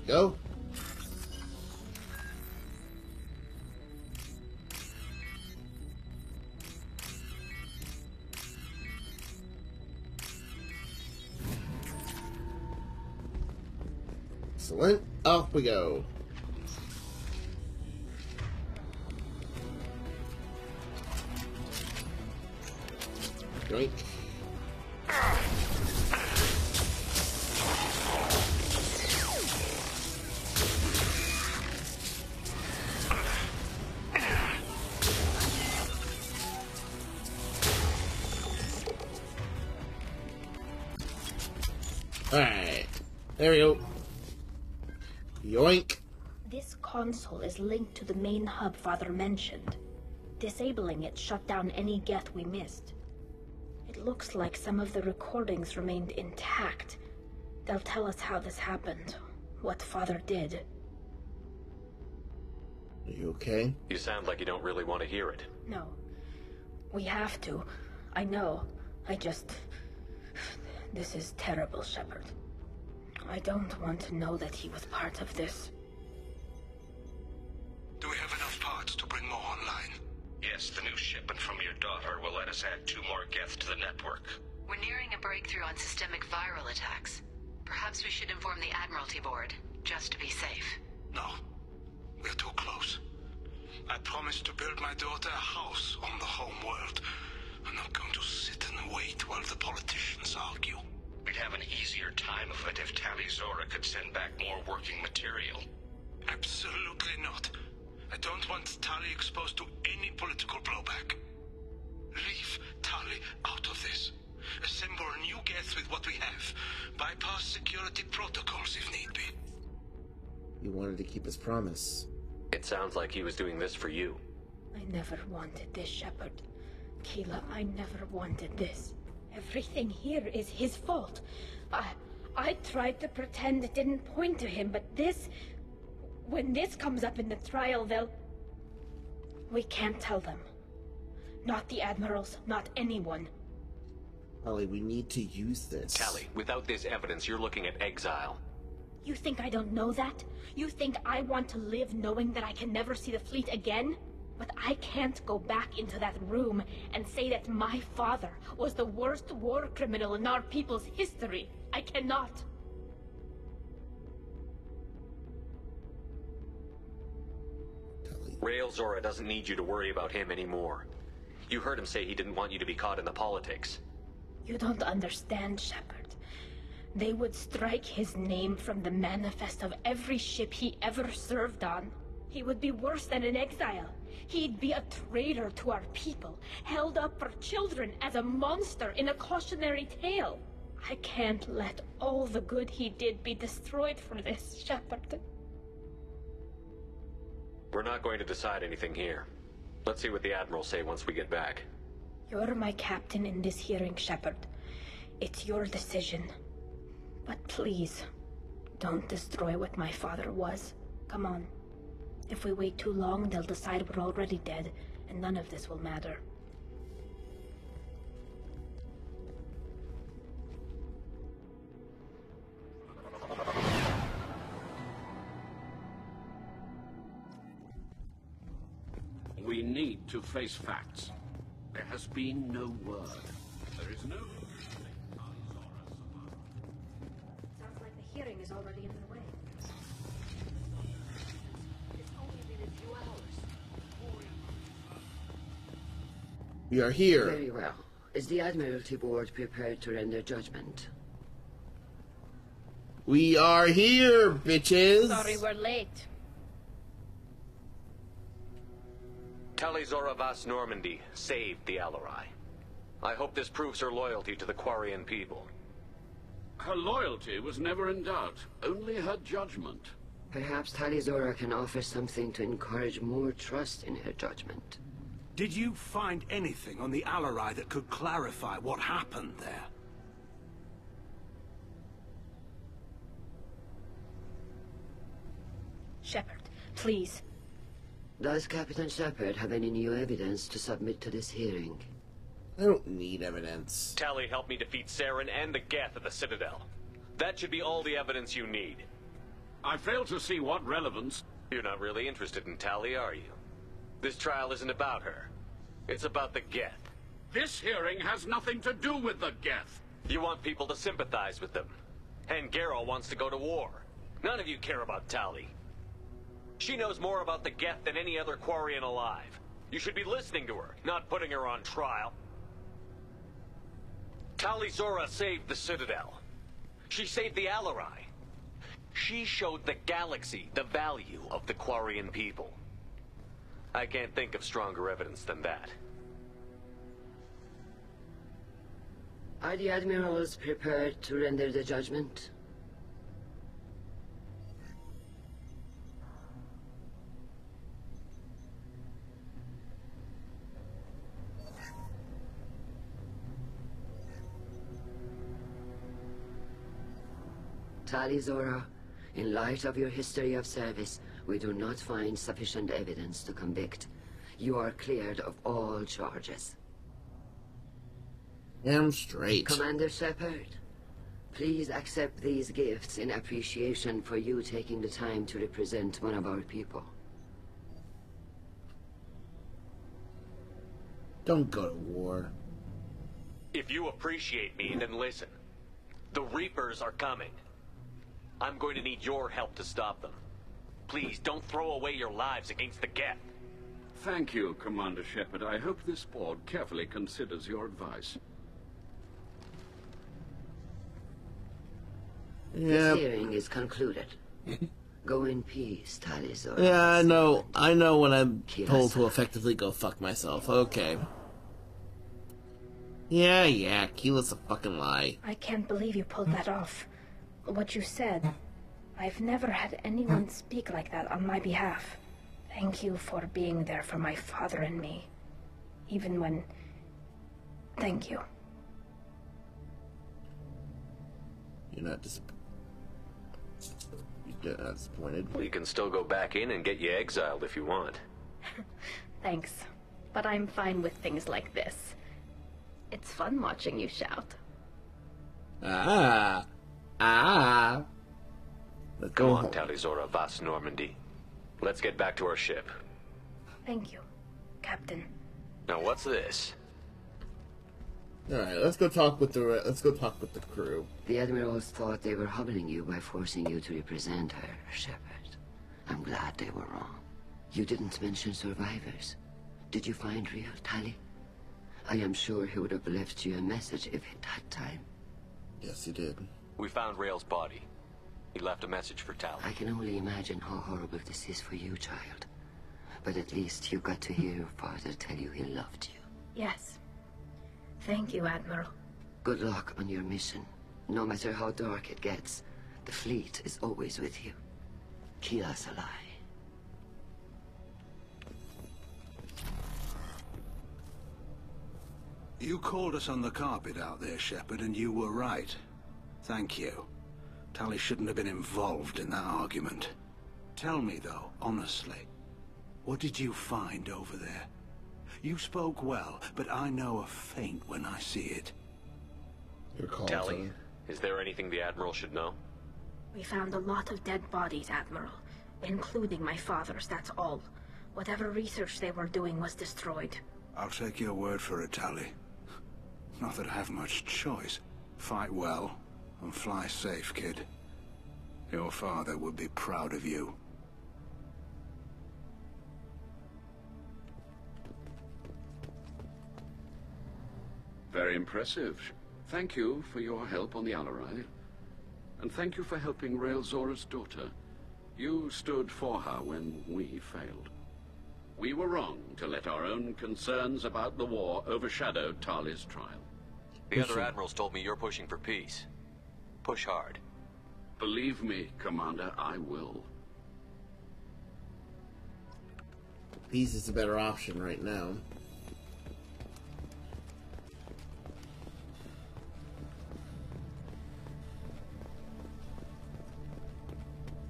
Go. Excellent. Off we go. Yoink. Alright, there we go. Yoink. This console is linked to the main hub Father mentioned. Disabling it shut down any Geth we missed. It looks like some of the recordings remained intact. They'll tell us how this happened, what Father did. Are you okay? You sound like you don't really want to hear it. No. We have to. I know. This is terrible, Shepard. I don't want to know that he was part of this. Do we have enough parts to bring more online? Yes, the new shipment from your daughter will let us add 2 more Geth to the network. We're nearing a breakthrough on systemic viral attacks. Perhaps we should inform the Admiralty Board, just to be safe. No. We're too close. I promised to build my daughter a house on the home world. I'm not going to sit and wait while the politicians argue. We'd have an easier time of it if Tali Zora could send back more working material. Absolutely not. I don't want Tali exposed to any political blowback. Leave Tali out of this. Assemble a new Geth with what we have. Bypass security protocols if need be. He wanted to keep his promise. It sounds like he was doing this for you. I never wanted this, Shepard. Keela, I never wanted this. Everything here is his fault. I tried to pretend it didn't point to him, but this... When this comes up in the trial, they'll... We can't tell them. Not the Admirals, not anyone. Holly, we need to use this. Tali, without this evidence, you're looking at exile. You think I don't know that? You think I want to live knowing that I can never see the fleet again? But I can't go back into that room and say that my father was the worst war criminal in our people's history. I cannot. Rael Zora doesn't need you to worry about him anymore. You heard him say he didn't want you to be caught in the politics. You don't understand, Shepard. They would strike his name from the manifest of every ship he ever served on. He would be worse than an exile. He'd be a traitor to our people, held up for children as a monster in a cautionary tale. I can't let all the good he did be destroyed for this, Shepard. We're not going to decide anything here. Let's see what the Admirals say once we get back. You're my captain in this hearing, Shepard. It's your decision. But please, don't destroy what my father was. Come on. If we wait too long, they'll decide we're already dead, and none of this will matter. We need to face facts. There has been no word. There is no... Sounds like the hearing is already underway. It's only been a few hours. We are here. Very well. Is the Admiralty Board prepared to render judgment? We are here, bitches! Sorry we're late. Tali'Zorah Vas Normandy saved the Alarai. I hope this proves her loyalty to the Quarian people. Her loyalty was never in doubt, only her judgment. Perhaps Tali'Zorah can offer something to encourage more trust in her judgment. Did you find anything on the Alarai that could clarify what happened there? Shepard, please. Does Captain Shepard have any new evidence to submit to this hearing? I don't need evidence. Tali helped me defeat Saren and the Geth at the Citadel. That should be all the evidence you need. I fail to see what relevance... You're not really interested in Tali, are you? This trial isn't about her. It's about the Geth. This hearing has nothing to do with the Geth. You want people to sympathize with them. And Geralt wants to go to war. None of you care about Tali. She knows more about the Geth than any other Quarian alive. You should be listening to her, not putting her on trial. Tali'Zorah saved the Citadel. She saved the Alarai. She showed the galaxy the value of the Quarian people. I can't think of stronger evidence than that. Are the Admirals prepared to render the judgment? Tali'Zorah, in light of your history of service, we do not find sufficient evidence to convict. You are cleared of all charges. Damn straight. Commander Shepard, please accept these gifts in appreciation for you taking the time to represent one of our people. Don't go to war. If you appreciate me, then listen. The Reapers are coming. I'm going to need your help to stop them. Please, don't throw away your lives against the Geth. Thank you, Commander Shepard. I hope this board carefully considers your advice. This hearing is concluded. Go in peace, Tali'Zorah. Yeah, I know when I'm told to effectively go fuck myself. Okay. Yeah, Keyleth's a fucking lie. I can't believe you pulled that off. What you said. I've never had anyone speak like that on my behalf. Thank you for being there for my father and me. Even when... Thank you. You're not disappointed. Well, you can still go back in and get you exiled if you want. Thanks. But I'm fine with things like this. It's fun watching you shout. Let's Come go on, home. Tali'Zorah Vas Normandy. Let's get back to our ship. Thank you, Captain. Now, what's this? All right, let's go talk with the crew. The Admirals thought they were humbling you by forcing you to represent her, Shepard. I'm glad they were wrong. You didn't mention survivors. Did you find real Tali? I am sure he would have left you a message if he'd had time. Yes, he did. We found Rael's body. He left a message for Tali. I can only imagine how horrible this is for you, child. But at least you got to hear your father tell you he loved you. Yes. Thank you, Admiral. Good luck on your mission. No matter how dark it gets, the fleet is always with you. Keela Salai. You called us on the carpet out there, Shepard, and you were right. Thank you. Tali shouldn't have been involved in that argument. Tell me, though, honestly, what did you find over there? You spoke well, but I know a feint when I see it. Tally, is there anything the Admiral should know? We found a lot of dead bodies, Admiral. Including my father's, that's all. Whatever research they were doing was destroyed. I'll take your word for it, Tally. Not that I have much choice. Fight well, and fly safe, kid. Your father would be proud of you. Very impressive. Thank you for your help on the Alarai. And thank you for helping Rael Zora's daughter. You stood for her when we failed. We were wrong to let our own concerns about the war overshadow Tali's trial. The other admirals told me you're pushing for peace. Push hard. Believe me, Commander, I will. Peace is a better option right now.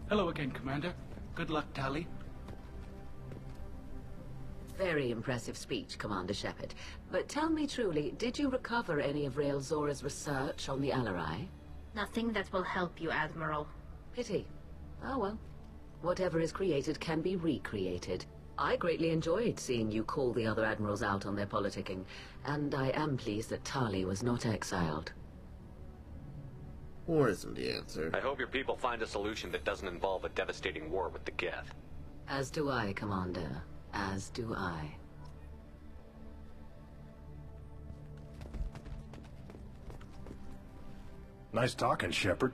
Hello again, Commander. Good luck, Tali. Very impressive speech, Commander Shepard. But tell me truly, did you recover any of Rael Zora's research on the Alarai? Nothing that will help you, Admiral. Pity. Oh well. Whatever is created can be recreated. I greatly enjoyed seeing you call the other admirals out on their politicking, and I am pleased that Tali was not exiled. War isn't the answer. I hope your people find a solution that doesn't involve a devastating war with the Geth. As do I, Commander. As do I. Nice talking, Shepard.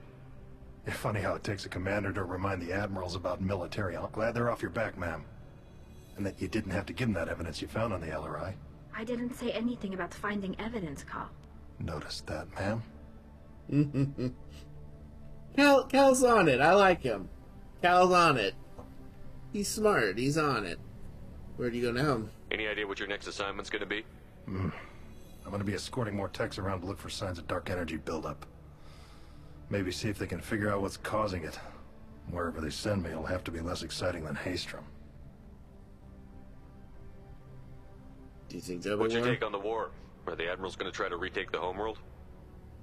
It's funny how it takes a commander to remind the admirals about military. I'm glad they're off your back, ma'am. And that you didn't have to give them that evidence you found on the Alarai. I didn't say anything about finding evidence, Cal. Noticed that, ma'am. Cal's on it. I like him. Cal's on it. He's smart. He's on it. Where do you go now? Any idea what your next assignment's gonna be? I'm gonna be escorting more techs around to look for signs of dark energy buildup. Maybe see if they can figure out what's causing it. Wherever they send me, it'll have to be less exciting than Haestrom. Do you think that'll What's your take on the war? Are the admirals gonna try to retake the homeworld?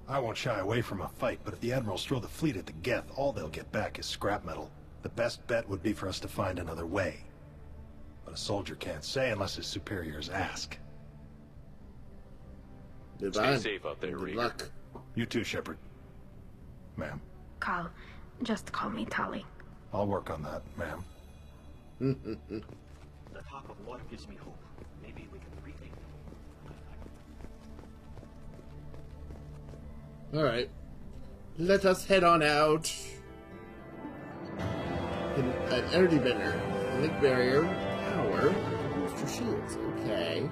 I won't shy away from a fight, but if the admirals throw the fleet at the Geth, all they'll get back is scrap metal. The best bet would be for us to find another way. But a soldier can't say unless his superiors ask. Goodbye. Stay safe out there, Good Rieger. luck. You too, Shepard. Ma'am. Cal, just call me Tali. I'll work on that, ma'am. The talk of water gives me hope. Maybe we can retake it. Alright. Let us head on out. An energy bender. Link barrier. Power. Boost your shields. Okay.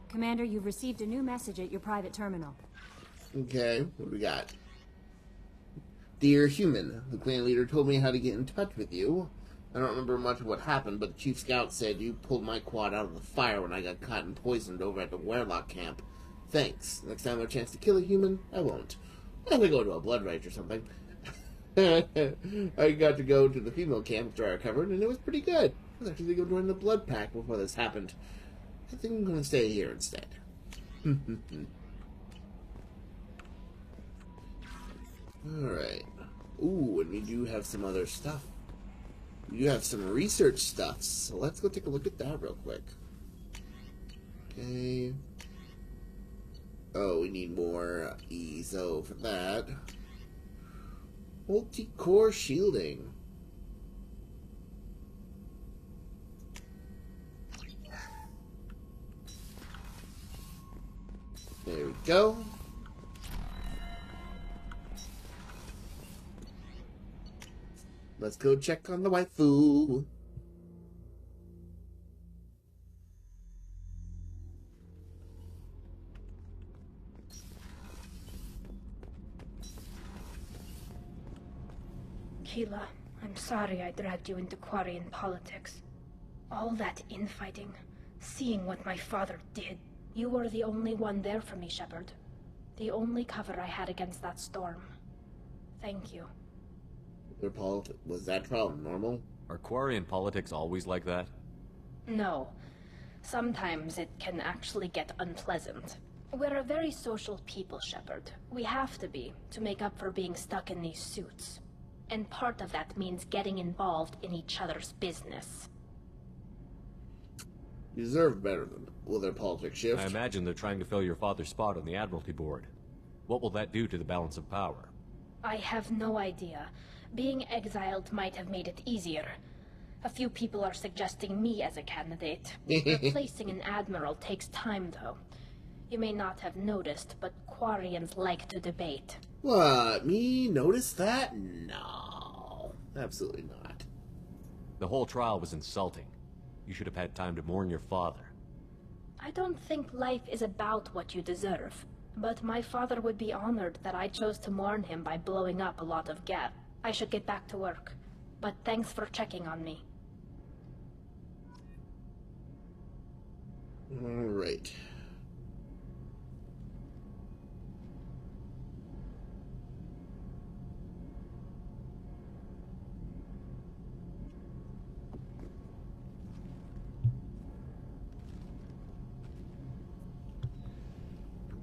Commander, you've received a new message at your private terminal. Okay, what do we got? Dear human, the clan leader told me how to get in touch with you. I don't remember much of what happened, but the chief scout said you pulled my quad out of the fire when I got caught and poisoned over at the Werlock camp. Thanks. Next time I have a chance to kill a human, I won't. I'm gonna go to a blood rage or something. I got to go to the female camp after I recovered, and it was pretty good. I was actually going to join the blood pack before this happened. I think I'm gonna stay here instead. Alright. Ooh, and we do have some other stuff. We do have some research stuff, so let's go take a look at that real quick. Okay. Oh, we need more ESO for that. Multi-core shielding. There we go. Let's go check on the waifu. Keela, I'm sorry I dragged you into Quarian politics. All that infighting, Seeing what my father did, you were the only one there for me, Shepard. The only cover I had against that storm. Thank you. Was that trial normal? Are Quarian politics always like that? No. Sometimes it can actually get unpleasant. We're a very social people, Shepard. We have to be, to make up for being stuck in these suits. And part of that means getting involved in each other's business. You deserve better than that. Will their politics shift? I imagine they're trying to fill your father's spot on the Admiralty Board. What will that do to the balance of power? I have no idea. Being exiled might have made it easier. A few people are suggesting me as a candidate. Replacing an admiral takes time, though. You may not have noticed, but Quarians like to debate. What? Me notice that? No. Absolutely not. The whole trial was insulting. You should have had time to mourn your father. I don't think life is about what you deserve. But my father would be honored that I chose to mourn him by blowing up a lot of gas. I should get back to work. But thanks for checking on me. All right.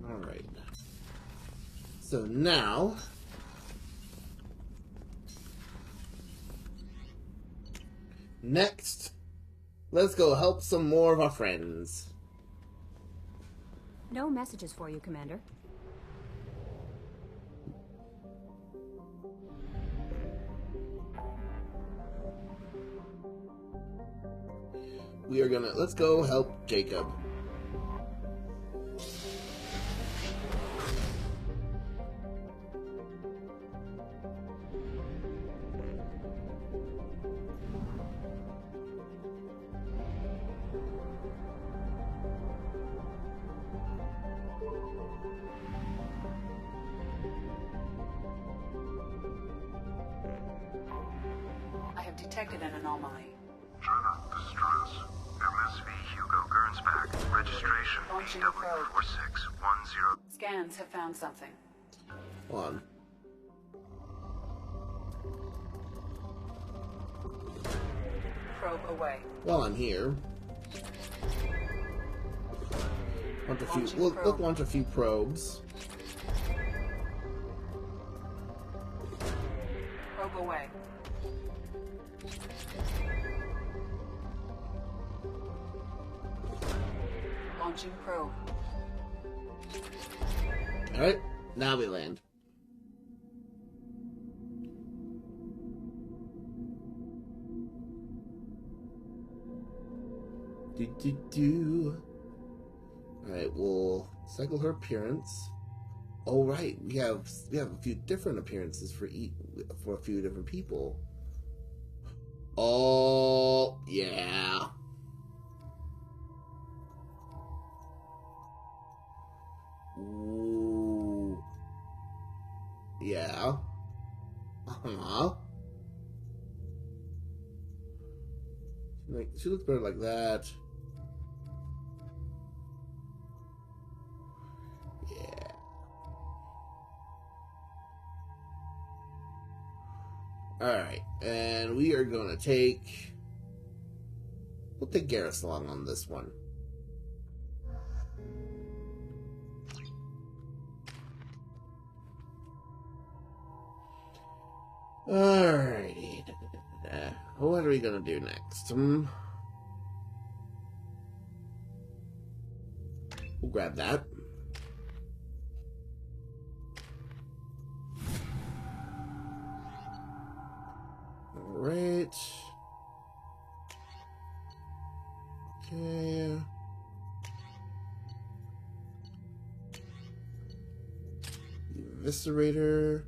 Alright. So now... Next, let's go help some more of our friends. No messages for you, Commander. We are gonna... Let's go help Jacob. I have detected an anomaly. Trevor, this is Struts. MSV Hugo Gernsback. Registration Launching probe. BW4610. Scans have found something. Hold on. Probe away. While I'm here, we'll launch a few probes. Probe away. Launching probe. Alright, now we land. Alright, we'll cycle her appearance. Oh right, we have a few different appearances for a few different people. Oh yeah. Ooh. Yeah. Uh-huh. She looks better like that. Yeah. Alright, and we are gonna take... We'll take Garrus along on this one. Alrighty. What are we gonna do next? We'll grab that. Alright. Okay. Eviscerator.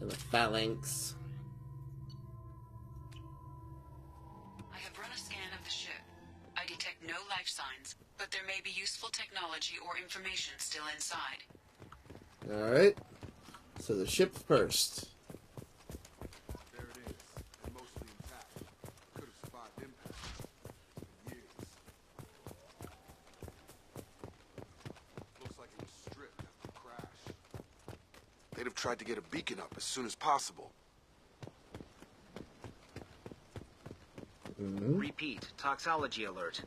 And a phalanx. I have run a scan of the ship. I detect no life signs, but there may be useful technology or information still inside. Alright. So the ship first. There it is, and mostly intact. Could have survived impact. they'd have tried to get a beacon up as soon as possible. Repeat, toxology alert.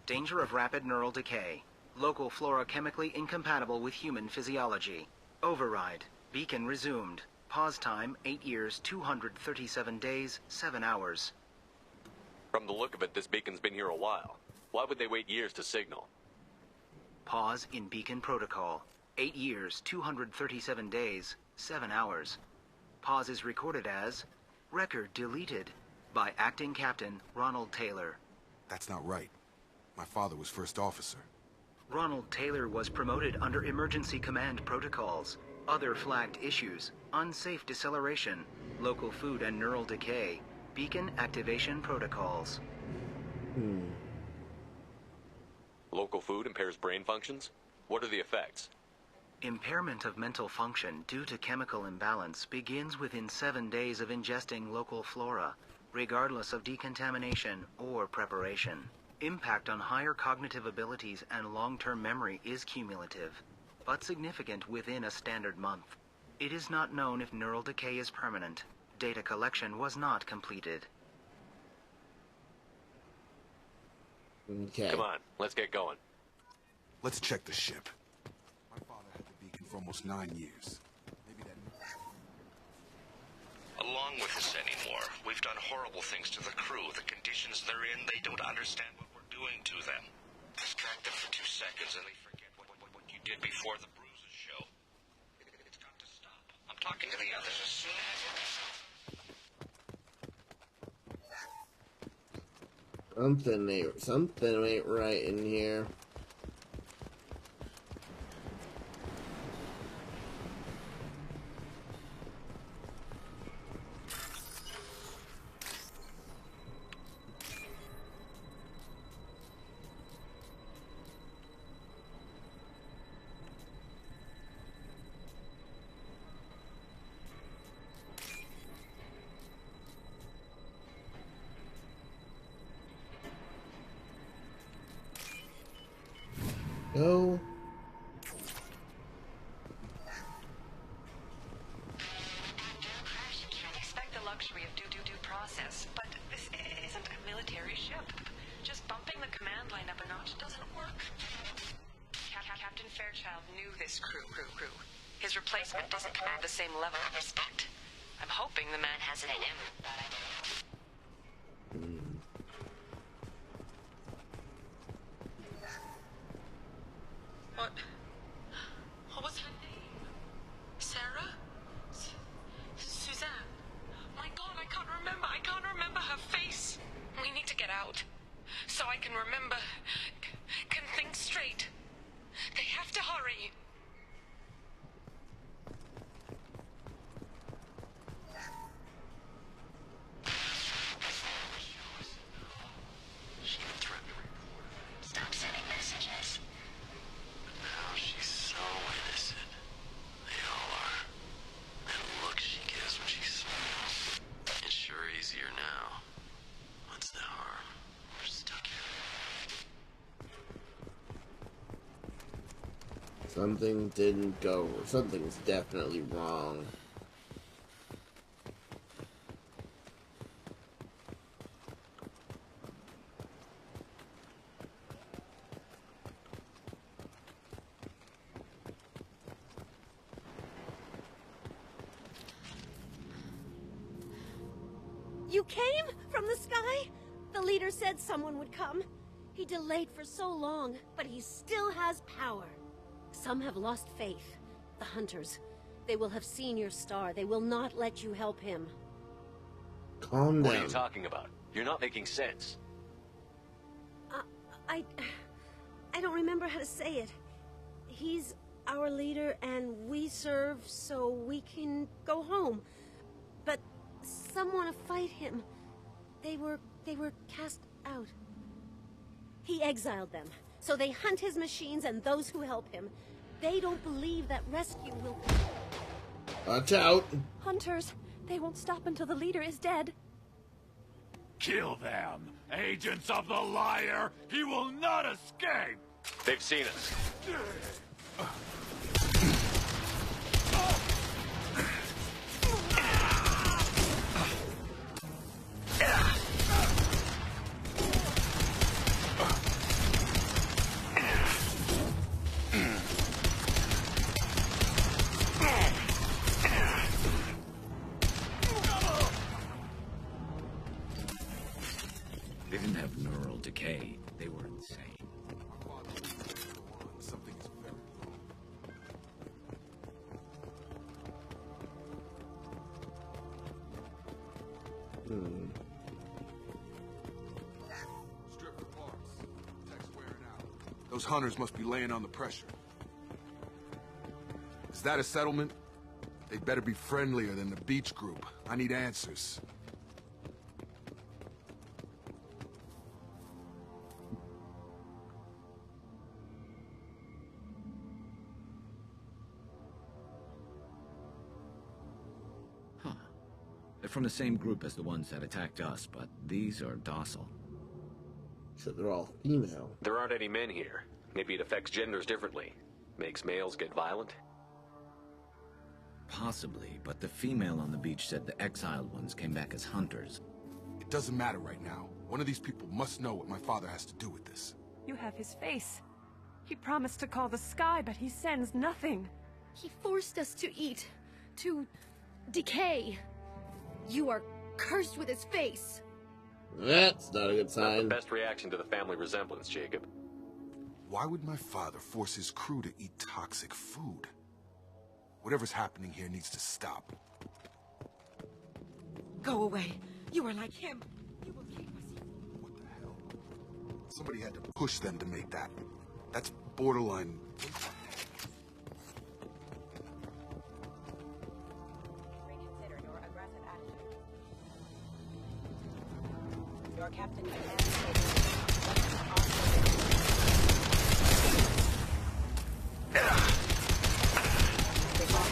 Danger of rapid neural decay. Local flora chemically incompatible with human physiology. Override. Beacon resumed. Pause time, 8 years, 237 days, 7 hours. From the look of it, this beacon's been here a while. Why would they wait years to signal? Pause in beacon protocol. 8 years, 237 days, 7 hours. Pause is recorded as record deleted by Acting Captain Ronald Taylor. That's not right. My father was first officer. Ronald Taylor was promoted under emergency command protocols. Other flagged issues: unsafe deceleration, local food and neural decay, beacon activation protocols. Local food impairs brain functions? What are the effects? Impairment of mental function due to chemical imbalance begins within 7 days of ingesting local flora, regardless of decontamination or preparation. Impact on higher cognitive abilities and long-term memory is cumulative, but significant within a standard month. It is not known if neural decay is permanent. Data collection was not completed. Okay. Come on, let's get going. Let's check the ship. My father had the beacon for almost 9 years. Along with this anymore, we've done horrible things to the crew. The conditions they're in, they don't understand what we're doing to them. Distract them for 2 seconds and they forget what you did before the bruises show. It's got to stop. I'm talking to the others as soon as... Something ain't right in here. Go. Expect the luxury of due process, but this isn't a military ship. Just bumping the command line up a notch doesn't work. Captain Fairchild knew this crew. His replacement doesn't command the same level of respect. I'm hoping the man has it in him. What was her name? Sarah? Suzanne? My God, I can't remember her face. We need to get out. So I can remember, can think straight. They have to hurry. She threatened to report. Stop sending messages. Now she's so innocent. They all are. That look she gives when she smiles. It's sure easier now. What's the harm? We're stuck here. Something didn't go. Something's definitely wrong. You came? From the sky? The leader said someone would come. He delayed for so long, but he still has power. Some have lost faith. The Hunters. They will have seen your star. They will not let you help him. Calm down. What are you talking about? You're not making sense. I don't remember how to say it. He's our leader and we serve so we can go home. But some want to fight him. They were cast out. He exiled them, so they hunt his machines and those who help him. They don't believe that rescue will... Watch out! Hunters, they won't stop until the leader is dead. Kill them! Agents of the liar! He will not escape! They've seen us. Strip for parts. Tech's wearing out. Those hunters must be laying on the pressure. Is that a settlement? They'd better be friendlier than the beach group. I need answers. They're from the same group as the ones that attacked us, but these are docile. So they're all female. There aren't any men here. Maybe it affects genders differently. Makes males get violent? Possibly, but the female on the beach said the exiled ones came back as hunters. It doesn't matter right now. One of these people must know what my father has to do with this. You have his face. He promised to call the sky, but he sends nothing. He forced us to eat, to decay. You are cursed with his face. That's not a good sign. Not the best reaction to the family resemblance, Jacob. Why would my father force his crew to eat toxic food? Whatever's happening here needs to stop. Go away. You are like him. You will keep us. What the hell? Somebody had to push them to make that. That's borderline... Reconsider your aggressive attitude. Your captain commands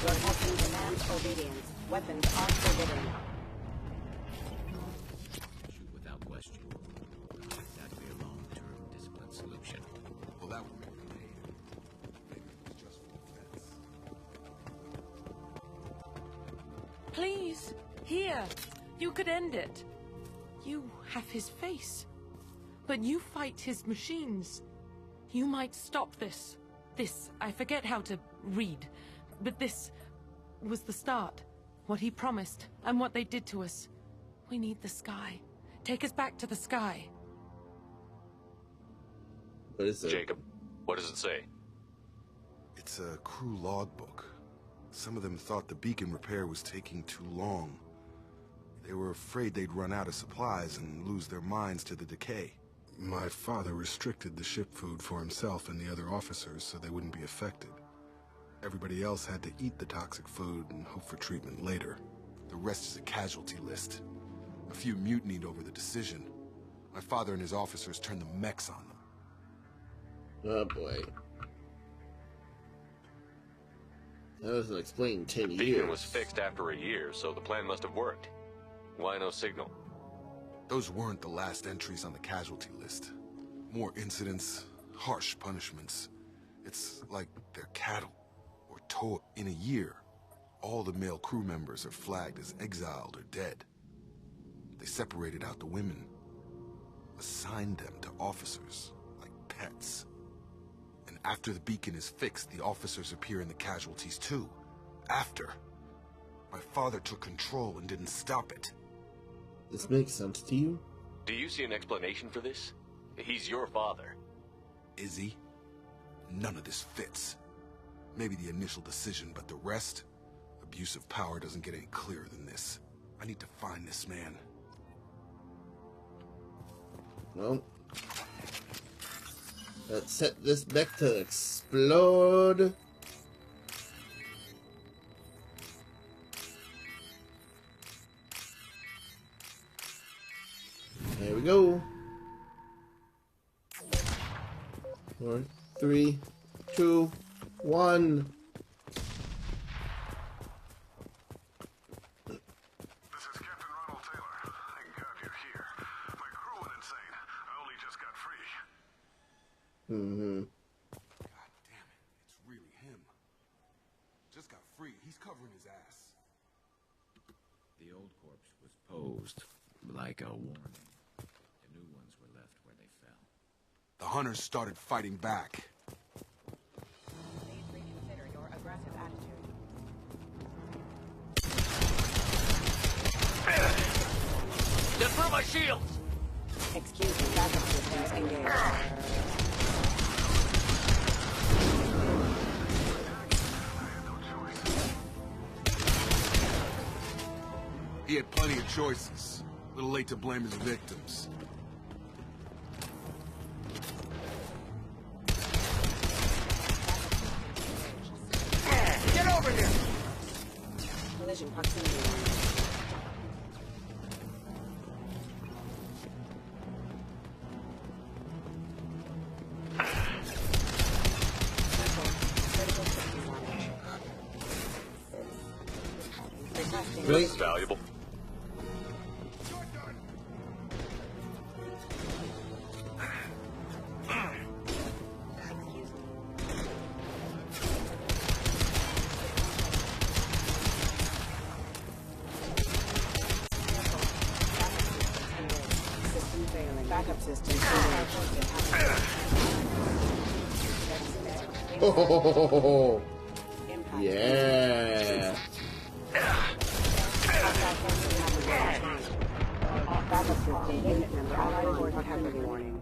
your captain demands obedience. Weapons are forbidden. Shoot without question. Exactly a long-term discipline solution. Well, that would make a name. Maybe it was just for defense. Please, here. You could end it. You have his face. But you fight his machines. You might stop this. This, I forget how to read. But this was the start. What he promised, and what they did to us. We need the sky. Take us back to the sky. What is it? Jacob, what does it say? It's a crew logbook. Some of them thought the beacon repair was taking too long. They were afraid they'd run out of supplies and lose their minds to the decay. My father restricted the ship food for himself and the other officers so they wouldn't be affected. Everybody else had to eat the toxic food and hope for treatment later. The rest is a casualty list. A few mutinied over the decision. My father and his officers turned the mechs on them. Oh boy. That doesn't explain 10 years. The beacon was fixed after a year, so the plan must have worked. Why no signal? Those weren't the last entries on the casualty list. More incidents, harsh punishments. It's like they're cattle. In a year, all the male crew members are flagged as exiled or dead. They separated out the women, assigned them to officers, like pets. And after the beacon is fixed, the officers appear in the casualties too. After. My father took control and didn't stop it. This makes sense to you? Do you see an explanation for this? He's your father. Is he? None of this fits. Maybe the initial decision, but the rest? Abuse of power doesn't get any clearer than this. I need to find this man. Well, let's set this back to explode. There we go. 4, 3, 2, 1. This is Captain Ronald Taylor. Thank God you're here. My crew went insane. I only just got free. Mm-hmm. God damn it. It's really him. Just got free. He's covering his ass. The old corpse was posed like a warning. The new ones were left where they fell. The hunters started fighting back. Please reconsider your aggressive attitude. Then throw my shields! Excuse me, backup systems engaged. He had plenty of choices. A little late to blame his victims. Get over here! Collision proximity warning. This is valuable. Backup system. Oh, yeah. Backup system. Unit number. Allied report proximity warning.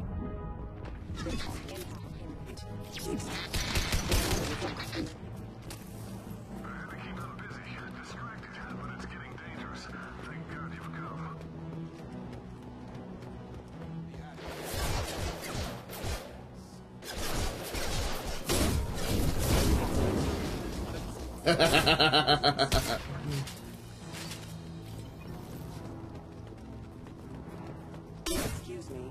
Excuse me.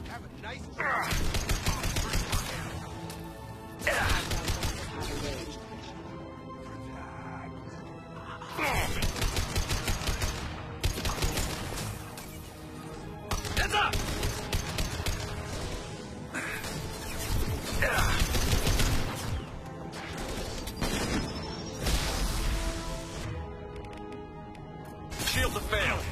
Have a nice Heads up! Shields have failed.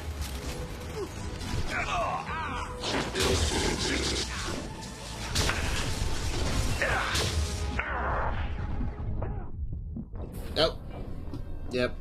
Nope. Yep.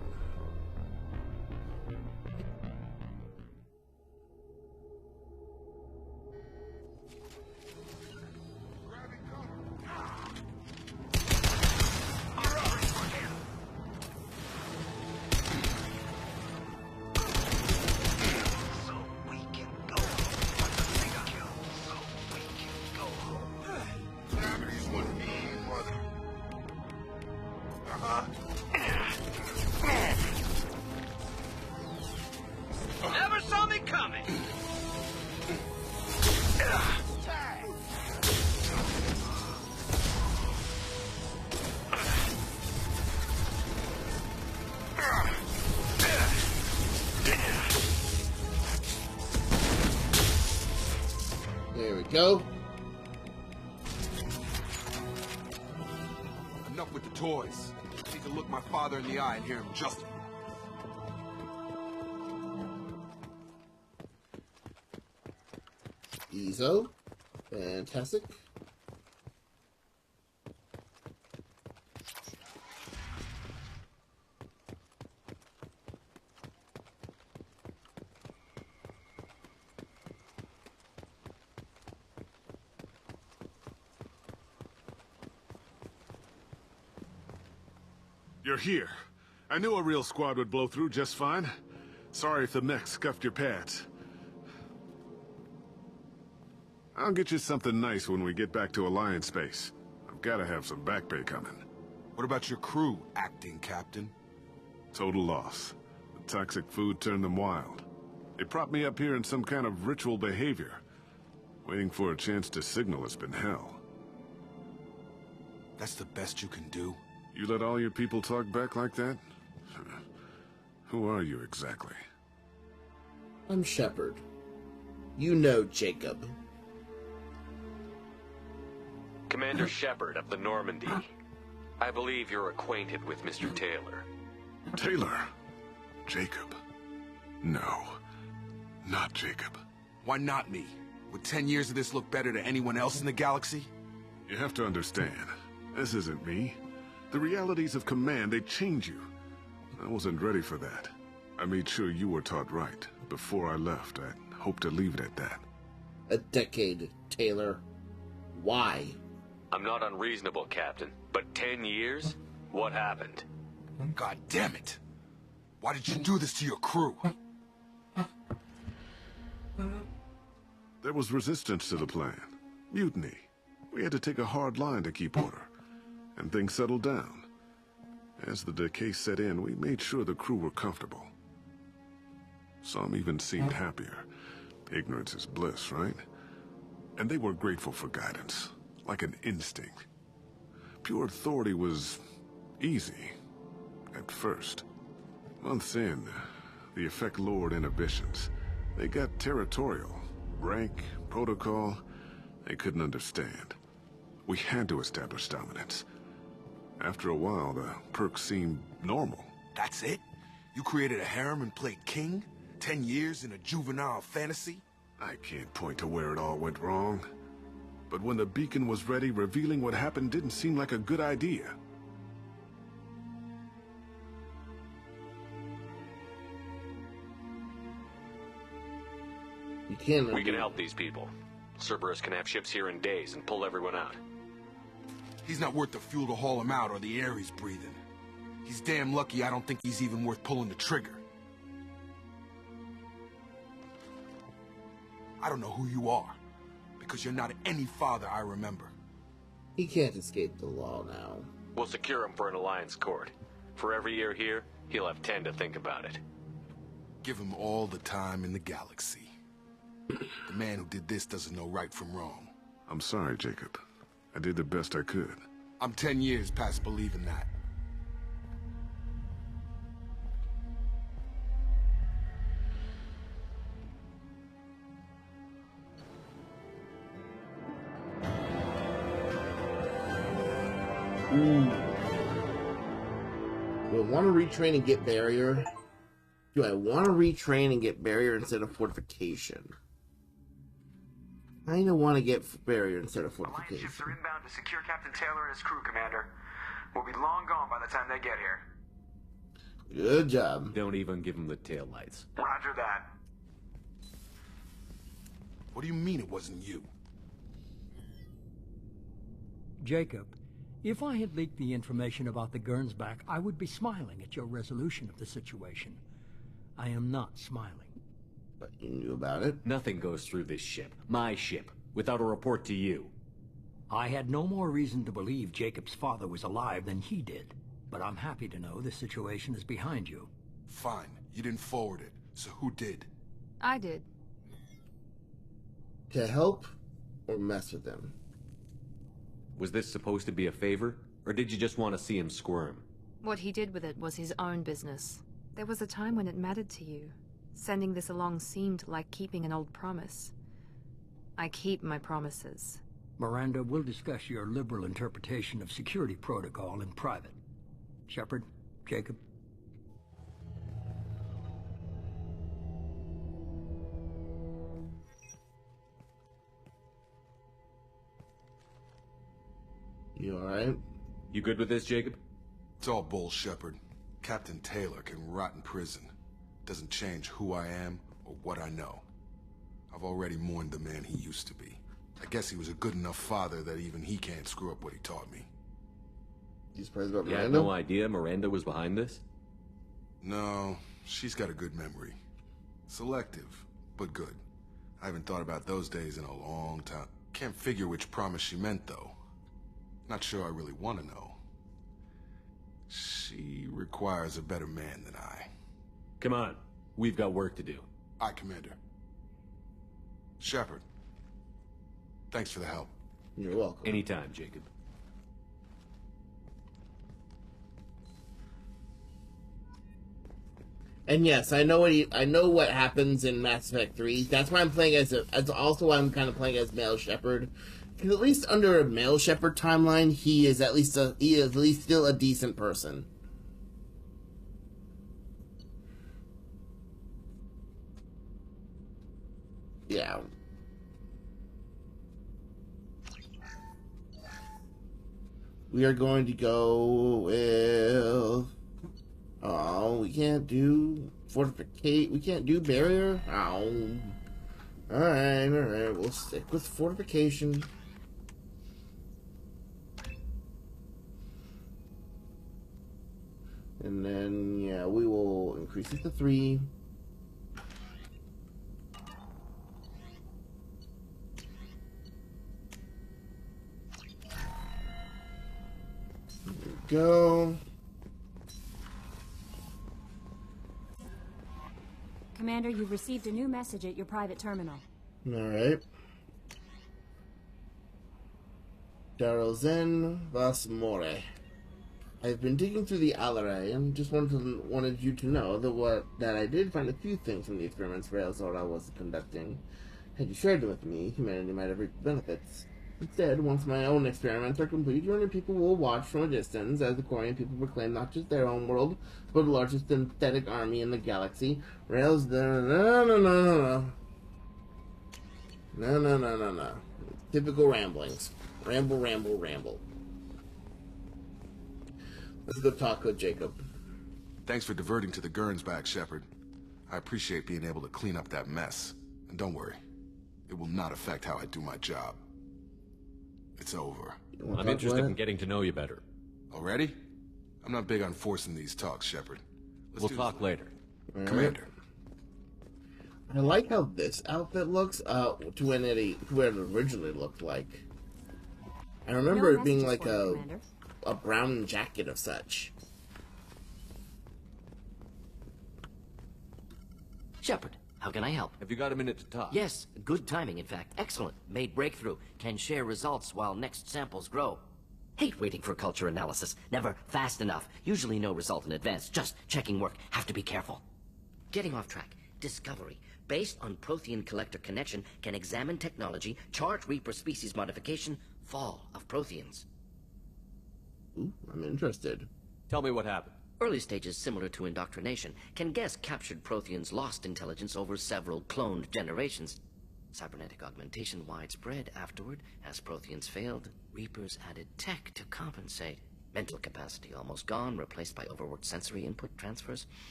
Never saw me coming. There we go. Enough with the toys. I need to look my father in the eye and hear him justify. Ezo. Fantastic. You're here. I knew a real squad would blow through just fine. Sorry if the mech scuffed your pads. I'll get you something nice when we get back to Alliance base. I've gotta have some back pay coming. What about your crew, acting captain? Total loss. The toxic food turned them wild. They propped me up here in some kind of ritual behavior. Waiting for a chance to signal has been hell. That's the best you can do? You let all your people talk back like that? Who are you exactly? I'm Shepard. You know Jacob. Commander Shepard of the Normandy. I believe you're acquainted with Mr. Taylor. Taylor? Jacob? No. Not Jacob. Why not me? Would 10 years of this look better to anyone else in the galaxy? You have to understand, this isn't me. The realities of command, they change you. I wasn't ready for that. I made sure you were taught right. Before I left, I hoped to leave it at that. A decade, Taylor. Why? I'm not unreasonable, Captain, but 10 years? What happened? God damn it! Why did you do this to your crew? There was resistance to the plan. Mutiny. We had to take a hard line to keep order. And things settled down. As the decay set in, we made sure the crew were comfortable. Some even seemed happier. Ignorance is bliss, right? And they were grateful for guidance, like an instinct. Pure authority was easy, at first. Months in, the effect lowered inhibitions. They got territorial. Rank, protocol, they couldn't understand. We had to establish dominance. After a while, the perks seemed normal. That's it? You created a harem and played king? 10 years in a juvenile fantasy? I can't point to where it all went wrong. But when the beacon was ready, revealing what happened didn't seem like a good idea. We can help these people. Cerberus can have ships here in days and pull everyone out. He's not worth the fuel to haul him out or the air he's breathing. He's damn lucky I don't think he's even worth pulling the trigger. I don't know who you are, because you're not any father I remember. He can't escape the law now. We'll secure him for an alliance court. For every year here, he'll have 10 to think about it. Give him all the time in the galaxy. The man who did this doesn't know right from wrong. I'm sorry, Jacob. I did the best I could. I'm 10 years past believing that. Ooh. Do I want to retrain and get barrier? Do I want to retrain and get barrier instead of fortification? I kind of want to get barrier instead of fortification. Alliance ships are inbound to secure Captain Taylor and his crew, Commander. We'll be long gone by the time they get here. Good job. Don't even give him the taillights. Roger that. What do you mean it wasn't you? Jacob, if I had leaked the information about the Gernsback, I would be smiling at your resolution of the situation. I am not smiling. But you knew about it. Nothing goes through this ship, my ship, without a report to you. I had no more reason to believe Jacob's father was alive than he did. But I'm happy to know the situation is behind you. Fine. You didn't forward it. So who did? I did. To help or mess with them? Was this supposed to be a favor? Or did you just want to see him squirm? What he did with it was his own business. There was a time when it mattered to you. Sending this along seemed like keeping an old promise. I keep my promises. Miranda, we'll discuss your liberal interpretation of security protocol in private. Shepard, Jacob. You alright? You good with this, Jacob? It's all bull, Shepard. Captain Taylor can rot in prison. Doesn't change who I am or what I know. I've already mourned the man he used to be. I guess he was a good enough father that even he can't screw up what he taught me. You surprised about You Miranda? had no idea Miranda was behind this? No, she's got a good memory. Selective, but good. I haven't thought about those days in a long time. Can't figure which promise she meant, though. Not sure I really want to know. She requires a better man than I. Come on, we've got work to do. Aye, Commander. Shepard, thanks for the help. You're welcome. Anytime, Jacob. And yes, I know what happens in Mass Effect 3. That's why I'm playing as also why I'm kind of playing as male Shepard. Because at least under a male Shepard timeline, he is at least still a decent person. Yeah. We are going to go with... Oh, we can't do fortificate. We can't do barrier. Oh. Alright, we'll stick with fortification. And then, yeah, we will increase it to 3. There we go. Commander, you've received a new message at your private terminal. Alright. Darozen Vasmore. I've been digging through the Alarai and just wanted you to know that I did find a few things from the experiments Rael'Zorah was conducting. Had you shared them with me, humanity might have reaped benefits. Instead, once my own experiments are complete, your people will watch from a distance as the Quarian people proclaim not just their own world, but the largest synthetic army in the galaxy. No. Typical ramblings. Ramble. Let's go talk with Jacob. Thanks for diverting to the Gernsback, Shepard. I appreciate being able to clean up that mess. And don't worry, it will not affect how I do my job. It's over. I'm interested in getting to know you better. Already? I'm not big on forcing these talks, Shepard. We'll talk later. Commander. I like how this outfit looks to where it originally looked like. I remember it being like a brown jacket of such. Shepard, how can I help? Have you got a minute to talk? Yes, good timing, in fact. Excellent. Made breakthrough. Can share results while next samples grow. Hate waiting for culture analysis. Never fast enough. Usually no result in advance. Just checking work. Have to be careful. Getting off track. Discovery. Based on Prothean collector connection, can examine technology, chart Reaper species modification, fall of Protheans. Ooh, I'm interested. Tell me what happened. Early stages similar to indoctrination. Can guess captured Protheans lost intelligence over several cloned generations. Cybernetic augmentation widespread afterward. As Protheans failed, Reapers added tech to compensate. Mental capacity almost gone, replaced by overworked sensory input transfers.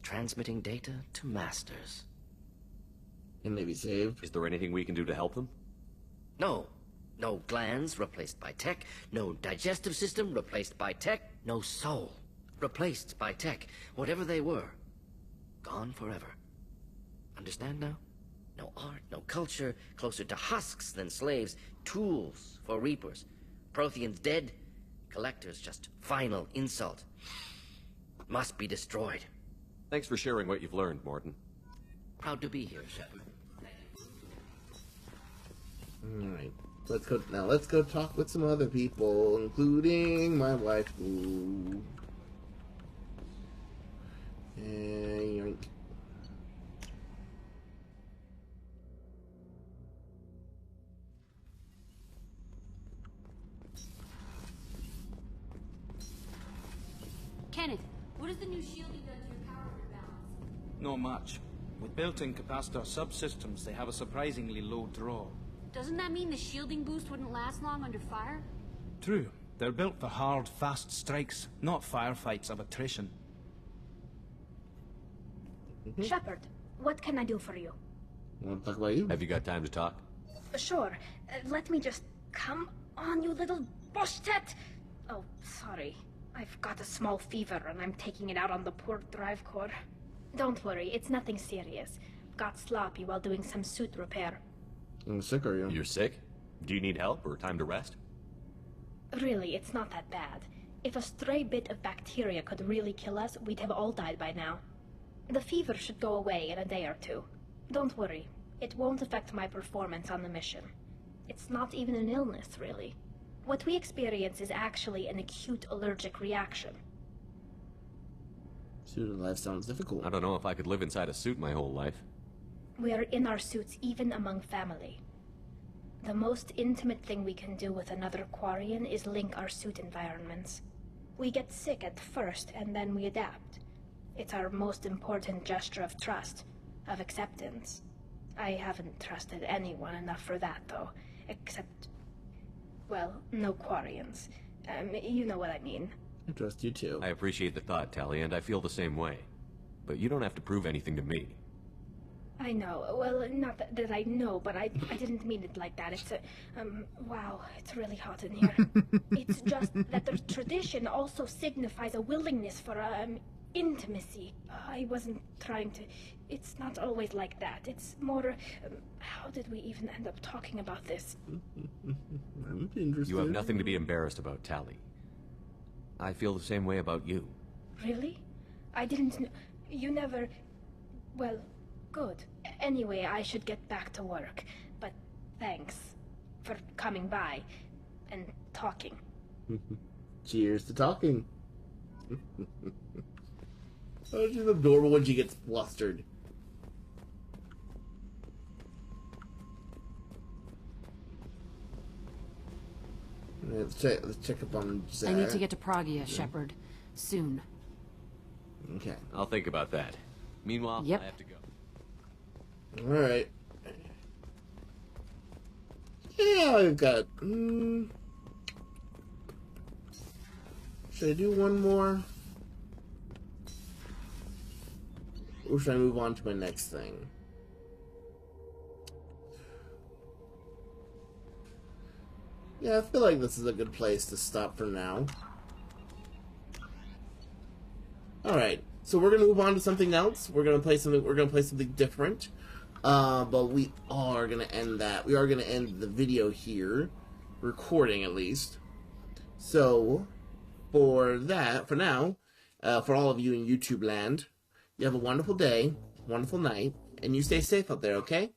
Transmitting data to masters. Can they be saved? Is there anything we can do to help them? No. No glands replaced by tech. No digestive system replaced by tech. No soul replaced by tech. Whatever they were, gone forever. Understand now? No art, no culture, closer to husks than slaves. Tools for Reapers. Protheans dead. Collectors just final insult. Must be destroyed. Thanks for sharing what you've learned, Morton. Proud to be here, Shepard. Alright. Let's go talk with some other people, including my wife. Ooh. And yoink. Kenneth, what has the new shielding done to your power balance? Not much. With built-in capacitor subsystems, they have a surprisingly low draw. Doesn't that mean the shielding boost wouldn't last long under fire? True. They're built for hard, fast strikes, not firefights of attrition. Shepard, what can I do for you? Want to talk about you? Have you got time to talk? Sure. Let me just... Come on, you little boshtet! Oh, sorry. I've got a small fever and I'm taking it out on the poor drive core. Don't worry, it's nothing serious. Got sloppy while doing some suit repair. I'm sick, are you? You're sick? Do you need help or time to rest? Really, it's not that bad. If a stray bit of bacteria could really kill us, we'd have all died by now. The fever should go away in a day or two. Don't worry, it won't affect my performance on the mission. It's not even an illness, really. What we experience is actually an acute allergic reaction. Suited life sounds difficult. I don't know if I could live inside a suit my whole life. We are in our suits even among family. The most intimate thing we can do with another Quarian is link our suit environments. We get sick at first, and then we adapt. It's our most important gesture of trust, of acceptance. I haven't trusted anyone enough for that, though, except... well, no Quarians. You know what I mean. I trust you too. I appreciate the thought, Tali, and I feel the same way. But you don't have to prove anything to me. I know. Well, not that I know, but I didn't mean it like that. It's a, wow, it's really hot in here. It's just that the tradition also signifies a willingness for, intimacy. I wasn't trying to... It's not always like that. It's more, how did we even end up talking about this? I'm interested. You have nothing to be embarrassed about, Tali. I feel the same way about you. Really? I didn't know... You never... Well... Good. Anyway, I should get back to work. But thanks for coming by and talking. Cheers to talking. Oh, she's adorable when she gets flustered. Let's check up on Zara. I need to get to Pragia, Shepard. Soon. Okay. I'll think about that. Meanwhile, Yep. I have to go. Alright. Yeah, I've got... Should I do one more? Or should I move on to my next thing? Yeah, I feel like this is a good place to stop for now. Alright, so we're gonna move on to something else. We're gonna play something different. But we are gonna end that. We are gonna end the video here. Recording at least. So for now, for all of you in YouTube land, you have a wonderful day, wonderful night, and you stay safe out there, okay?